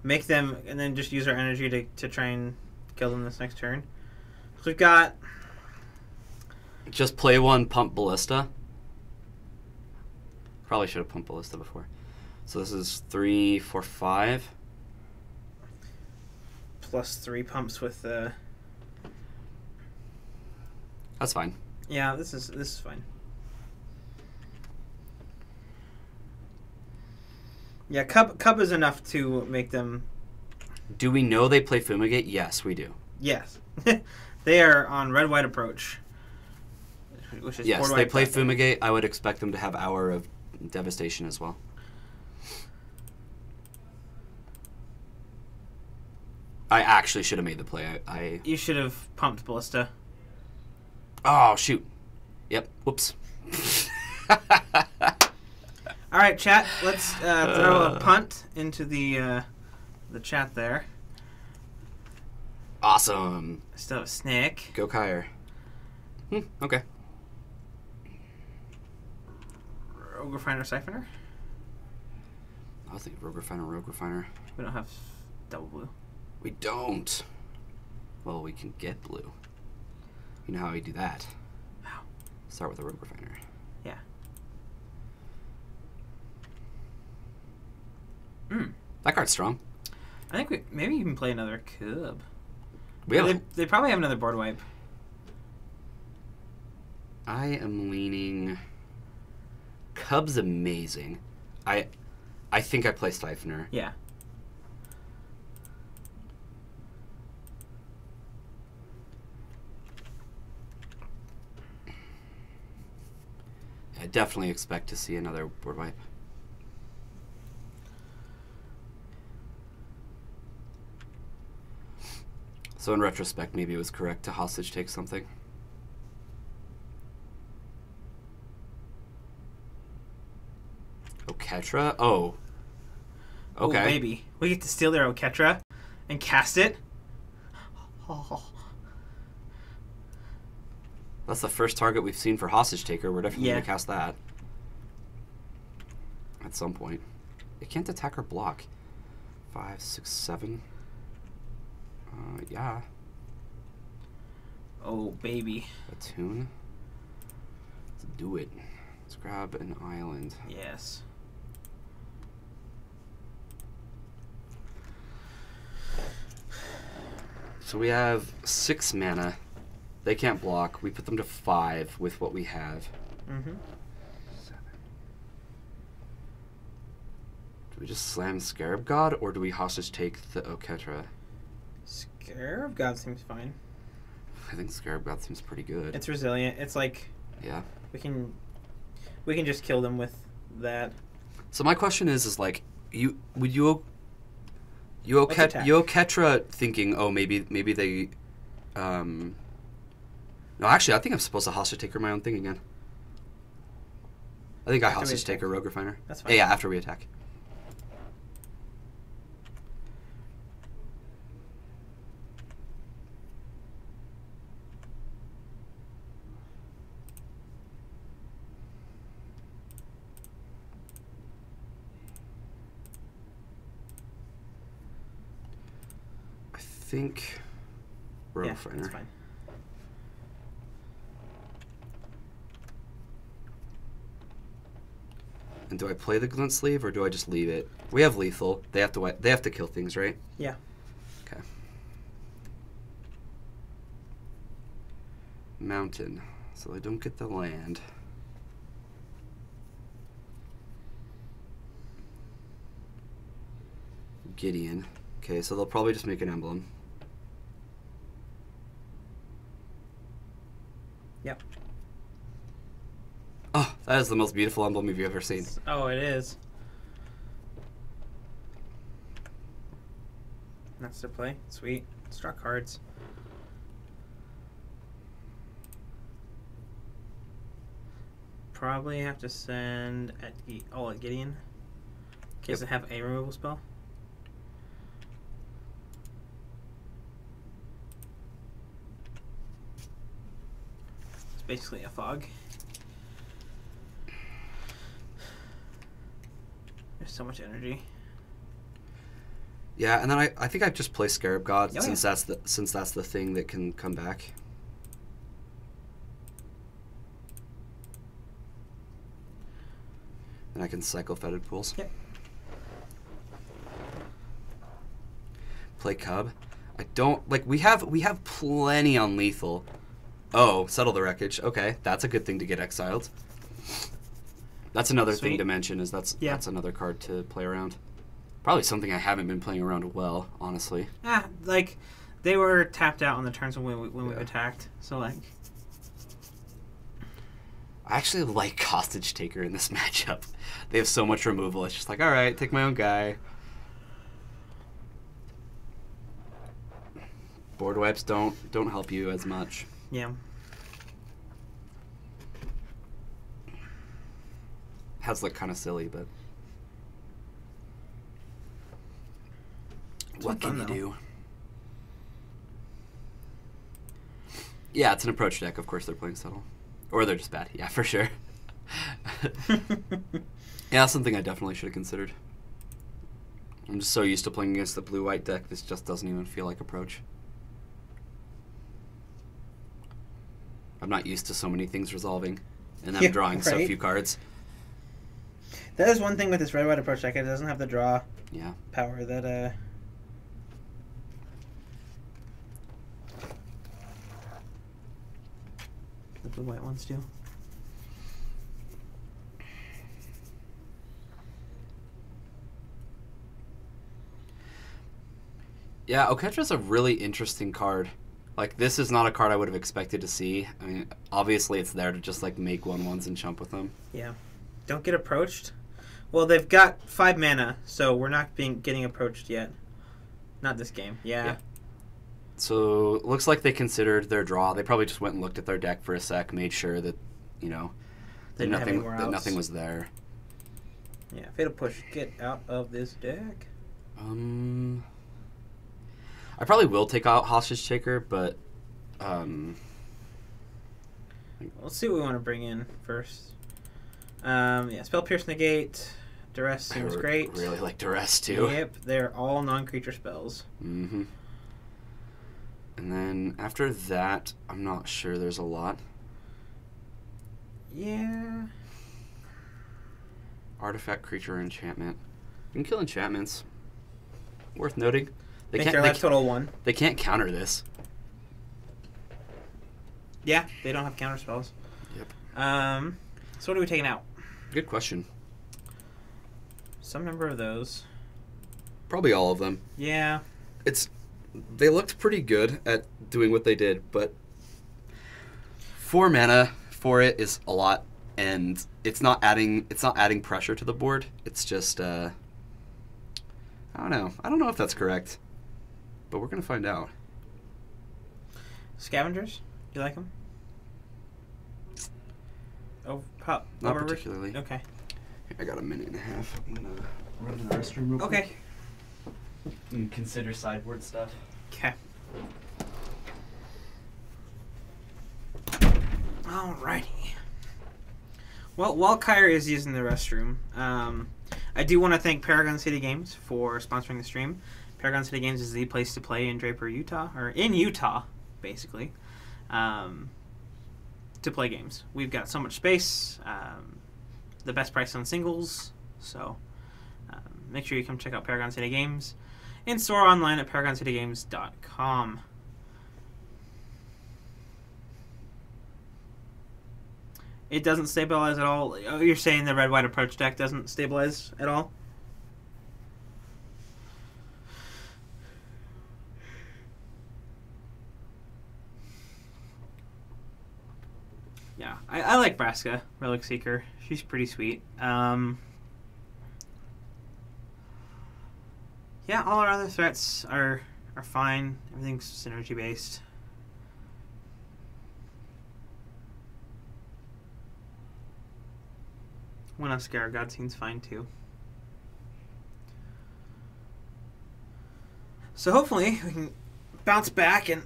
Make them, and then just use our energy to try and kill them this next turn. So we've got... Just play one, pump Ballista. Probably should have pumped Ballista before. So this is 3, 4, 5. Plus 3 pumps with the... That's fine. Yeah, this is fine. Yeah, Cub is enough to make them... Do we know they play Fumigate? Yes, we do. Yes. They are on red-white approach. Which is yes, they play Fumigate. I would expect them to have Hour of Devastation as well. I actually should have made the play. You should have pumped Ballista. Oh, shoot. Yep. Whoops. All right, chat. Let's throw a punt into the chat there. Awesome. Still have a snake. Go Kyre. Okay. Rogue Refiner, Siphoner. I was thinking Rogue Refiner. We don't have double blue. We don't. Well, we can get blue. You know how we do that? How? Start with a Rogue Refiner. Yeah. That card's strong. I think maybe you can play another Cub. They They probably have another board wipe. I am leaning... Cub's amazing. I think I play Siphoner. Yeah. I definitely expect to see another board wipe. So in retrospect, maybe it was correct to hostage take something. Oketra? Oh. Okay. Ooh, maybe. We get to steal their Oketra and cast it. Oh. That's the first target we've seen for hostage taker. We're definitely going to cast that. At some point. It can't attack or block. 5, 6, 7. Yeah. Oh, baby. Attune. Let's do it. Let's grab an island. Yes. So we have 6 mana. They can't block. We put them to 5 with what we have. Mm-hmm. 7. Do we just slam Scarab God, or do we hostage take the Oketra? Scarab God seems fine. I think Scarab God seems pretty good. It's resilient. It's like Yeah. we can just kill them with that. So my question is like, you Let's attack. Oketra thinking, oh, maybe they, no, actually, I think I'm supposed to hostage taker my own thing again. I think I hostage take a Rogue Refiner. That's fine. Yeah, after we attack. I think Rogue Refiner. That's fine. And do I play the Glint Sleeve or do I just leave it? We have lethal. They have to kill things, right? Yeah. Okay. Mountain. So they don't get the land. Gideon. Okay, so they'll probably just make an emblem. Yep. Oh, that is the most beautiful emblem you've ever seen. Oh, it is. That's to play. Sweet. Let's draw cards. Probably have to send at Gideon. In case I have a removal spell. It's basically a fog. There's so much energy. Yeah, and then I think I'd just play Scarab God Oh, since that's the thing that can come back. And I can cycle Fetid Pools. Yep. Play Cub. I don't like we have plenty on lethal. Oh, Settle the Wreckage. Okay, that's a good thing to get exiled. That's another thing to mention is that's another card to play around. Probably something I haven't been playing around well, honestly. Like they were tapped out on the turns when we attacked. So like I actually like Hostage Taker in this matchup. They have so much removal. It's just like, all right, take my own guy. Board wipes don't help you as much. Yeah. Has looked kind of silly, but what can you do? Yeah, it's an approach deck. Of course, they're playing subtle, or they're just bad. Yeah, for sure. Yeah, something I definitely should have considered. I'm just so used to playing against the blue-white deck. This just doesn't even feel like approach. I'm not used to so many things resolving, and I'm drawing so few cards. That is one thing with this red-white approach deck. It doesn't have the draw power that the blue-white ones do. Yeah, Oketra's a really interesting card. Like, this is not a card I would have expected to see. I mean, obviously it's there to just, like, make 1/1s and chump with them. Yeah. Don't get approached. Well, they've got 5 mana, so we're not getting approached yet. Not this game. Yeah. So, it looks like they considered their draw. They probably just went and looked at their deck for a sec, made sure that, you know, that nothing was there. Yeah, Fatal Push, get out of this deck. I probably will take out Hostage Taker, but let's see what we want to bring in first. Spell Pierce, Negate, Duress seems great. I really like Duress too. Yep, they're all non-creature spells. Mm-hmm. And then after that, I'm not sure there's a lot. Yeah. Artifact, creature, enchantment. You can kill enchantments. Worth noting. Make their life total 1. They can't counter this. Yeah, they don't have counter spells. Yep. So what are we taking out? Good question. Some number of those. Probably all of them. Yeah. They looked pretty good at doing what they did, but 4 mana for it is a lot, and it's not adding pressure to the board. It's just I don't know. I don't know if that's correct, but we're gonna find out. Scavengers? You like them? Oh, pop. Not particularly. Okay. I got a minute and a half. I'm gonna run to the restroom real quick. And consider sideboard stuff. Okay. Alrighty. Well, while Kyra is using the restroom, I do want to thank Paragon City Games for sponsoring the stream. Paragon City Games is the place to play in Draper, Utah, or in Utah, basically, to play games. We've got so much space, the best price on singles, so make sure you come check out Paragon City Games. In store online at paragoncitygames.com. It doesn't stabilize at all. Oh, you're saying the red-white approach deck doesn't stabilize at all? Yeah, I like Braska, Relic Seeker. She's pretty sweet. Yeah, all our other threats are are fine. Everything's synergy based. One on Scarab God seems fine too. So hopefully we can bounce back and...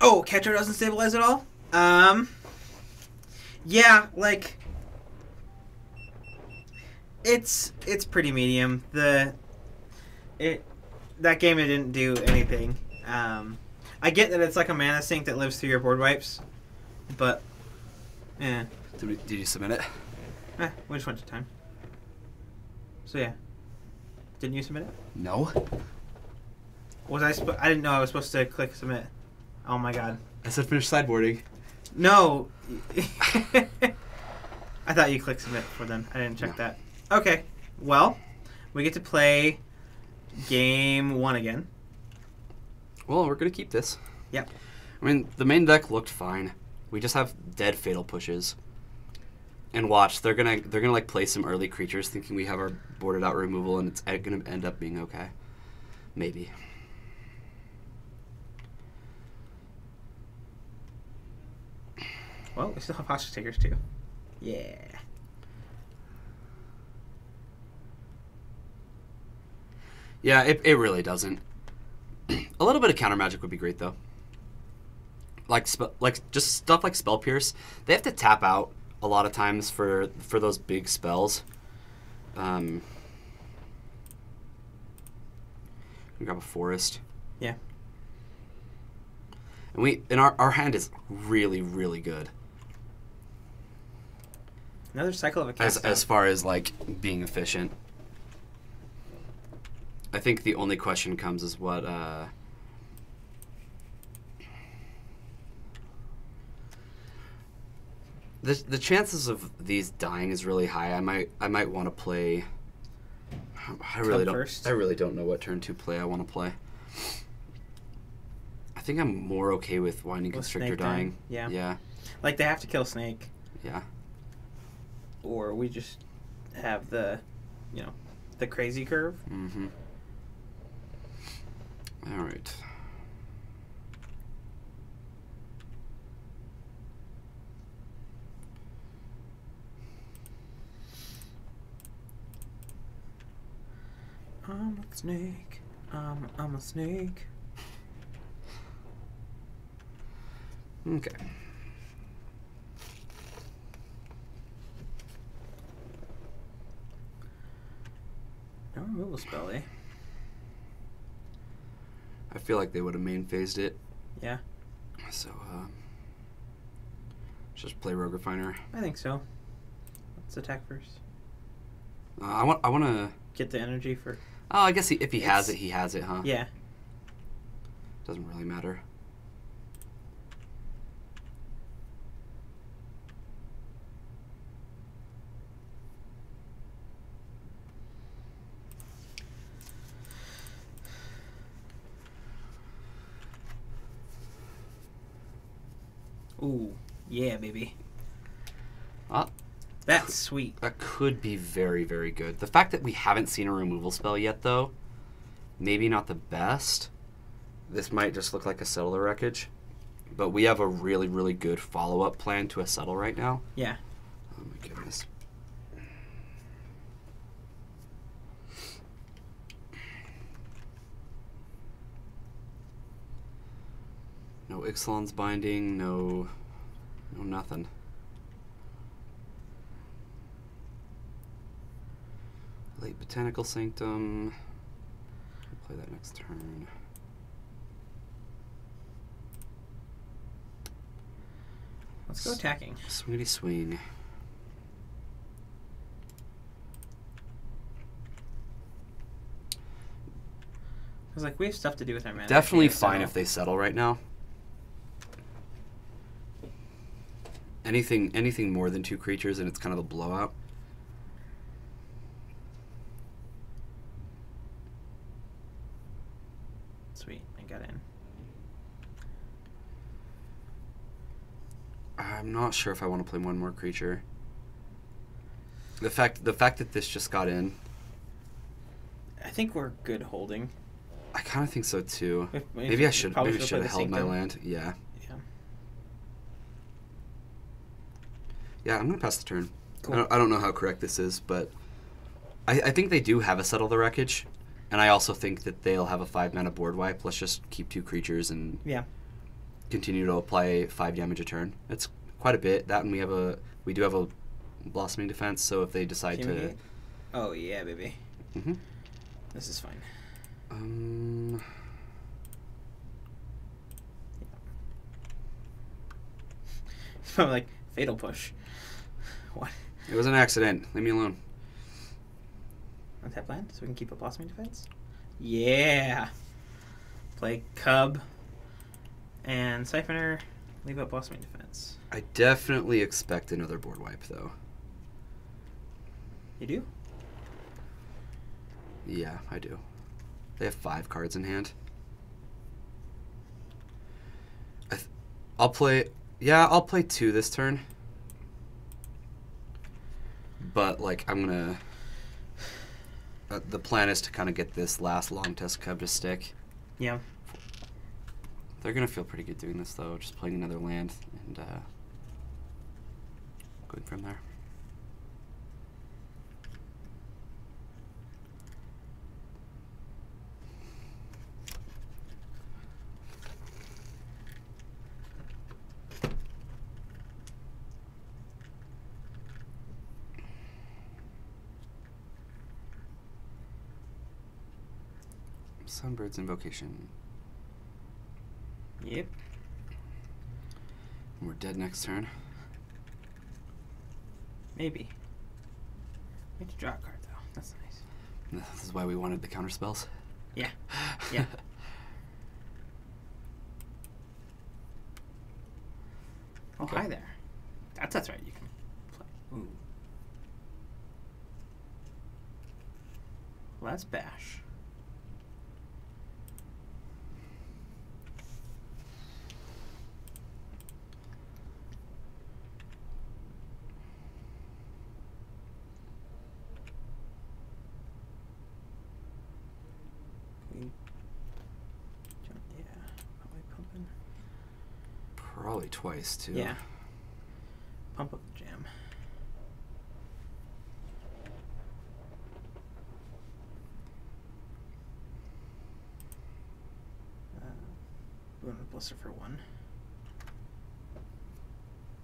Oh, Ketcher doesn't stabilize at all? Yeah, like... It's pretty medium. That game it didn't do anything. I get that it's like a mana sink that lives through your board wipes, but Did you submit it? We just went to time. So yeah, didn't you submit it? No. Was I didn't know I was supposed to click submit. Oh my god. I said finish sideboarding. No. I thought you clicked submit before then. I didn't check that. Okay. Well, we get to play game 1 again. Well, we're gonna keep this. Yep. I mean, the main deck looked fine. We just have dead fatal pushes. And watch, they're gonna like play some early creatures, thinking we have our boarded out removal, and it's gonna end up being okay. Maybe. Well, we still have hostage takers too. Yeah. Yeah, it really doesn't. A little bit of counter magic would be great though. Like just stuff like Spell Pierce, they have to tap out a lot of times for those big spells. We grab a forest. Yeah. And our hand is really, really good. Another cycle of a cast. As far as like being efficient. I think the only question comes is what the chances of these dying is really high. I might want to play. I really don't know what turn 2 play I want to play. I think I'm more okay with Winding Constrictor dying. Yeah. Yeah. Like they have to kill Snake. Yeah. Or we just have the crazy curve. Mm-hmm. All right. I'm a snake. I'm a snake. Okay. No removal spell, eh? I feel like they would have main phased it. Yeah. So, just play Rogue Refiner. I think so. Let's attack first. I want to get the energy for. Oh, I guess if he has it, he has it, huh? Yeah. Doesn't really matter. Ooh, yeah, baby. Ah, that's sweet. That could be very, very good. The fact that we haven't seen a removal spell yet, though, maybe not the best. This might just look like a Settle the Wreckage. But we have a really, really good follow-up plan to a Settle right now. Yeah. Oh, my goodness. No Ixalan's Binding, no nothing. Late Botanical Sanctum. I'll play that next turn. Let's go attacking. Swingity swing. I was like, we have stuff to do with our mana. Definitely fine if they settle right now. Anything more than 2 creatures and it's kind of a blowout. Sweet, I got in. I'm not sure if I want to play one more creature. The fact that this just got in. I think we're good holding. I kind of think so too. Maybe Maybe I should probably have play the held same my turn. land. Yeah. Yeah. Yeah, I'm gonna pass the turn. Cool. I don't know how correct this is, but I think they do have a Settle the Wreckage, and I also think that they'll have a 5-mana board wipe. Let's just keep 2 creatures and continue to apply 5 damage a turn. It's quite a bit. That, and we do have a Blossoming Defense. So if they decide to, oh yeah, baby. This is fine. It's probably like Fatal Push. What? It was an accident. Leave me alone. Untap land so we can keep a Blossoming Defense? Yeah! Play Cub and Siphoner, leave up Blossoming Defense. I definitely expect another board wipe, though. You do? Yeah, I do. They have 5 cards in hand. I'll play 2 this turn. But, like, I'm gonna... the plan is to kind of get this last long test Cub to stick. Yeah. They're gonna feel pretty good doing this, though. Just playing another land and going from there. Sunbird's Invocation. Yep. We're dead next turn. Maybe. We have to draw a card, though. That's nice. This is why we wanted the counter spells. Yeah. Yeah. Oh, Okay. hi there. That's right. You can play. Ooh. Let's bash. Yeah, probably pumping. Probably twice, too. Yeah. Pump up the jam. We want to blister for 1.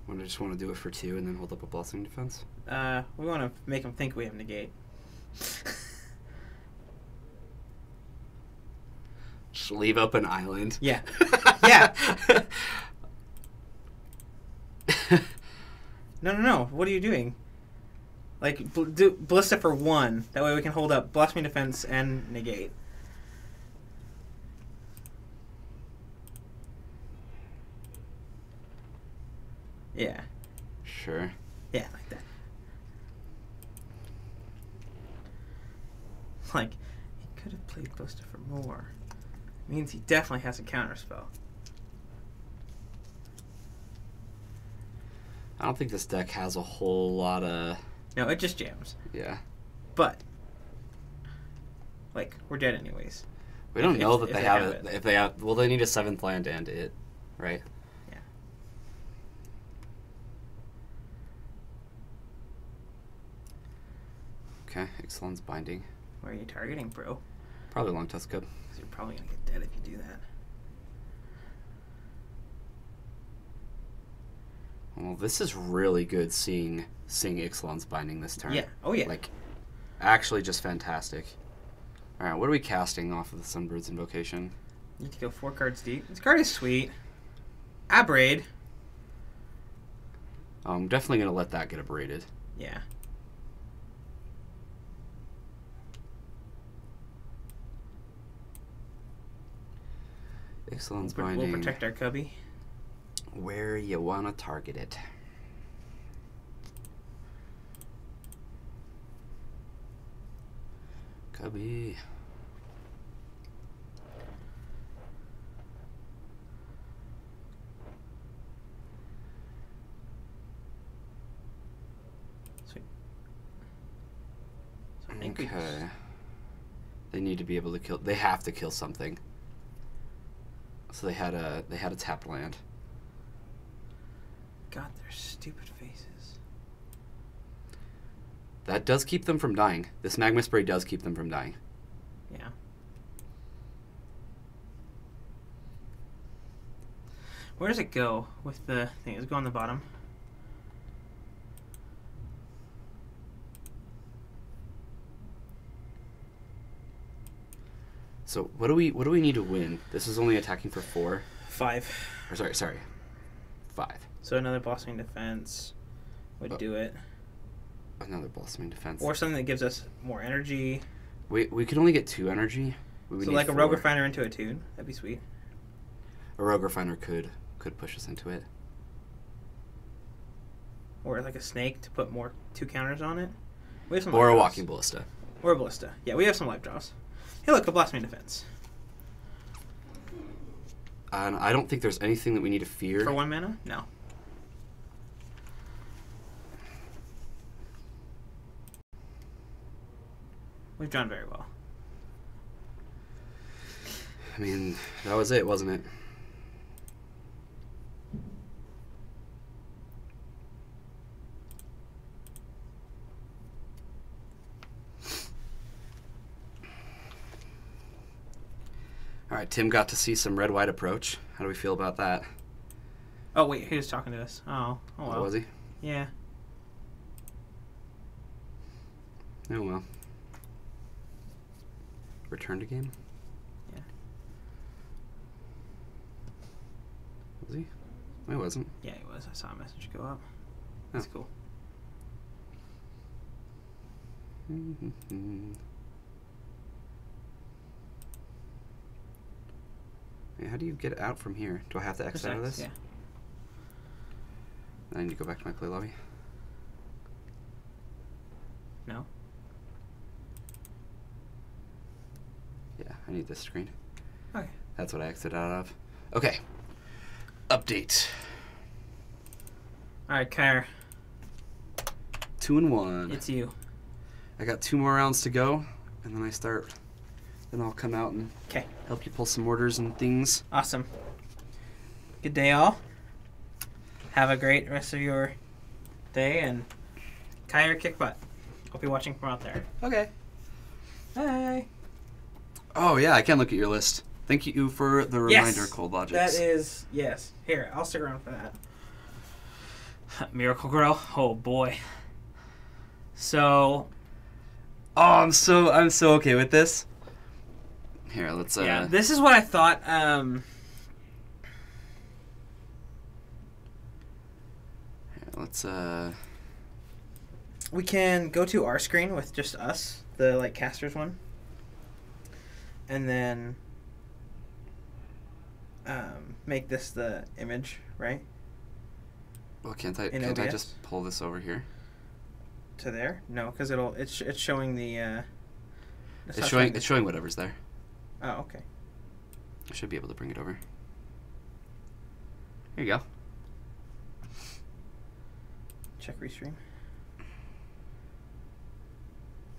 I just want to do it for 2 and then hold up a Blossoming Defense. We want to make them think we have negate. Just leave up an island. Yeah. Yeah. No. What are you doing? Like, do Ballista for 1. That way we can hold up Blossoming Defense and negate. Yeah. Sure. Yeah, like that. Like, he could have played Ballista for more. Means he definitely has a counterspell. I don't think this deck has a whole lot of... No, it just jams. Yeah. But, like, we're dead anyways. We don't know If that they they have have it. it. If they have... Well, they need a 7th land and it, right? Yeah. Okay, Ixalan's Binding. Where are you targeting, bro? Probably Long Tusk Cub. Because you're probably going to get dead if you do that. Well, this is really good seeing Ixalan's Binding this turn. Yeah. Oh, yeah. Like, actually just fantastic. Alright, what are we casting off of the Sunbird's Invocation? You need to go 4 cards deep. This card is sweet. Abrade. I'm definitely going to let that get abraded. Yeah. Ixalan's We'll Binding. protect our cubby. Where you want to target it. Cubby. Sweet. So I think we Okay. They need to be able to kill. They have to kill something. So they had a tapped land. God, their stupid faces. That does keep them from dying. This magma spray does keep them from dying. Yeah. Where does it go with the thing? Does it go on the bottom? So what do we need to win? This is only attacking for 4. 5. Or sorry. 5. So another blossoming defense would do it. Another blossoming defense. Or something that gives us more energy. We could only get 2 energy. So like 4. A rogue refiner into a tune. That'd be sweet. A rogue refiner could push us into it. Or like a snake to put more 2 counters on it. We have some or a draws. walking ballista. Or a ballista. Yeah, we have some life draws. Hey, look, a blossoming defense. And I don't think there's anything that we need to fear. For 1 mana? No. We've drawn very well. I mean, that was it, wasn't it? All right, Tim got to see some red-white approach. How do we feel about that? Oh, wait, he was talking to us. Oh well. Oh, was he? Yeah. Oh, well. Return to game? Yeah. Was he? No, he wasn't. Yeah, he was. I saw a message go up. That's cool. Hey, how do you get out from here? Do I have to exit out of this? Yeah. I need to go back to my play lobby. No? Yeah, I need this screen. Okay. That's what I exited out of. Okay. Update. Alright, Kyra. 2-1. It's you. I got 2 more rounds to go, and then I start. Then I'll come out and help you pull some orders and things. Awesome. Good day, all. Have a great rest of your day, and Kyra kick butt. I'll be watching from out there. Okay. Bye. Oh, yeah, I can look at your list. Thank you for the reminder, Cold Logics. That is, yes. Here, I'll stick around for that. Miracle Grow? Oh, boy. So... Oh, I'm so okay with this. Here, let's... Yeah, this is what I thought, Here, let's, we can go to our screen with just us, the, like, casters one. And then... make this the image, right? Well, can't I OBS? just pull this over here? To there? No, because it's showing the... It's showing whatever's there. Oh, okay. I should be able to bring it over. Here you go. Check restream.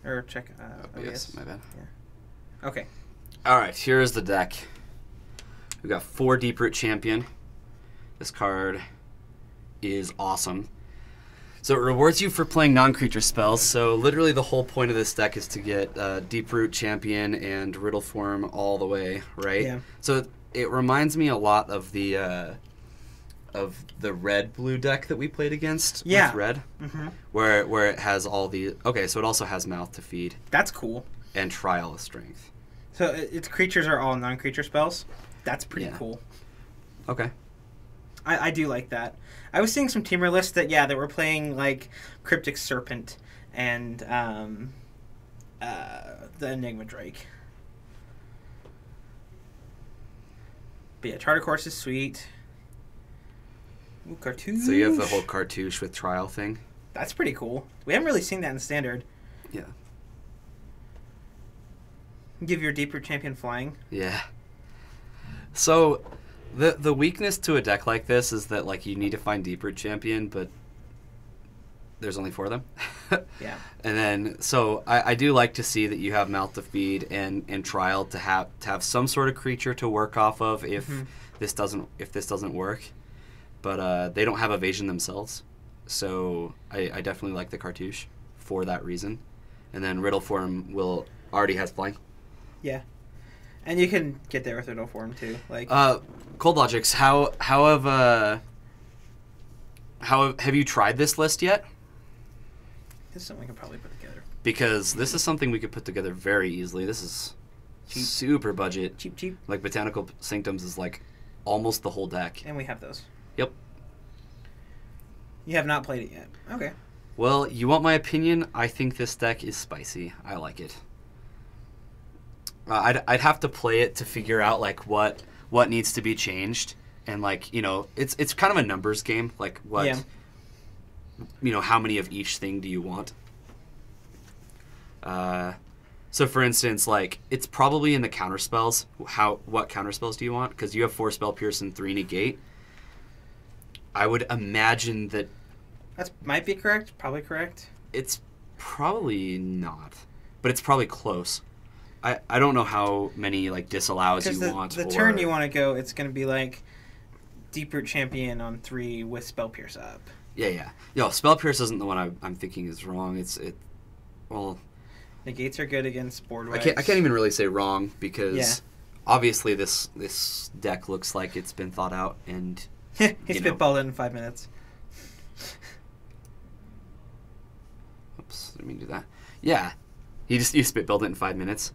Or check OBS. My bad. Yeah. Okay. All right, here's the deck. We got 4 Deeproot Champion. This card is awesome. So it rewards you for playing non-creature spells. So literally the whole point of this deck is to get Deeproot Champion and Riddle Form all the way, right? Yeah. So it reminds me a lot of the red-blue deck that we played against with red, where it has all the... Okay, so it also has Mouth to Feed. That's cool. And Trial of Strength. So its creatures are all non-creature spells? That's pretty cool. Okay. I do like that. I was seeing some teamer lists that, they were playing, like, Cryptic Serpent and the Enigma Drake. But yeah, Charter Course is sweet. Ooh, cartouche. So you have the whole cartouche with Trial thing? That's pretty cool. We haven't really seen that in Standard. Yeah. Give your Deeproot Champion flying. Yeah. So... The weakness to a deck like this is that, like, you need to find Deeproot Champion, but there's only 4 of them. Yeah. And then, so I do like to see that you have Mouth to Feed and Trial to have some sort of creature to work off of if this doesn't work. But they don't have evasion themselves, so I definitely like the Cartouche for that reason. And then Riddle Form already has flying. Yeah. And you can get there with Riddle Form too. Like Cold Logics, how have you tried this list yet? This is something we can probably put together. Because this is something we could put together very easily. This is cheap. Super budget. Cheap. Like Botanical Sanctums is like almost the whole deck. And we have those. Yep. You have not played it yet. Okay. Well, you want my opinion? I think this deck is spicy. I like it. I'd have to play it to figure out like what needs to be changed, and like, you know, it's kind of a numbers game. Like what, you know, how many of each thing do you want? So for instance, like it's probably in the counter spells. What counter spells do you want? Because you have 4 Spell Pierce and 3 Negate. I would imagine that might be correct. Probably correct. It's probably not, but it's probably close. I don't know how many like disallows you want. The turn you want to go, it's going to be like Deep Root Champion on 3 with Spell Pierce up. Yeah. Yo, Spell Pierce isn't the one I'm thinking is wrong. Well, Negates are good against board I can't even really say wrong because obviously this deck looks like it's been thought out and he spitballed it in 5 minutes. Oops, didn't mean to do that. Yeah, you spitballed it in 5 minutes.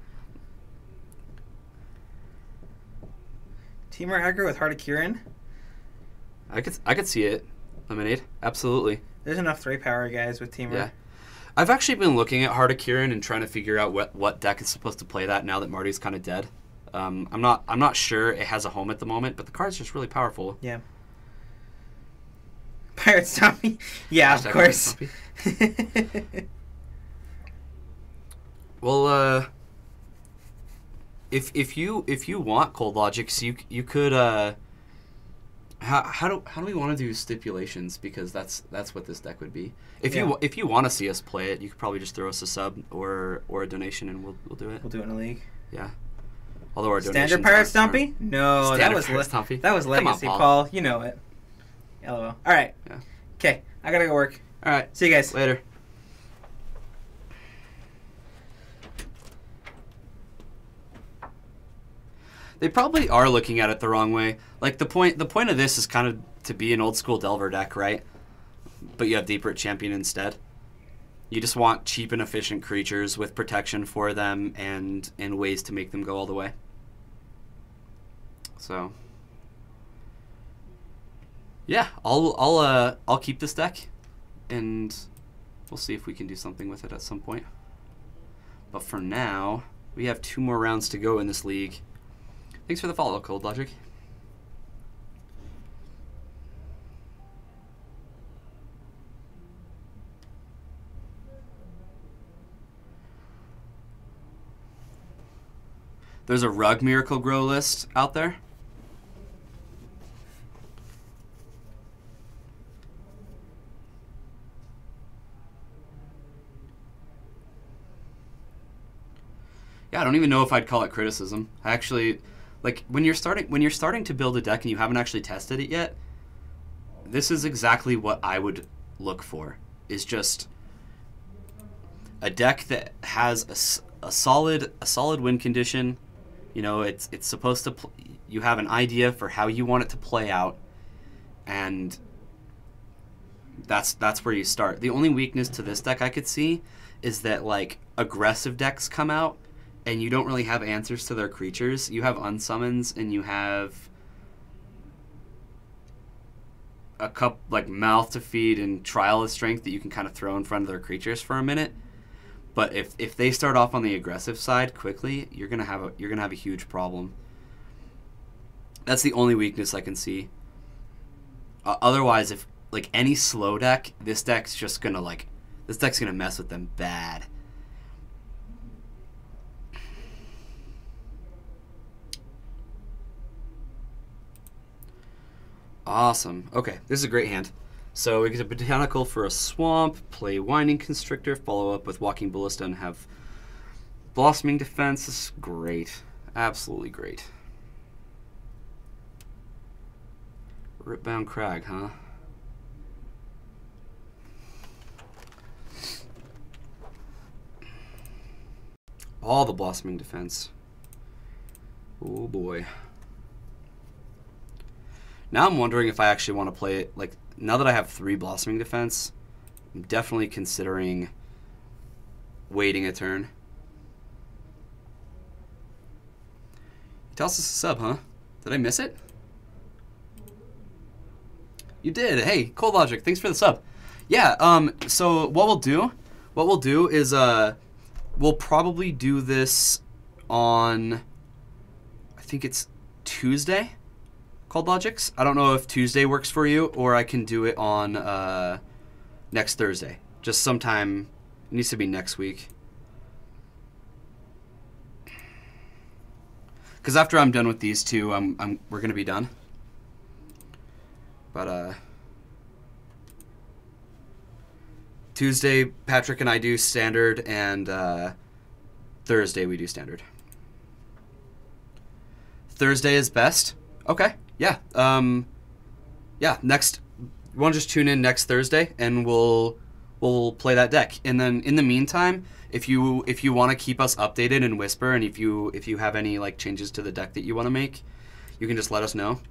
Teamer aggro with Heart of Kirin. I could see it. Lemonade, absolutely. There's enough 3 power guys with Teamer. Yeah, I've actually been looking at Heart of Kirin and trying to figure out what deck is supposed to play that now that Marty's kind of dead. I'm not sure it has a home at the moment, but the card's just really powerful. Yeah. Pirate Stompy. Yeah, of course. Well, if you want Cold Logics, you could how do we want to do stipulations, because that's what this deck would be. If you want to see us play it, you could probably just throw us a sub or a donation and we'll do it. We'll do it in a league. Yeah. Although our donations Standard Pirate Stompy? No, that was Legacy, on, Paul. You know it. LOL. All right. Yeah. Okay, I gotta go work. All right. See you guys later. They probably are looking at it the wrong way. Like the point of this is kind of to be an old school Delver deck, right? But you have Deep Root Champion instead. You just want cheap and efficient creatures with protection for them and ways to make them go all the way. So yeah, I'll keep this deck, and we'll see if we can do something with it at some point. But for now, we have 2 more rounds to go in this league. Thanks for the follow, Cold Logic. There's a Rug Miracle Grow list out there. Yeah, I don't even know if I'd call it criticism. I actually, like, when you're starting to build a deck and you haven't actually tested it yet, this is exactly what I would look for. Is just a deck that has a solid win condition. You know, it's supposed to. You have an idea for how you want it to play out, and that's where you start. The only weakness to this deck I could see is that like aggressive decks come out and you don't really have answers to their creatures. You have unsummons and you have a couple like Mouth to Feed and Trial of Strength that you can kind of throw in front of their creatures for a minute. But if they start off on the aggressive side quickly, you're gonna have a huge problem. That's the only weakness I can see. Otherwise, if like any slow deck, this deck's gonna mess with them bad. Awesome. Okay, this is a great hand. So we get a Botanical for a Swamp, play Winding Constrictor, follow up with Walking Ballista, and have Blossoming Defense. This is great. Absolutely great. Ripbound Crag, huh? All the Blossoming Defense. Oh boy. Now I'm wondering if I actually want to play it, like, now that I have 3 Blossoming Defense, I'm definitely considering waiting a turn. You tell us a sub, huh? Did I miss it? You did. Hey, Cold Logic, thanks for the sub. Yeah, so what we'll do is we'll probably do this on, I think it's Tuesday, Cold Logics. I don't know if Tuesday works for you, or I can do it on next Thursday. Just sometime, it needs to be next week. Because after I'm done with these two, we're gonna be done. But Tuesday, Patrick and I do Standard, and Thursday we do Standard. Thursday is best. Okay, yeah. Yeah, next, you want to just tune in next Thursday, and we'll play that deck. And then in the meantime, if you want to keep us updated in Whisper, and if you have any like changes to the deck that you want to make, you can just let us know.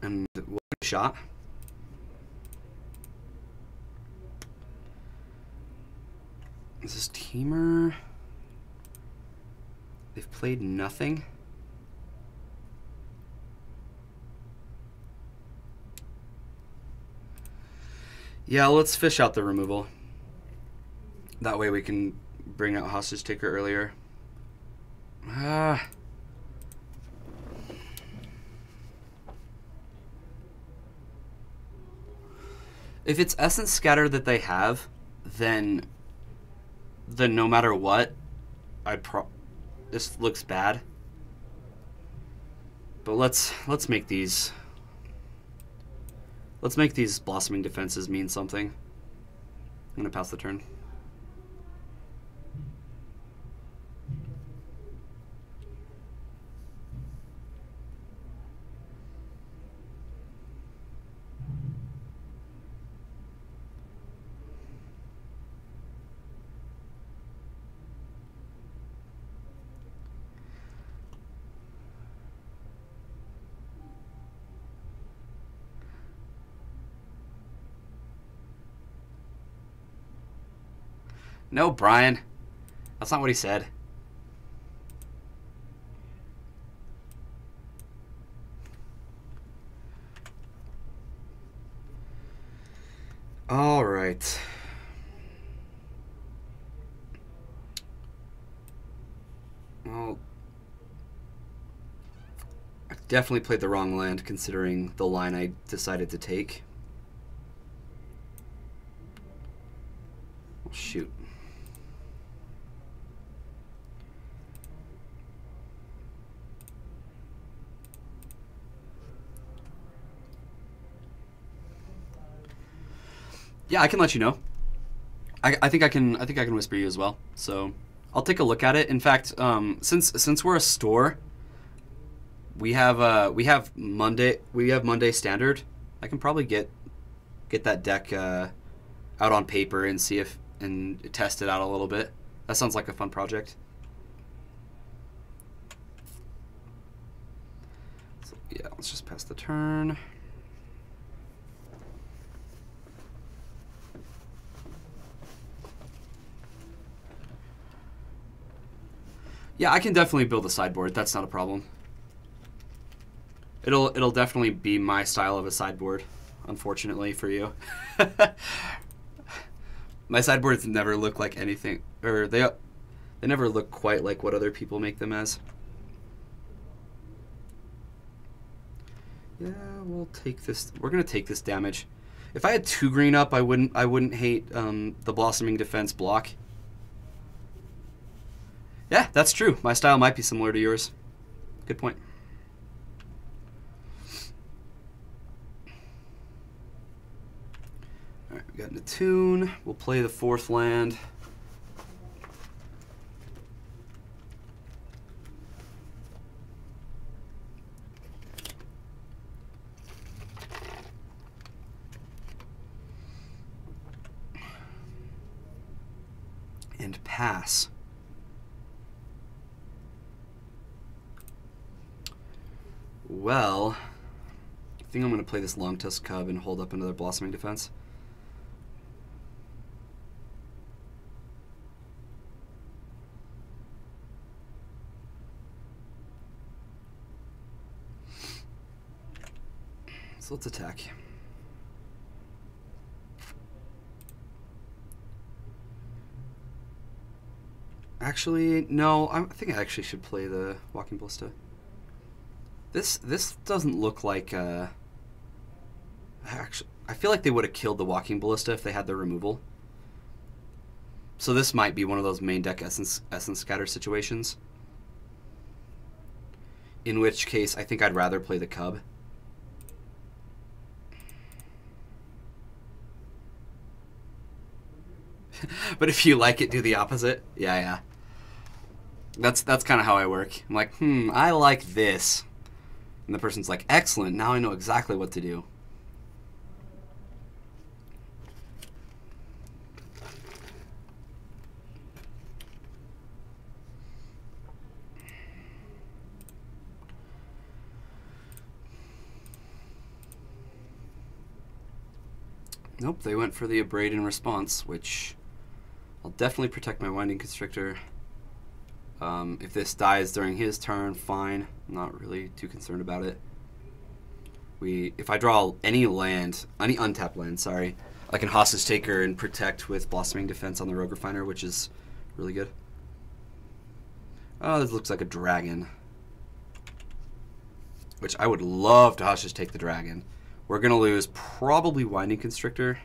And we'll give it a shot. Is this Teamer? They've played nothing. Yeah, let's fish out the removal. That way we can bring out Hostage Taker earlier. If it's Essence Scatter that they have, then no matter what, this looks bad. But let's make these Blossoming Defenses mean something. I'm gonna pass the turn. No, Brian. That's not what he said. All right. Well, I definitely played the wrong land considering the line I decided to take. Oh, shoot. Yeah, I can let you know. I think I can whisper you as well. So I'll take a look at it. In fact, since we're a store, we have Monday Standard. I can probably get that deck out on paper and see and test it out a little bit. That sounds like a fun project. So, yeah, let's just pass the turn. Yeah, I can definitely build a sideboard. That's not a problem. It'll definitely be my style of a sideboard, unfortunately for you. My sideboards never look like anything, or they never look quite like what other people make them as. Yeah, we'll take this. We're gonna take this damage. If I had 2 green up, I wouldn't hate the Blossoming Defense block. Yeah, that's true. My style might be similar to yours. Good point. We got an Attune. We'll play the 4th land. And pass. Well, I think I'm going to play this Long Tusk Cub and hold up another Blossoming Defense. So let's attack. Actually, no, I think I actually should play the Walking Ballista. This doesn't look like actually, I feel like they would have killed the Walking Ballista if they had their removal. So this might be one of those main deck essence scatter situations. In which case, I think I'd rather play the Cub. But if you like it, do the opposite. Yeah. That's kind of how I work. I'm like, I like this. And the person's like, excellent, now I know exactly what to do. Nope, they went for the Abrade in response, which I'll definitely protect my Winding Constrictor. If this dies during his turn, fine. I'm not really too concerned about it. If I draw any land, any untapped land, sorry, I can Hostage Taker and protect with Blossoming Defense on the Rogue Refiner, which is really good. Oh, this looks like a dragon. Which I would love to Hostage Take the dragon. We're going to lose probably Winding Constrictor.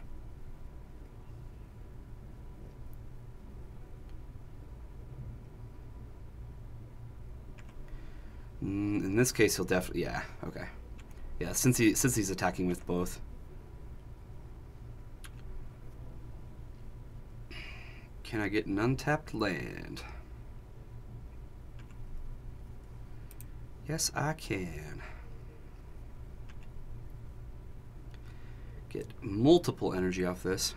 In this case, he'll definitely, yeah, okay. Yeah, since he's attacking with both. Can I get an untapped land? Yes, I can. Get multiple energy off this.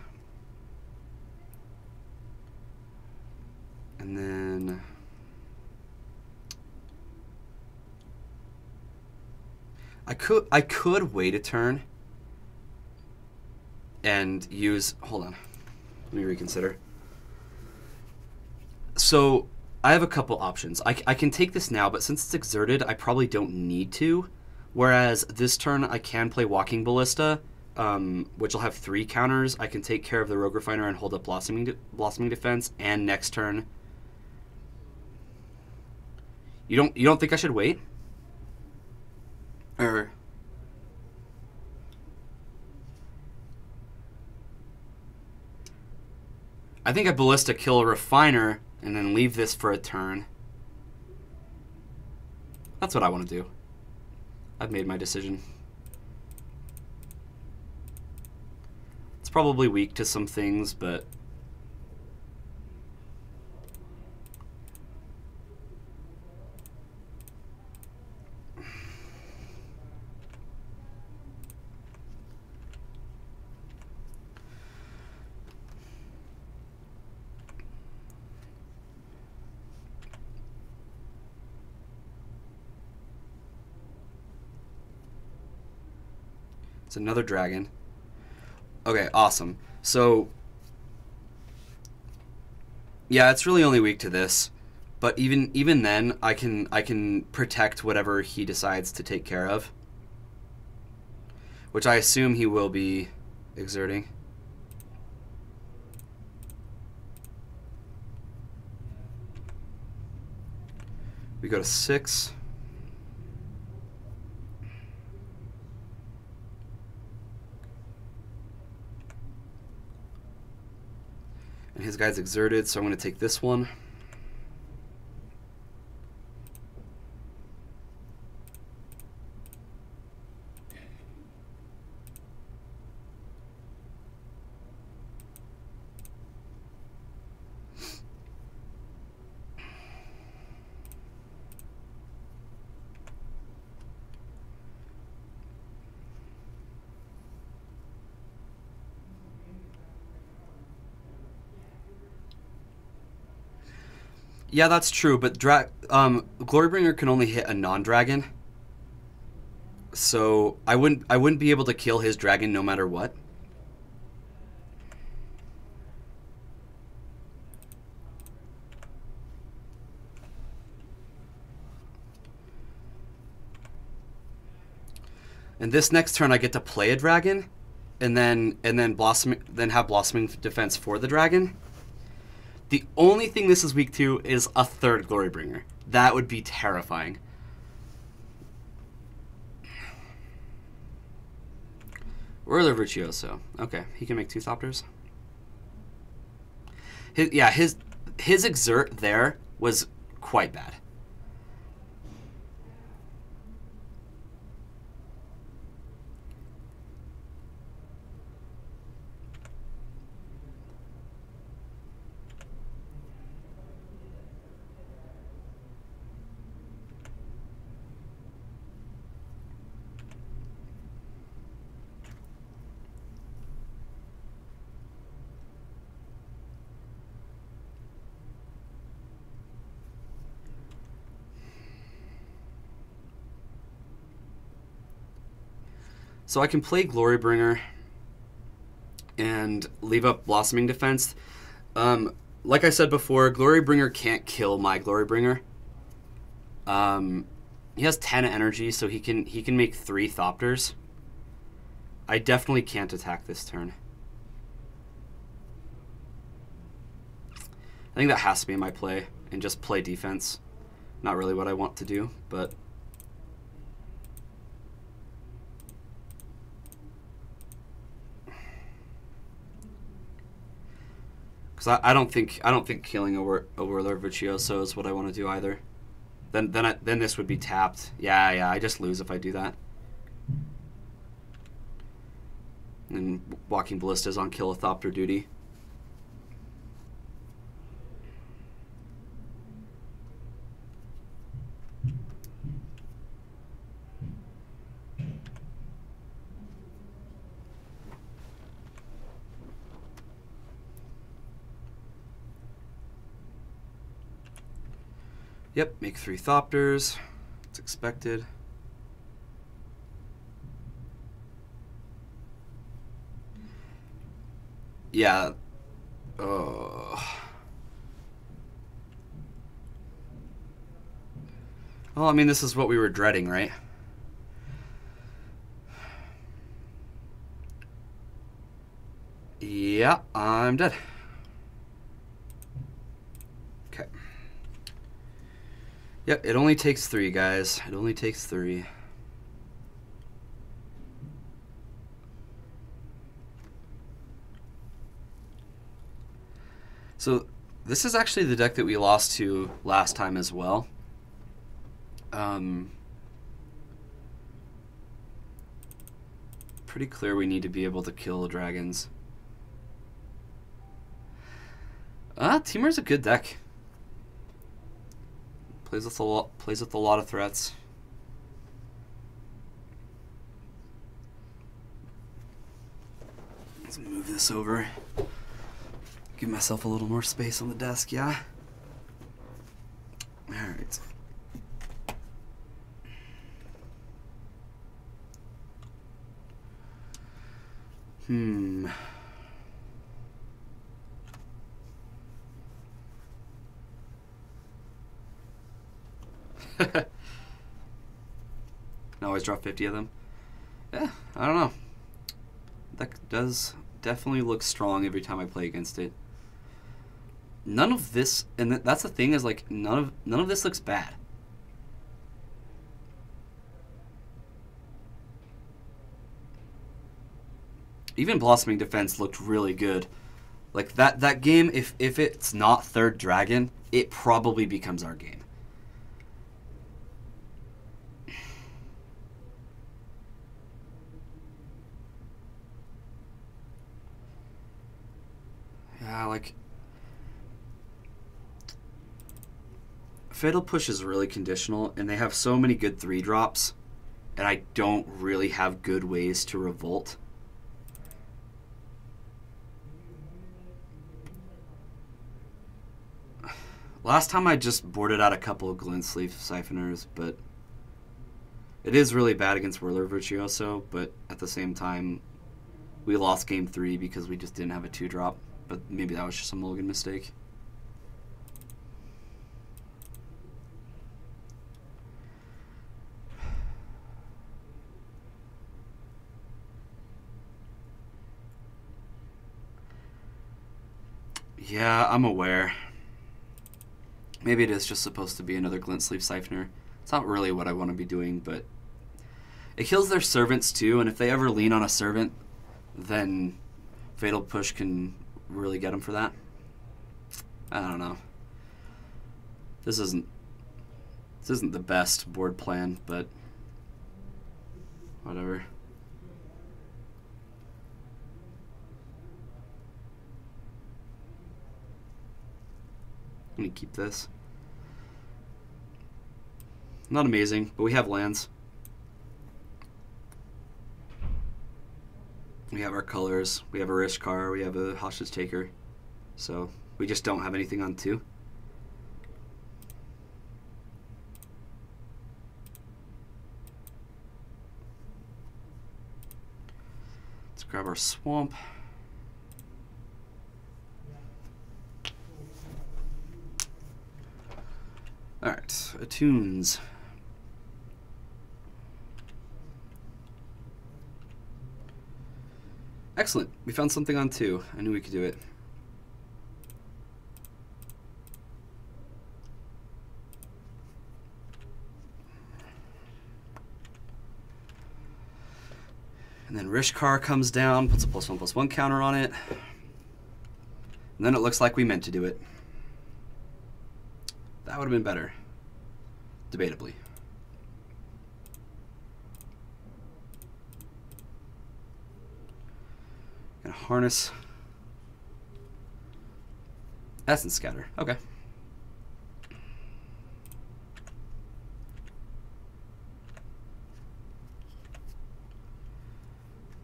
And then I could wait a turn and use, hold on, let me reconsider. So I have a couple options. I can take this now, but since it's exerted, I probably don't need to. Whereas this turn I can play Walking Ballista, which will have 3 counters. I can take care of the Rogue Refiner and hold up Blossoming Defense, and next turn. You don't think I should wait? Or I think I Ballista kill a Refiner and then leave this for a turn. That's what I want to do. I've made my decision. It's probably weak to some things, but it's another dragon. Okay, awesome. So yeah, it's really only weak to this, but even then, I can protect whatever he decides to take care of, which I assume he will be exerting. We go to 6. And his guy's exerted, so I'm going to take this one. Yeah, that's true, but Glorybringer can only hit a non-dragon. So I wouldn't be able to kill his dragon no matter what. And this next turn I get to play a dragon and then have blossoming defense for the dragon. The only thing this is weak to is a third Glorybringer. That would be terrifying. Whirler Virtuoso. Okay, he can make 2 Thopters. His exert there was quite bad. So I can play Glorybringer and leave up Blossoming Defense. Like I said before, Glorybringer can't kill my Glorybringer. He has 10 energy, so he can make 3 Thopters. I definitely can't attack this turn. I think that has to be my play, and just play defense. Not really what I want to do, but... Because I don't think killing a Whirler Virtuoso is what I want to do either. Then this would be tapped. Yeah, I just lose if I do that. And Walking Ballista's on Kill a Thopter duty. Yep, make 3 Thopters. It's expected. Yeah. Well, I mean, this is what we were dreading, right? Yeah, I'm dead. Okay. Yep, it only takes 3, guys. It only takes 3. So this is actually the deck that we lost to last time as well. Pretty clear we need to be able to kill the dragons. Temur's a good deck. Plays with a lot of threats. Let's move this over. Give myself a little more space on the desk, yeah? Alright. Can always drop 50 of them. Yeah, I don't know. That does definitely look strong every time I play against it. None of this, and that's the thing, is like none of this looks bad. Even Blossoming Defense looked really good. Like that game, if it's not third dragon, it probably becomes our game. Yeah, like Fatal Push is really conditional, and they have so many good 3-drops, and I don't really have good ways to revolt. Last time I just boarded out a couple of glint sleeve siphoners, but it is really bad against Whirler Virtuoso, but at the same time, we lost game 3 because we just didn't have a 2-drop, but maybe that was just a mulligan mistake. Yeah, I'm aware. Maybe it is just supposed to be another glint sleeve siphoner. It's not really what I want to be doing, but it kills their servants too, and if they ever lean on a servant, then Fatal Push can really get them for that. I don't know. This isn't the best board plan, but whatever. I'm gonna keep this. Not amazing, but we have lands. We have our colors. We have a Rishkar. We have a Hostage Taker. So we just don't have anything on 2. Let's grab our Swamp. Alright, Attunes. Excellent. We found something on 2. I knew we could do it. And then Rishkar comes down, puts a +1/+1 counter on it. And then it looks like we meant to do it. That would have been better. Debatably. Gonna harness. Essence Scatter. Okay.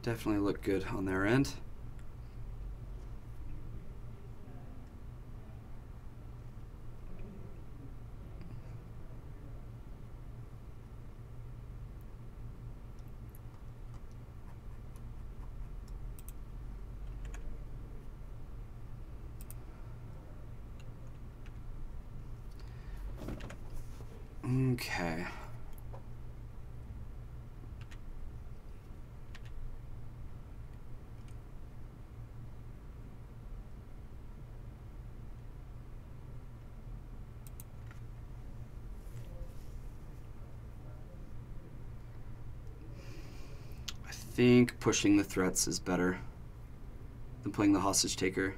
Definitely look good on their end. Okay. I think pushing the threats is better than playing the Hostage Taker.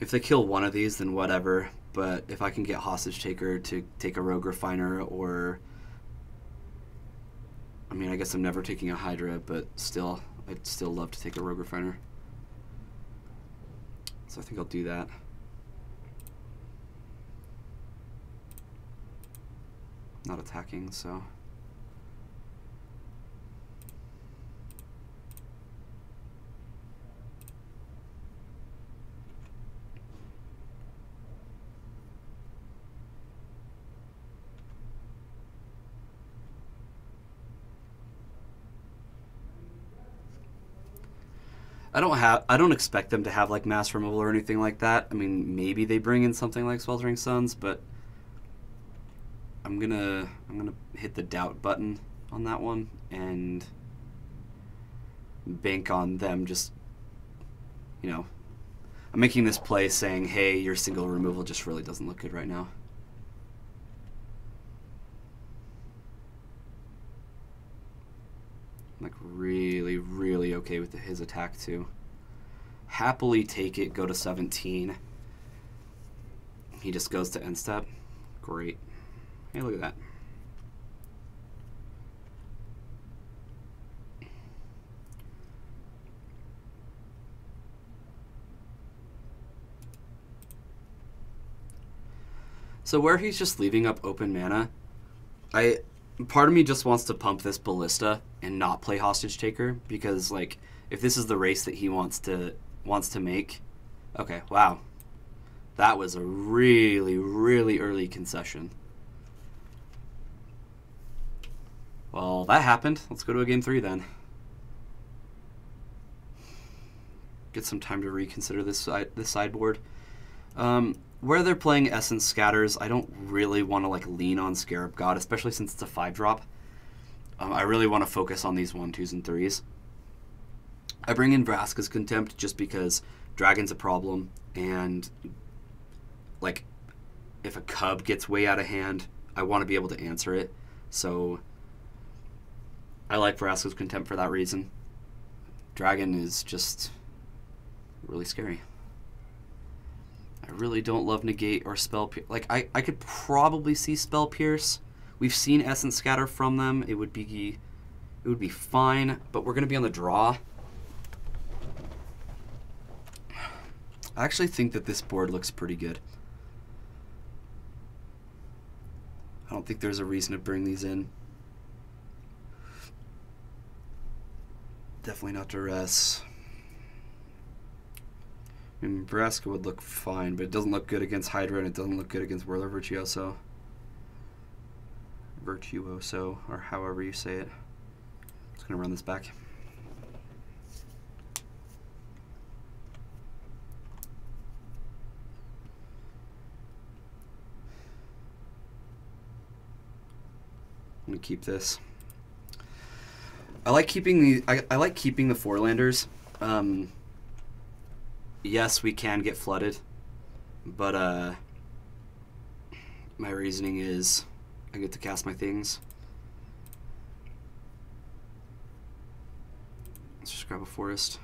If they kill one of these, then whatever. But if I can get Hostage Taker to take a Rogue Refiner, or I mean, I guess I'm never taking a Hydra, but still, I'd still love to take a Rogue Refiner. So I think I'll do that. Not attacking, so. I don't expect them to have like mass removal or anything like that. I mean, maybe they bring in something like Sweltering Suns, but I'm gonna hit the doubt button on that one and bank on them just, you know, I'm making this play saying, hey, your single removal just really doesn't look good right now. I'm like really, really okay with his attack too. Happily take it, go to 17. He just goes to end step. Great. Hey, look at that. So where he's just leaving up open mana, part of me just wants to pump this Ballista and not play Hostage Taker, because like if this is the race that he wants to make, okay, wow, That was a really, really early concession. Well, that happened. Let's go to a game 3 then. Get some time to reconsider this sideboard. Where they're playing Essence Scatters, I don't really want to like lean on Scarab God, especially since it's a 5-drop. I really want to focus on these 1, 2s, and 3s. I bring in Vraska's Contempt just because Dragon's a problem, and like if a cub gets way out of hand, I want to be able to answer it. So I like Vraska's Contempt for that reason. Dragon is just really scary. I really don't love Negate or Spell Pierce. Like, I could probably see Spell Pierce. We've seen Essence Scatter from them. It would be fine, but we're going to be on the draw. I actually think that this board looks pretty good. I don't think there's a reason to bring these in. Definitely not Duress. I mean, Vraska would look fine, but it doesn't look good against Hydra, and it doesn't look good against Whirler Virtuoso. Virtuoso, or however you say it. Just gonna run this back. I'm gonna keep this. I like keeping the I like keeping the 4-landers. Yes, we can get flooded, but my reasoning is I get to cast my things. Let's just grab a forest.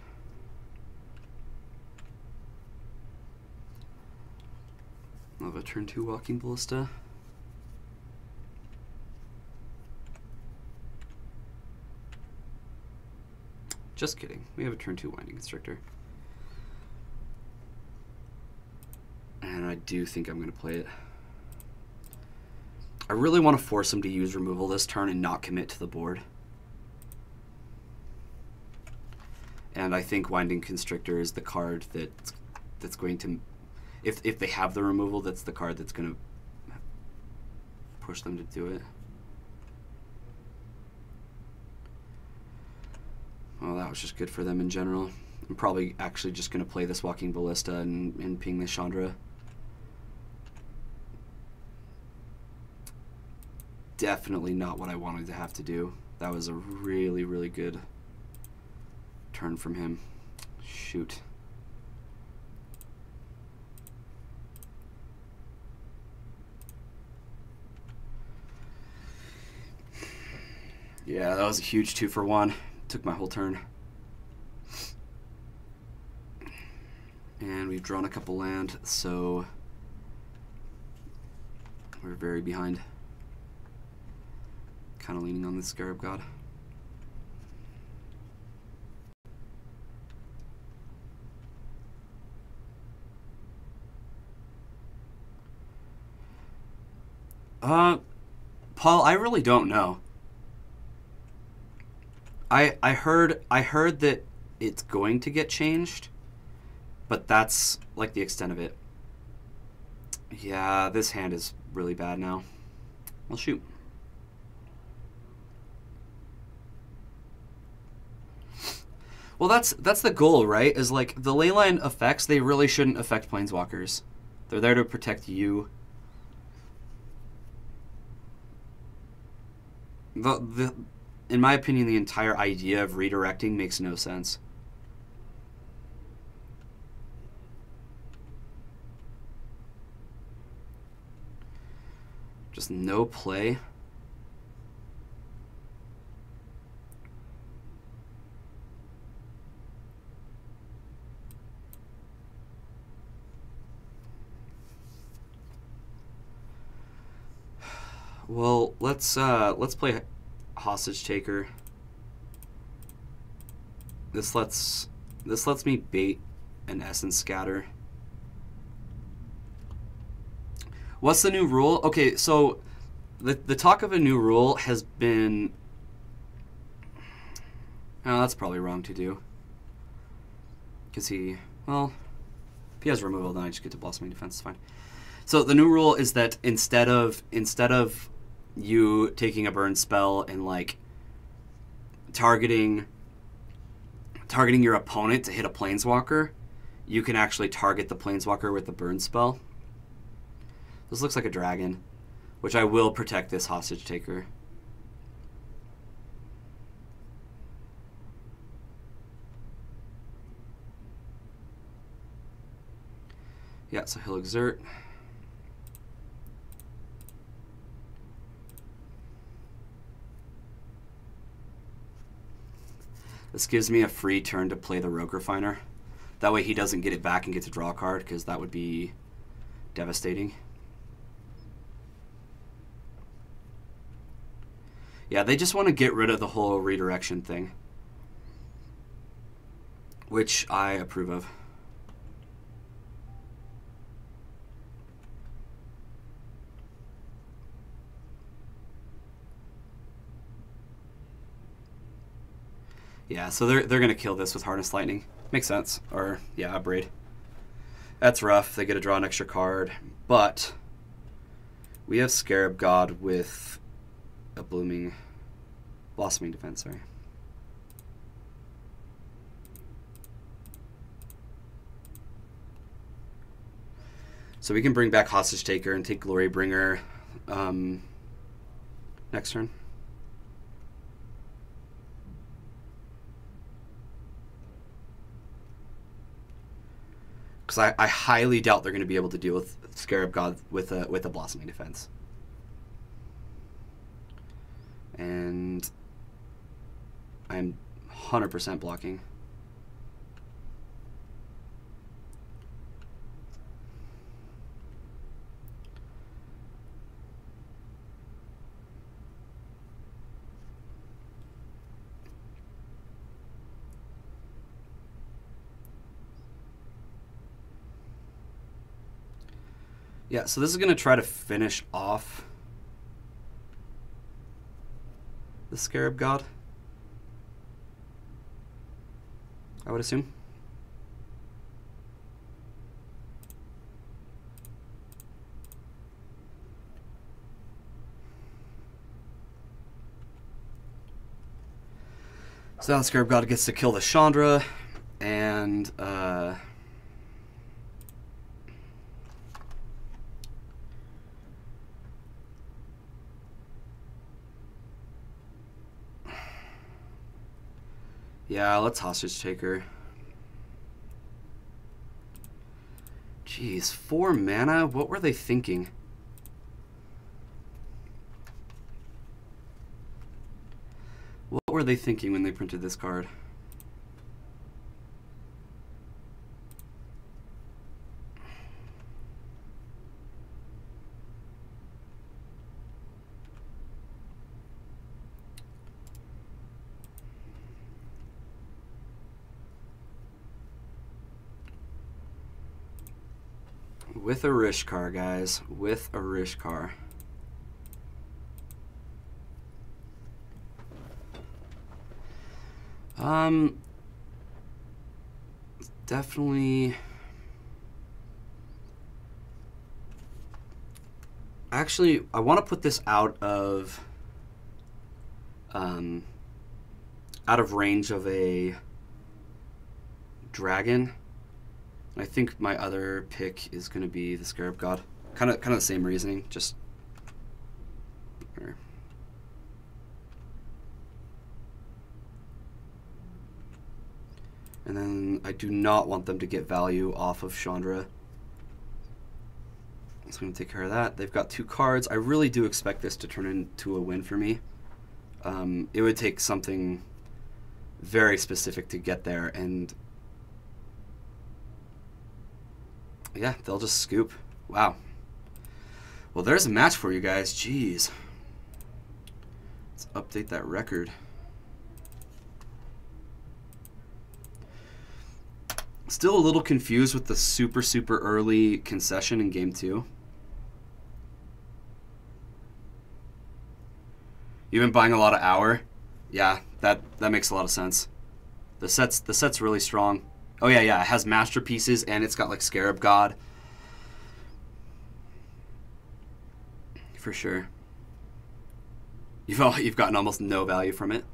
I'll have a turn 2 Walking Ballista. Just kidding. We have a turn 2 Winding Constrictor. And I do think I'm going to play it. I really want to force him to use removal this turn and not commit to the board. And I think Winding Constrictor is the card that's going to... If they have the removal, that's the card that's going to push them to do it. Well, that was just good for them in general. I'm probably actually just going to play this Walking Ballista and ping this Chandra. Definitely not what I wanted to have to do. That was a really, really good turn from him. Shoot. Yeah, that was a huge 2-for-1. Took my whole turn. And we've drawn a couple land, so we're very behind. Kind of leaning on this Scarab God. Paul, I really don't know. I heard that it's going to get changed, but that's like the extent of it. Yeah, this hand is really bad now. Well, shoot. Well, that's the goal, right? Is like the leyline effects, they really shouldn't affect planeswalkers. They're there to protect you. In my opinion, the entire idea of redirecting makes no sense. Just no play. Well, let's play Hostage Taker. This lets me bait an Essence Scatter. What's the new rule? Okay, so the talk of a new rule has been... Oh, that's probably wrong to do. Because well... If he has removal, then I just get to Blossoming Defense. It's fine. So the new rule is that instead of you taking a burn spell and like targeting your opponent to hit a Planeswalker, you can actually target the Planeswalker with the burn spell. This looks like a dragon, which I will protect this Hostage Taker. Yeah, so he'll exert. This gives me a free turn to play the Rogue Refiner. That way he doesn't get it back and get to draw a card, because that would be devastating. Yeah, they just want to get rid of the whole redirection thing, which I approve of. Yeah, so they're going to kill this with Harness Lightning. Makes sense. Or, yeah, Upbraid. That's rough. They get to draw an extra card. But we have Scarab God with a Blossoming Defense, sorry. So we can bring back Hostage Taker and take Glory Bringer next turn. Because I highly doubt they're going to be able to deal with Scarab God with a Blossoming Defense. And I'm 100% blocking. Yeah, so this is going to try to finish off the Scarab God, I would assume. So now the Scarab God gets to kill the Chandra, and yeah, let's Hostage Taker. Jeez, 4 mana? What were they thinking? What were they thinking when they printed this card? With a Rishkar, guys. With a Rishkar. Definitely. Actually, I want to put this out of range of a dragon. I think my other pick is going to be the Scarab God. Kind of the same reasoning, just. And then I do not want them to get value off of Chandra. So I'm going to take care of that. They've got 2 cards. I really do expect this to turn into a win for me. It would take something very specific to get there, and yeah, they'll just scoop. Wow. Well, there's a match for you guys. Jeez. Let's update that record. Still a little confused with the super early concession in game 2. You've been buying a lot of Hour? Yeah, that makes a lot of sense. The set's really strong. Oh yeah, yeah. It has Masterpieces and it's got like Scarab God. For sure. You've gotten almost no value from it.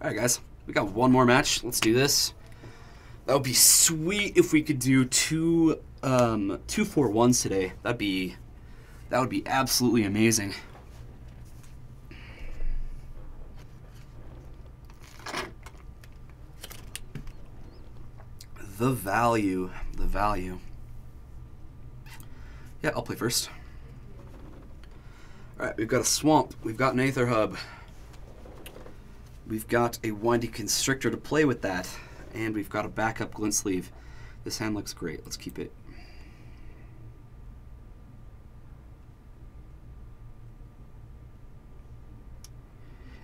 All right, guys. We got one more match. Let's do this. That would be sweet if we could do two 4-1s today. That would be absolutely amazing. The value. Yeah, I'll play first. All right, we've got a Swamp. We've got an Aether Hub. We've got a Windy Constrictor to play with that. And we've got a backup Glint Sleeve. This hand looks great. Let's keep it.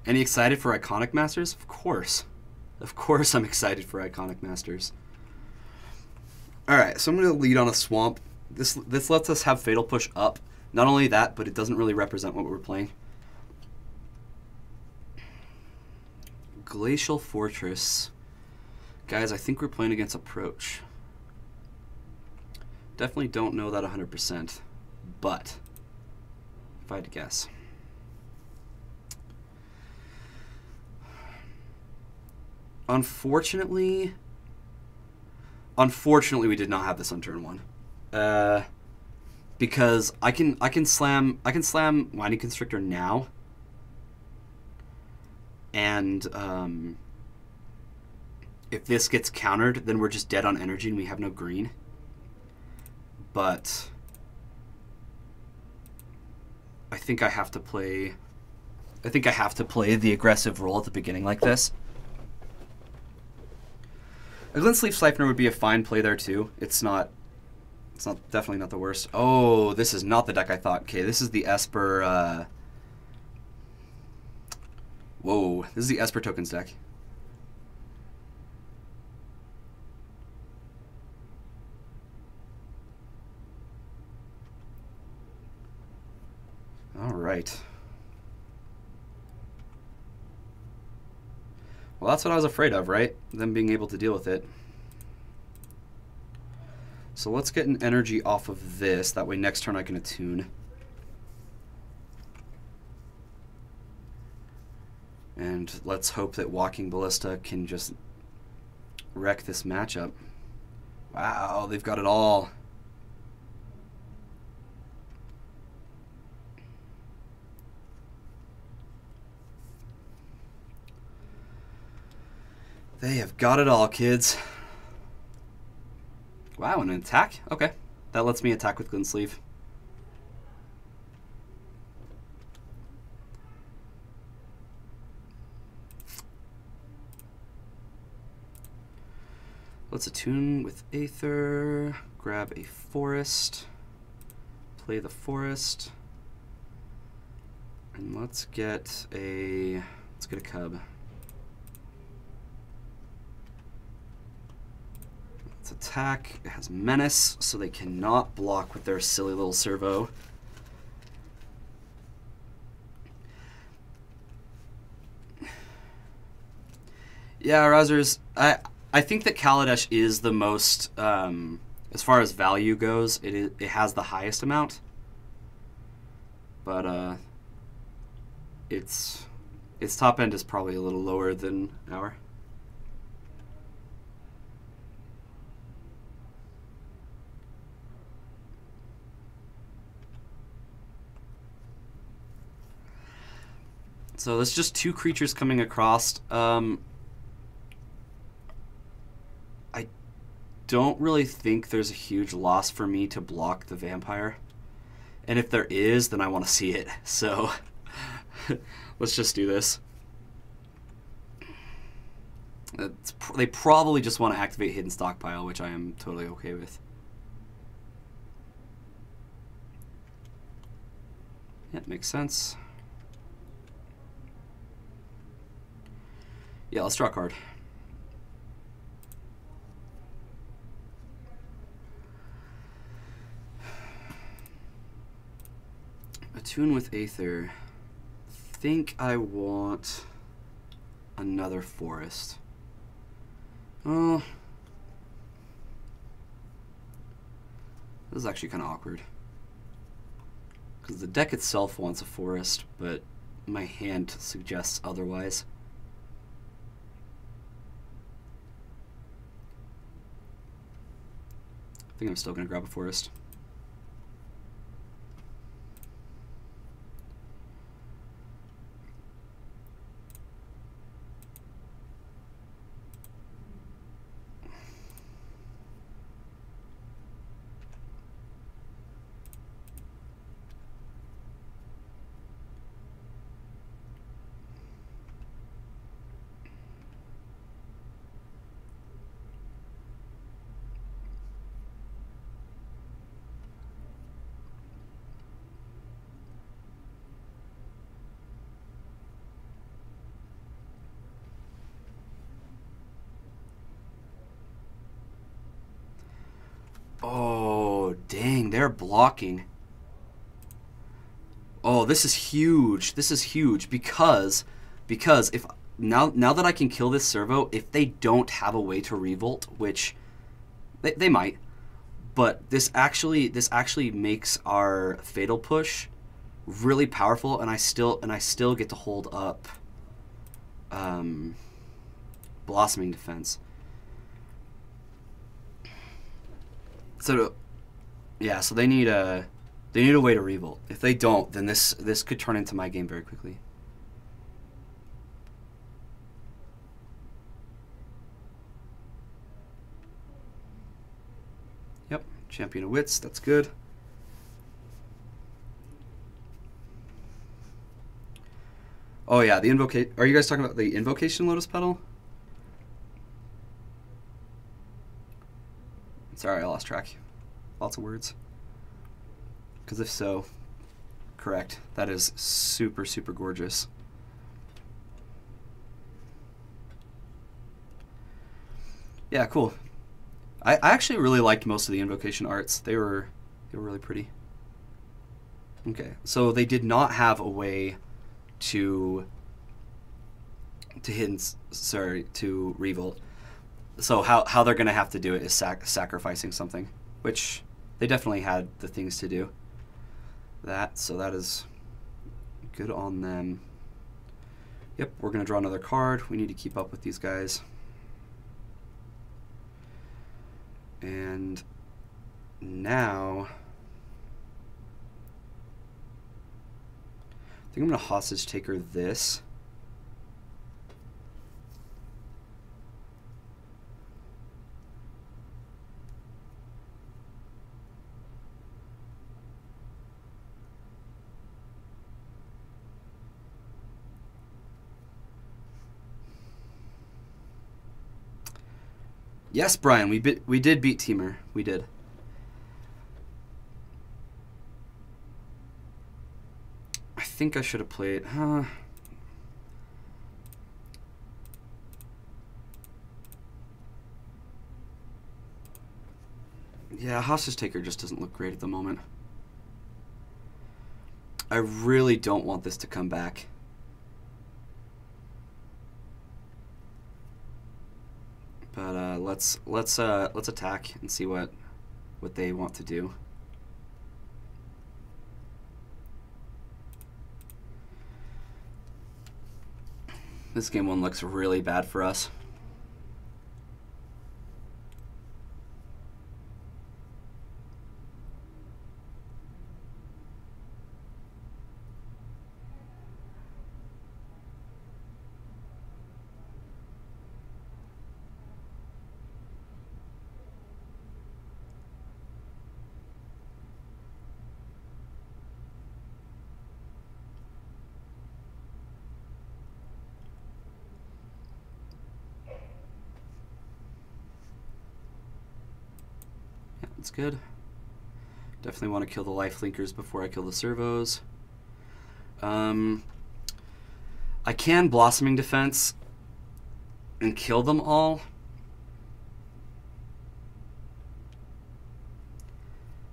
Any excited for Iconic Masters? Of course. Of course I'm excited for Iconic Masters. Alright, so I'm going to lead on a Swamp. This lets us have Fatal Push up. Not only that, but it doesn't really represent what we're playing. Glacial Fortress. Guys, I think we're playing against Approach. Definitely don't know that 100%, but if I had to guess. Unfortunately, we did not have this on turn 1. Because I can slam Winding Constrictor now. And if this gets countered, then we're just dead on energy and we have no green. But I think I have to play the aggressive role at the beginning like this. A Glint Sleeve Siphoner would be a fine play there too. It's definitely not the worst. Oh, this is not the deck I thought. Okay, this is the Esper whoa, this is the Esper Tokens deck. All right. Well, that's what I was afraid of, right? Them being able to deal with it. So let's get an energy off of this. That way next turn I can attune. And let's hope that Walking Ballista can just wreck this matchup. Wow, they've got it all. They have got it all, kids. Wow, an attack? Okay. That lets me attack with Glint Sleeve. Let's attune with Aether, grab a Forest, play the Forest, and let's get a Cub. Let's attack. It has Menace, so they cannot block with their silly little servo. Yeah, Razors, I think that Kaladesh is the most, as far as value goes, it has the highest amount. But its top end is probably a little lower than our. So that's just two creatures coming across. I don't really think there's a huge loss for me to block the vampire. And if there is, then I want to see it. So let's just do this. They probably just want to activate Hidden Stockpile, which I am totally okay with. Yeah, makes sense. Yeah, let's draw a card. Attune with Aether. Think I want another Forest. Oh, This is actually kind of awkward. Because the deck itself wants a forest, but my hand suggests otherwise. I think I'm still going to grab a forest. Oh, dang, they're blocking. Oh, this is huge. This is huge because if now that I can kill this servo, if they don't have a way to revolt, which they might, but this actually makes our fatal push really powerful, and I still get to hold up blossoming defense. So, yeah, so they need a way to revolt. If they don't, then this could turn into my game very quickly. Yep, Champion of Wits, that's good. Oh yeah, the invocation. Are you guys talking about the invocation Lotus Petal? Sorry, I lost track. Lots of words. Because if so, correct. That is super, super gorgeous. Yeah, cool. I actually really liked most of the invocation arts. They were really pretty. Okay, so they did not have a way to revolt. So how they're gonna have to do it is sacrificing something, which they definitely had the things to do. So that is good on them. Yep, we're gonna draw another card. We need to keep up with these guys. And now I think I'm gonna hostage taker this. Yes, Brian, we did beat Teamer. We did. I think I should have played. Yeah, hostage taker just doesn't look great at the moment. I really don't want this to come back. But let's attack and see what they want to do. This game one looks really bad for us. That's good. Definitely want to kill the life linkers before I kill the servos. I can blossoming defense and kill them all.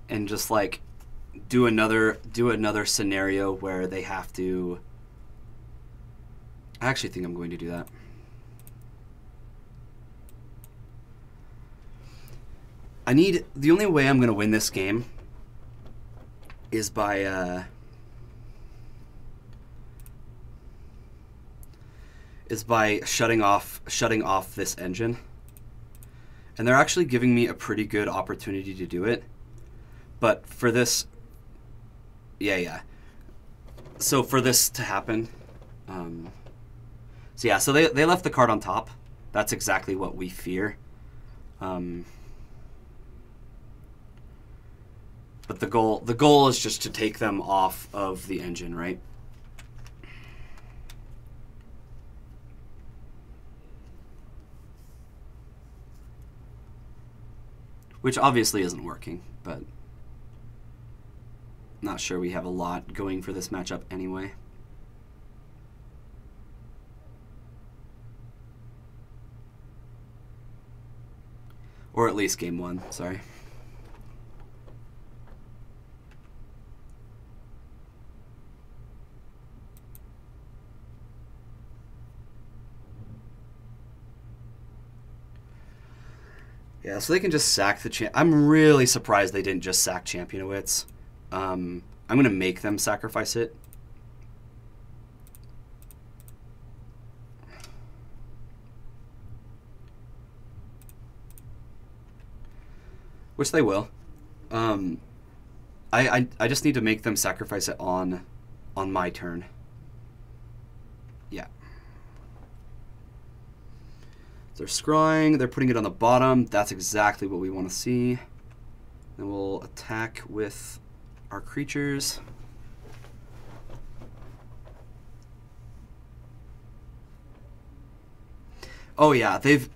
And just like do another scenario where they have to. I actually think I'm going to do that. The only way I'm going to win this game is by shutting off this engine. And they're actually giving me a pretty good opportunity to do it. But for this, yeah. So for this to happen, so they left the card on top. That's exactly what we fear. But the goal is just to take them off of the engine, right? Which obviously isn't working, but not sure we have a lot going for this matchup anyway. Or at least game one, sorry. Yeah, so they can just sack the champ. I'm really surprised they didn't just sack Championowitz. I'm going to make them sacrifice it. Which they will. I just need to make them sacrifice it on my turn. Yeah. They're scrying, they're putting it on the bottom. That's exactly what we want to see. Then we'll attack with our creatures. Oh yeah, if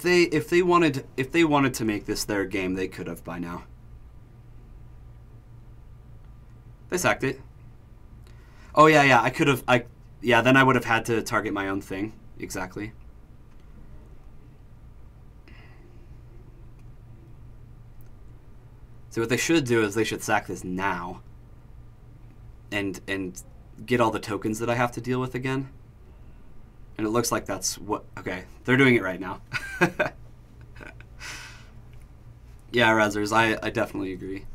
they wanted to make this their game, they could have by now. They sacked it. Oh yeah, I could have then I would have had to target my own thing. Exactly. So what they should do is they should sack this now and get all the tokens that I have to deal with again. And it looks like that's what... Okay, they're doing it right now. Yeah, Razers, I definitely agree.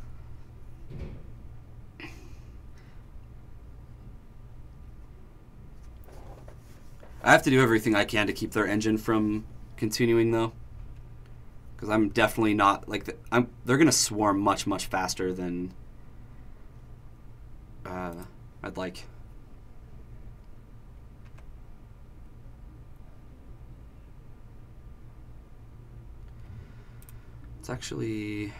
I have to do everything I can to keep their engine from continuing, though. Because I'm definitely not... like they're going to swarm much, much faster than I'd like. It's actually...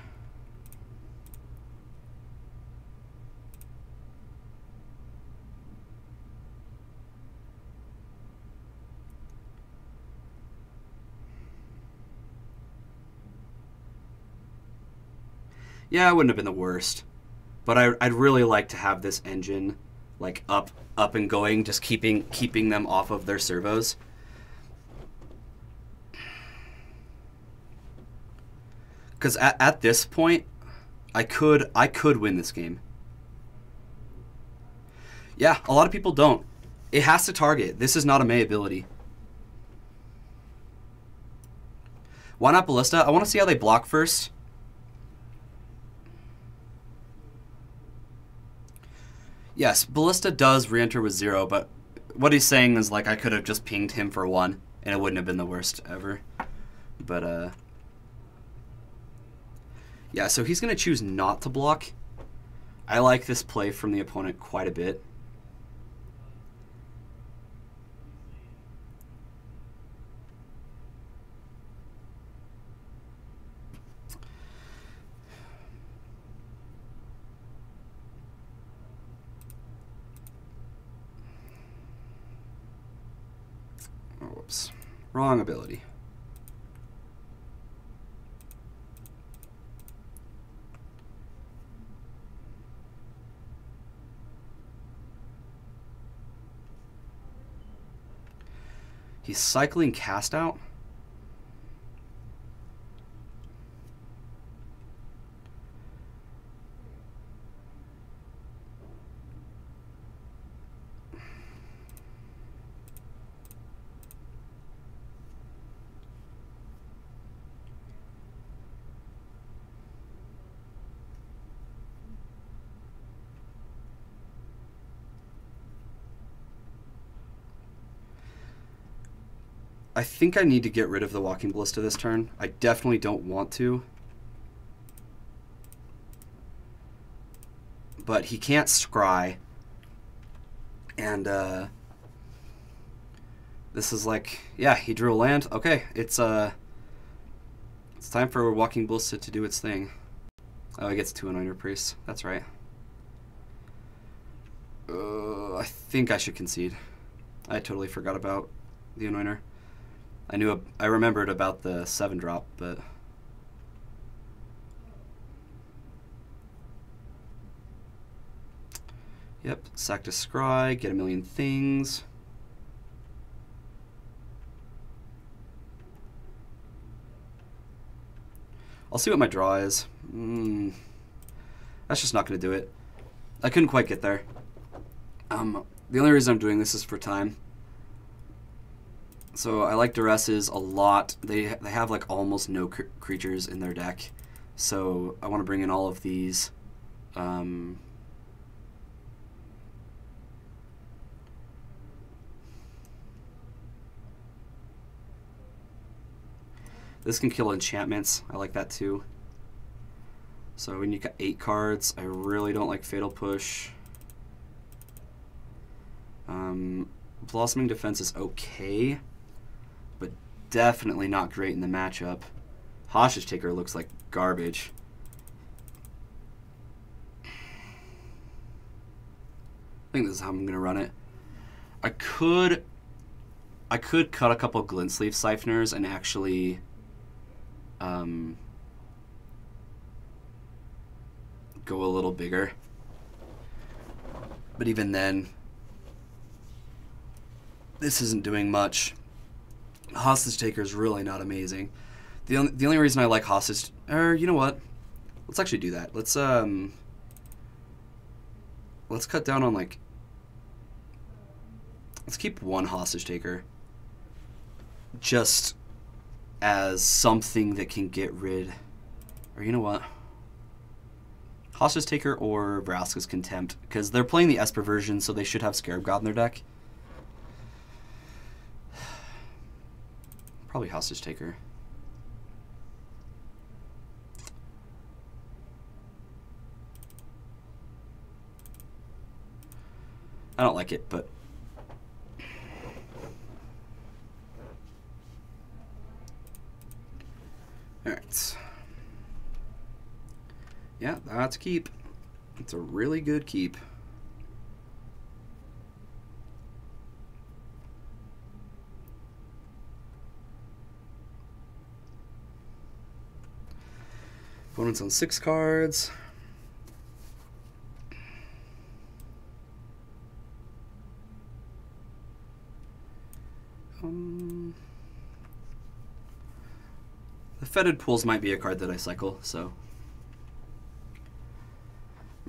Yeah, it wouldn't have been the worst. But I'd really like to have this engine like up and going, just keeping them off of their servos. Because at this point, I could win this game. Yeah, a lot of people don't. It has to target. This is not a May ability. Why not Ballista? I want to see how they block first. Yes, Ballista does re-enter with 0, but what he's saying is like I could have just pinged him for 1, and it wouldn't have been the worst ever. But yeah, so he's going to choose not to block. I like this play from the opponent quite a bit. Oh, whoops. Wrong ability. He's cycling cast out. I think I need to get rid of the Walking Ballista this turn. I definitely don't want to. But he can't scry. And this is like, yeah, he drew a land. Okay, it's time for Walking Ballista to do its thing. Oh, he gets 2 Anointer Priests. That's right. I think I should concede. I totally forgot about the Anointer. I remembered about the 7-drop, but yep, sack to scry, get a million things. I'll see what my draw is. That's just not going to do it. I couldn't quite get there. The only reason I'm doing this is for time. So I like Duresses a lot. They have like almost no creatures in their deck. So I want to bring in all of these. This can kill enchantments. I like that too. So when you got 8 cards, I really don't like Fatal Push. Blossoming Defense is okay, but definitely not great in the matchup. Hostage Taker looks like garbage. I think this is how I'm gonna run it. I could cut a couple Glint Sleeve Siphoners and actually go a little bigger. But even then, this isn't doing much. Hostage Taker is really not amazing. The only reason I like Hostage, or you know what? Let's actually do that. Let's cut down on like, let's keep 1 Hostage Taker just as something that can get rid, or you know what? Hostage Taker or Vraska's Contempt, because they're playing the Esper version, so they should have Scarab God in their deck. Probably Hostage Taker. I don't like it, but alright. Yeah, that's a keep. It's a really good keep. Opponent's on 6 cards. The Fetid Pools might be a card that I cycle, so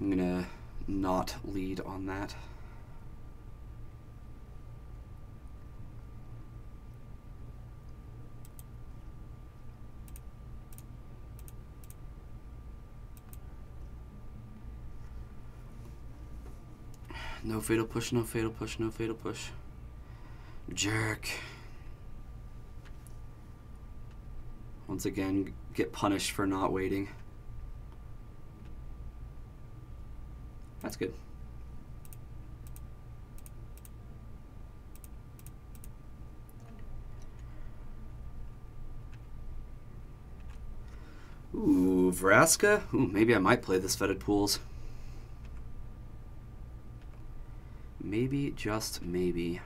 I'm gonna not lead on that. No Fatal Push, no Fatal Push, no Fatal Push. Jerk. Once again, get punished for not waiting. That's good. Ooh, Vraska? Ooh, maybe I might play this Fetid Pools. Maybe, just maybe.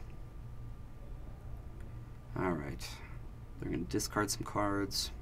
Alright. They're going to discard some cards.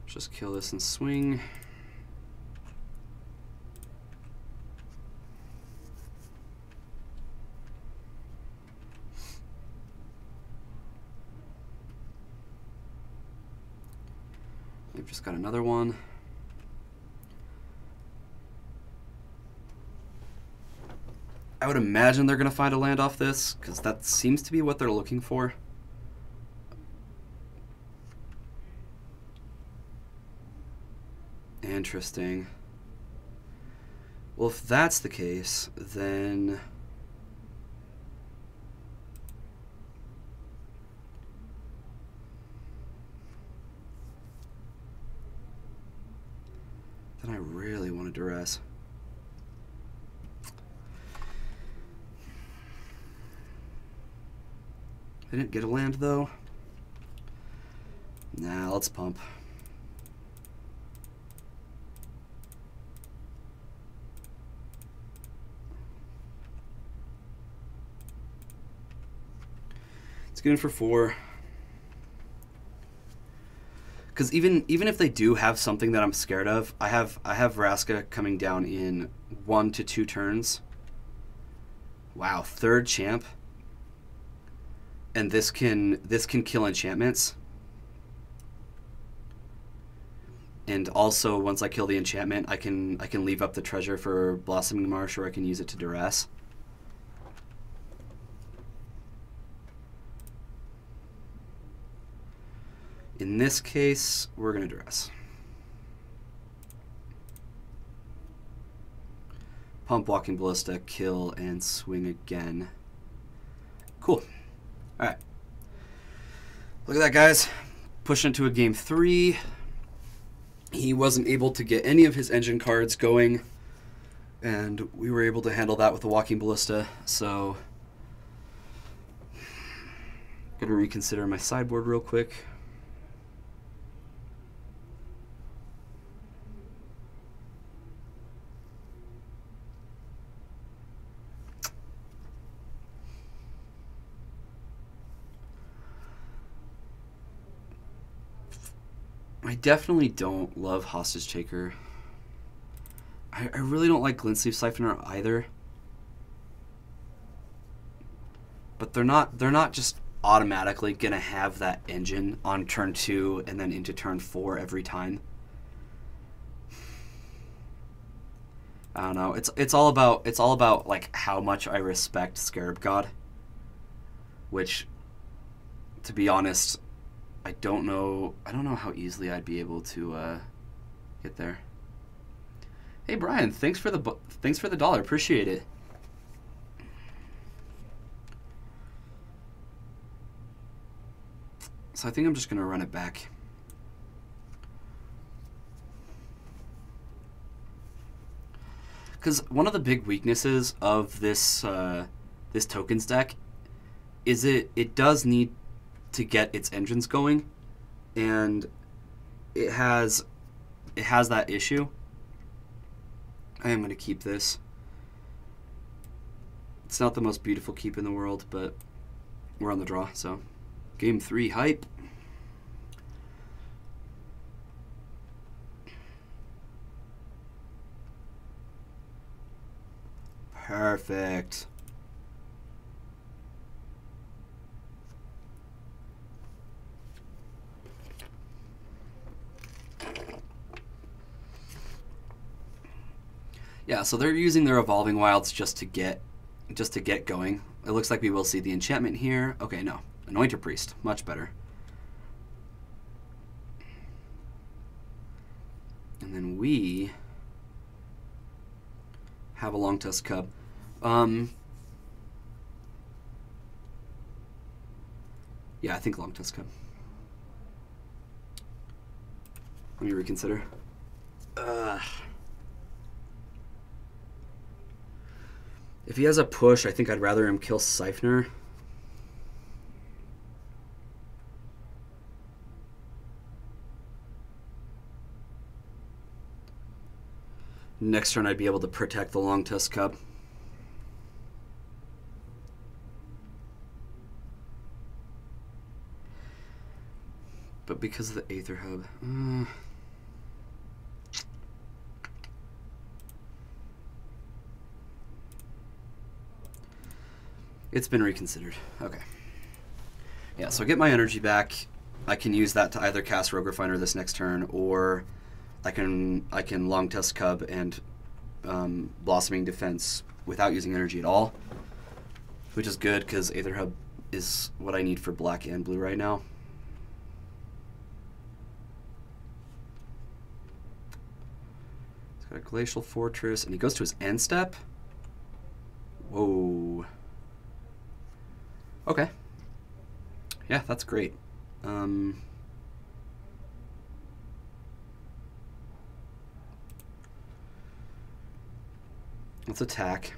Just kill this and swing. We've just got another one. I would imagine they're going to find a land off this, because that seems to be what they're looking for. Interesting. Well, if that's the case, then... then I really want to duress. I didn't get a land, though. Nah, let's pump. Let's get in for 4. Because even if they do have something that I'm scared of, I have Vraska coming down in 1 to 2 turns. Wow, 3rd champ. And this can kill enchantments. And also, once I kill the enchantment, I can leave up the treasure for Blossoming Marsh, or I can use it to duress. In this case, we're gonna duress. Pump, Walking Ballista, kill, and swing again. Cool. All right. Look at that, guys. Pushing into a game 3. He wasn't able to get any of his engine cards going, and we were able to handle that with the Walking Ballista, so... Gotta reconsider my sideboard real quick. I definitely don't love Hostage Taker. I really don't like Glintsleeve Siphoner either. But they're not just automatically gonna have that engine on turn 2 and then into turn 4 every time. I don't know. It's all about like how much I respect Scarab God. Which, to be honest, I don't know how easily I'd be able to get there. Hey Brian, thanks for the dollar. Appreciate it. So I think I'm just gonna run it back. Because one of the big weaknesses of this this tokens deck is it does need to get its engines going, and it has that issue. I am going to keep this. It's not the most beautiful keep in the world, but we're on the draw, so game 3 hype. Perfect. Yeah, so they're using their Evolving Wilds just to get going. It looks like we will see the enchantment here. Okay, no. Anointer Priest. Much better. And then we have a Long Tusk Cub. Yeah, I think Long Tusk Cub. Let me reconsider. If he has a push, I think I'd rather him kill Siphoner. Next turn, I'd be able to protect the Long Tusk Cub. But because of the Aether Hub... It's been reconsidered. Okay. Yeah, so get my energy back. I can use that to either cast Rogue Refiner this next turn, or I can Long Tusk Cub and Blossoming Defense without using energy at all, which is good because Aether Hub is what I need for black and blue right now. He's got a Glacial Fortress, and he goes to his end step. Whoa. Okay. Yeah, that's great. Let's attack.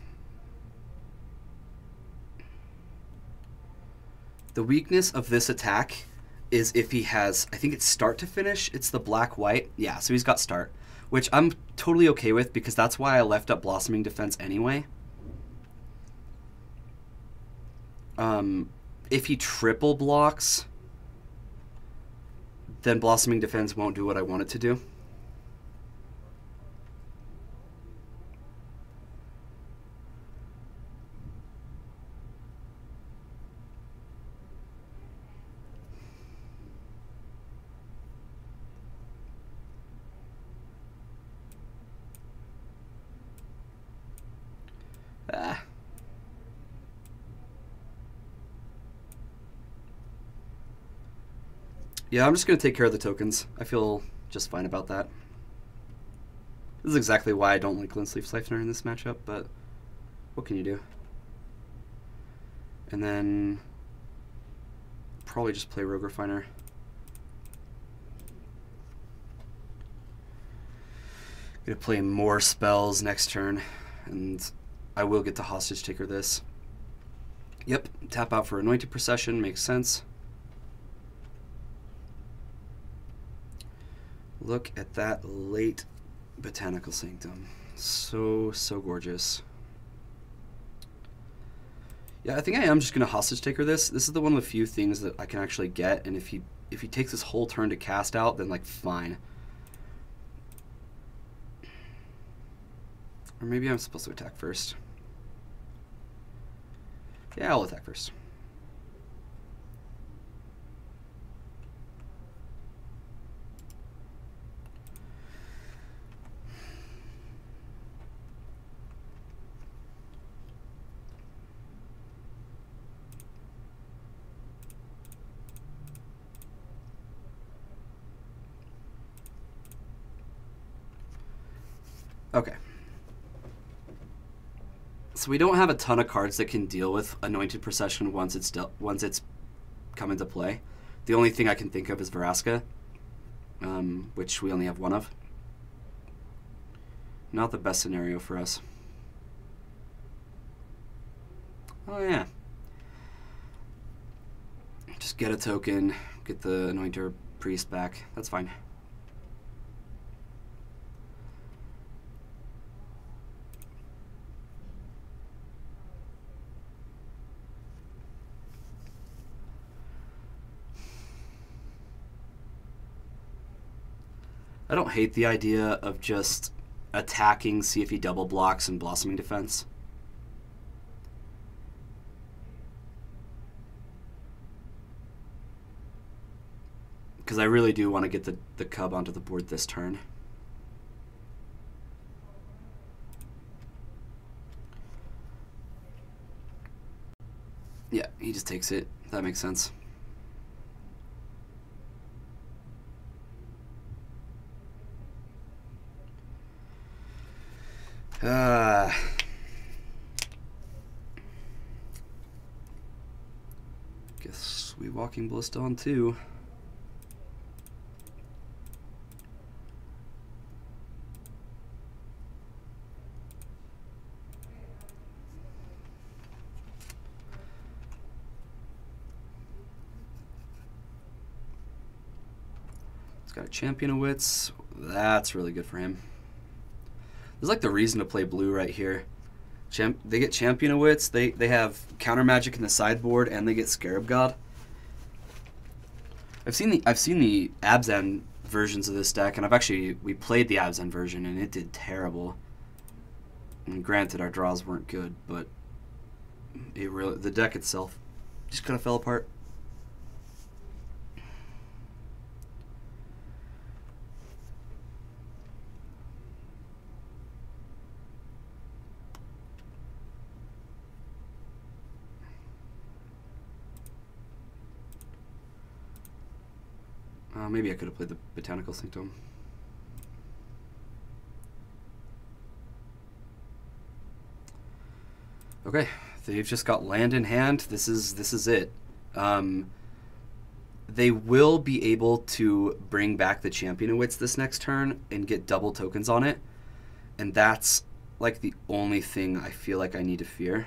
The weakness of this attack is if he has, I think it's start to finish, it's the black-white. Yeah, so he's got start, which I'm totally okay with because that's why I left up Blossoming Defense anyway. If he triple blocks, then Blossoming Defense won't do what I want it to do. Yeah, I'm just going to take care of the tokens. I feel just fine about that. This is exactly why I don't like Glint Sleeve Siphoner in this matchup, but what can you do? And then probably just play Rogue Refiner. Gonna play more spells next turn, and I will get to Hostage Taker this. Yep, tap out for Anointed Procession, makes sense. Look at that late Botanical Sanctum. So gorgeous. Yeah, I think I am just going to Hostage Taker this. This is the one of the few things that I can actually get, and if he takes his whole turn to cast out, then, like, fine. Or maybe I'm supposed to attack first. Yeah, I'll attack first. Okay. So we don't have a ton of cards that can deal with Anointed Procession once it's come into play. The only thing I can think of is Vraska, which we only have one of. Not the best scenario for us. Oh yeah. Just get a token, get the Anointer Priest back. That's fine. I don't hate the idea of just attacking, see if he double blocks and Blossoming Defense. Because I really do want to get the Cub onto the board this turn. Yeah, he just takes it. That makes sense. Guess we Walking Ballista on 2. It's got a Champion of Wits. That's really good for him. There's like the reason to play blue right here. They get Champion of Wits, they have counter magic in the sideboard, and they get Scarab God. I've seen the Abzan versions of this deck, and we played the Abzan version, and it did terrible. And granted, our draws weren't good, but the deck itself just kind of fell apart. Maybe I could have played the Botanical Symptom. Okay, they've just got land in hand. This is it. They will be able to bring back the Champion of Wits this next turn and get double tokens on it. And that's like the only thing I feel like I need to fear.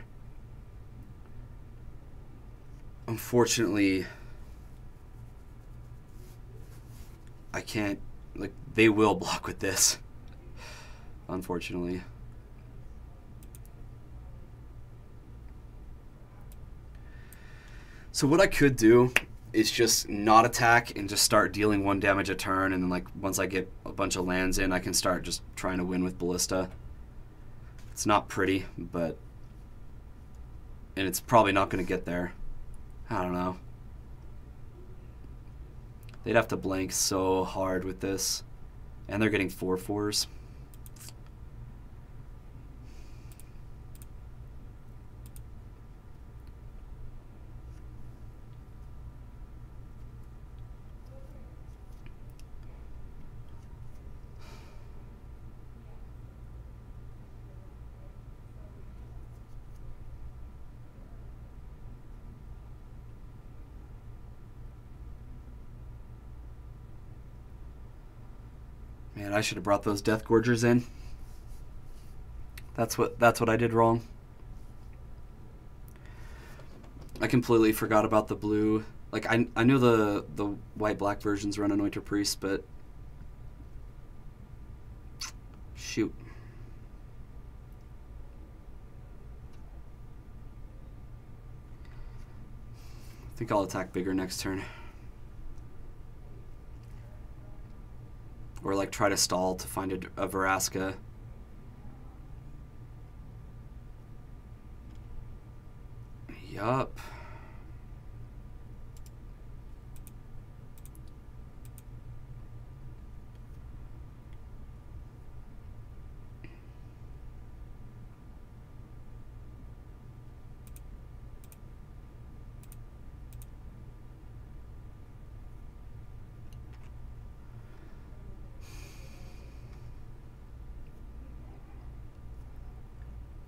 Unfortunately, I can't, like, they will block with this. Unfortunately. So what I could do is just not attack and just start dealing 1 damage a turn, and then like once I get a bunch of lands in, I can start just trying to win with Ballista. It's not pretty, but and it's probably not going to get there. I don't know. They'd have to blank so hard with this, and they're getting 4/4s. Man, I should have brought those Death Gorgers in. That's what I did wrong. I completely forgot about the blue. Like I knew the white-black versions run Anointer Priest, but shoot. I think I'll attack bigger next turn. Or like try to stall to find a Vraska. Yup.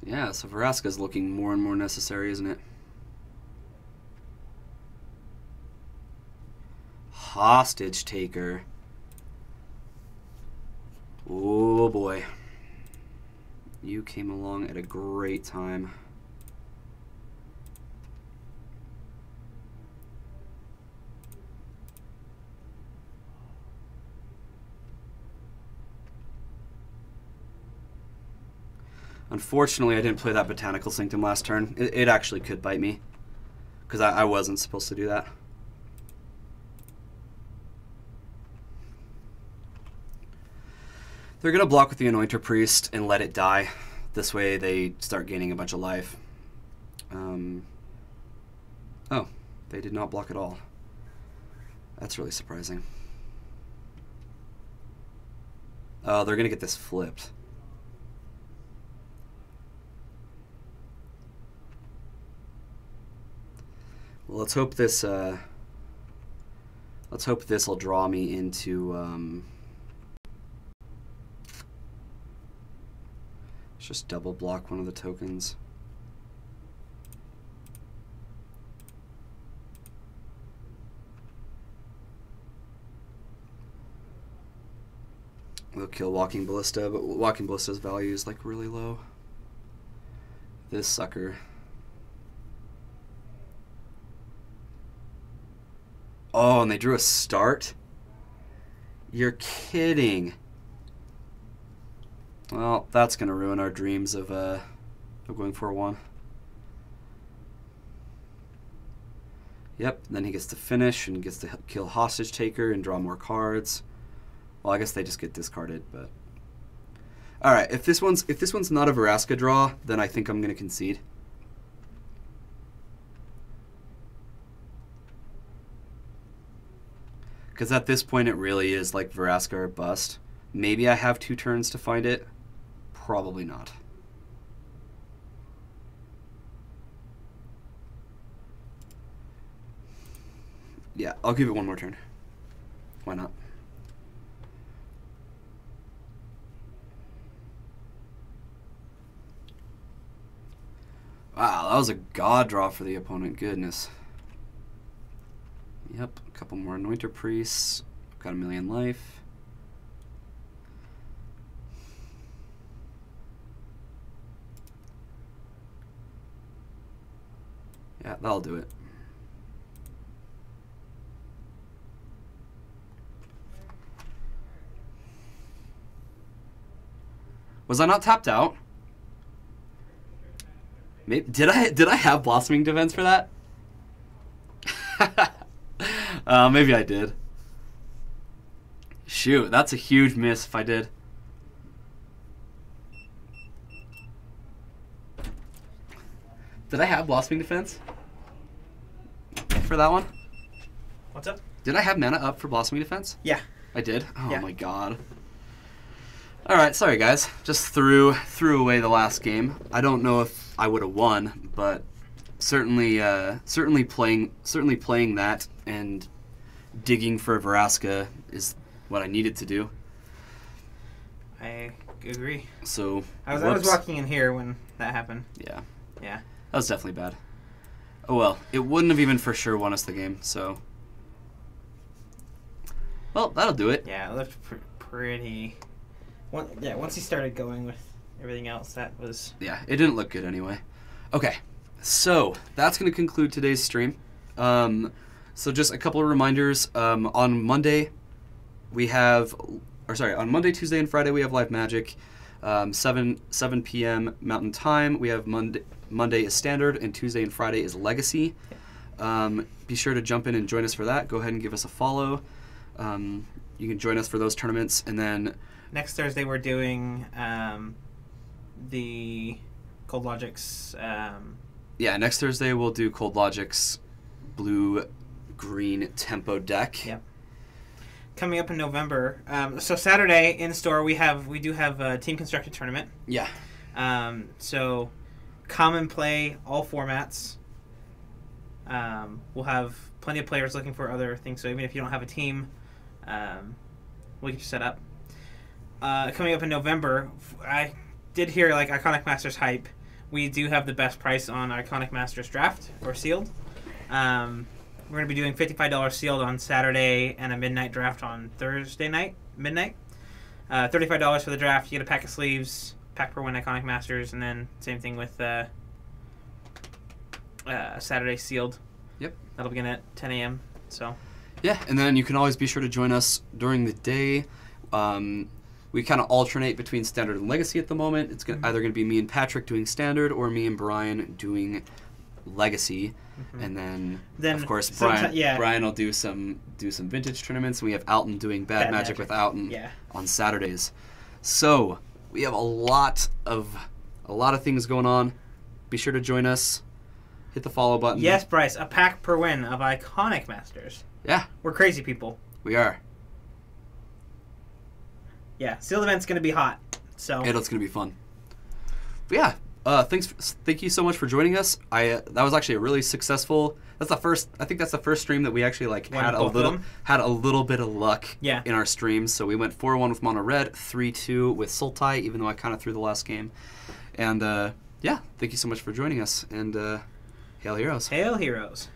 Yeah, so Vraska's looking more and more necessary, isn't it? Hostage Taker. Oh boy. You came along at a great time. Unfortunately, I didn't play that Botanical Sanctum last turn. It actually could bite me, because I wasn't supposed to do that. They're going to block with the Anointer Priest and let it die. This way they start gaining a bunch of life. Oh, they did not block at all. That's really surprising. Oh, they're going to get this flipped. Well, let's hope this will draw me into let's just double block one of the tokens. We'll kill Walking Ballista, but Walking Ballista's value is like really low. This sucker. Oh, and they drew a start? You're kidding. Well, that's going to ruin our dreams of going for a 1. Yep, then he gets to finish and gets to kill Hostage Taker and draw more cards. Well, I guess they just get discarded, but... Alright, if this one's not a Vraska draw, then I think I'm going to concede. Because at this point it really is like Vraska or bust. Maybe I have 2 turns to find it. Probably not. Yeah, I'll give it 1 more turn. why not? Wow, that was a god draw for the opponent. Goodness. Yep, a couple more Anointer Priests. Got a million life. Yeah, that'll do it. Was I not tapped out? Maybe, did I have Blossoming Defense for that? Maybe I did. Shoot, that's a huge miss if I did. Did I have Blossoming Defense for that one? What's up? Did I have mana up for Blossoming Defense? Yeah. I did? Oh Yeah. my god. Alright, sorry guys. Just threw away the last game. I don't know if I would have won, but certainly playing that and digging for Vraska is what I needed to do. I agree. So I was walking in here when that happened. Yeah. Yeah. That was definitely bad. Oh well, it wouldn't have even for sure won us the game, so. Well, that'll do it. Yeah, it looked pretty. Once he started going with everything else, that was. Yeah, it didn't look good anyway. Okay, so that's going to conclude today's stream. So just a couple of reminders. On Monday, on Monday, Tuesday, and Friday we have Live Magic. 7 p.m. Mountain Time. We have Monday is Standard, and Tuesday and Friday is Legacy. Be sure to jump in and join us for that. Go ahead and give us a follow. You can join us for those tournaments, and then next Thursday we're doing the Cold Logic's. Yeah, next Thursday we'll do Cold Logic's blue-green tempo deck. Yep. Coming up in November. So Saturday in store we do have a team constructed tournament. Yeah. So come and play all formats. We'll have plenty of players looking for other things. So even if you don't have a team, we'll get you set up. Coming up in November, I did hear like Iconic Masters hype. We do have the best price on Iconic Masters Draft or Sealed. We're going to be doing $55 sealed on Saturday and a midnight draft on Thursday night, midnight. $35 for the draft. You get a pack of sleeves, pack per win Iconic Masters, and then same thing with Saturday sealed. Yep. That'll begin at 10 a.m. So. Yeah, and then you can always be sure to join us during the day. We kind of alternate between Standard and Legacy at the moment. It's either going to be me and Patrick doing Standard or me and Brian doing Legacy. And then of course Brian will do some vintage tournaments. We have Alton doing Bad Magic with Alton on Saturdays. So we have a lot of things going on. Be sure to join us. Hit the follow button. Yes, Bryce, a pack per win of Iconic Masters. Yeah. We're crazy people. We are. Yeah, sealed event's gonna be hot. So it's gonna be fun. But yeah. Thank you so much for joining us. That was actually a really successful. I think that's the first stream that we actually had a little bit of luck in our streams. So we went 4-1 with Mono Red, 3-2 with Sultai, even though I kind of threw the last game. And thank you so much for joining us. And Hail Heroes. Hail Heroes.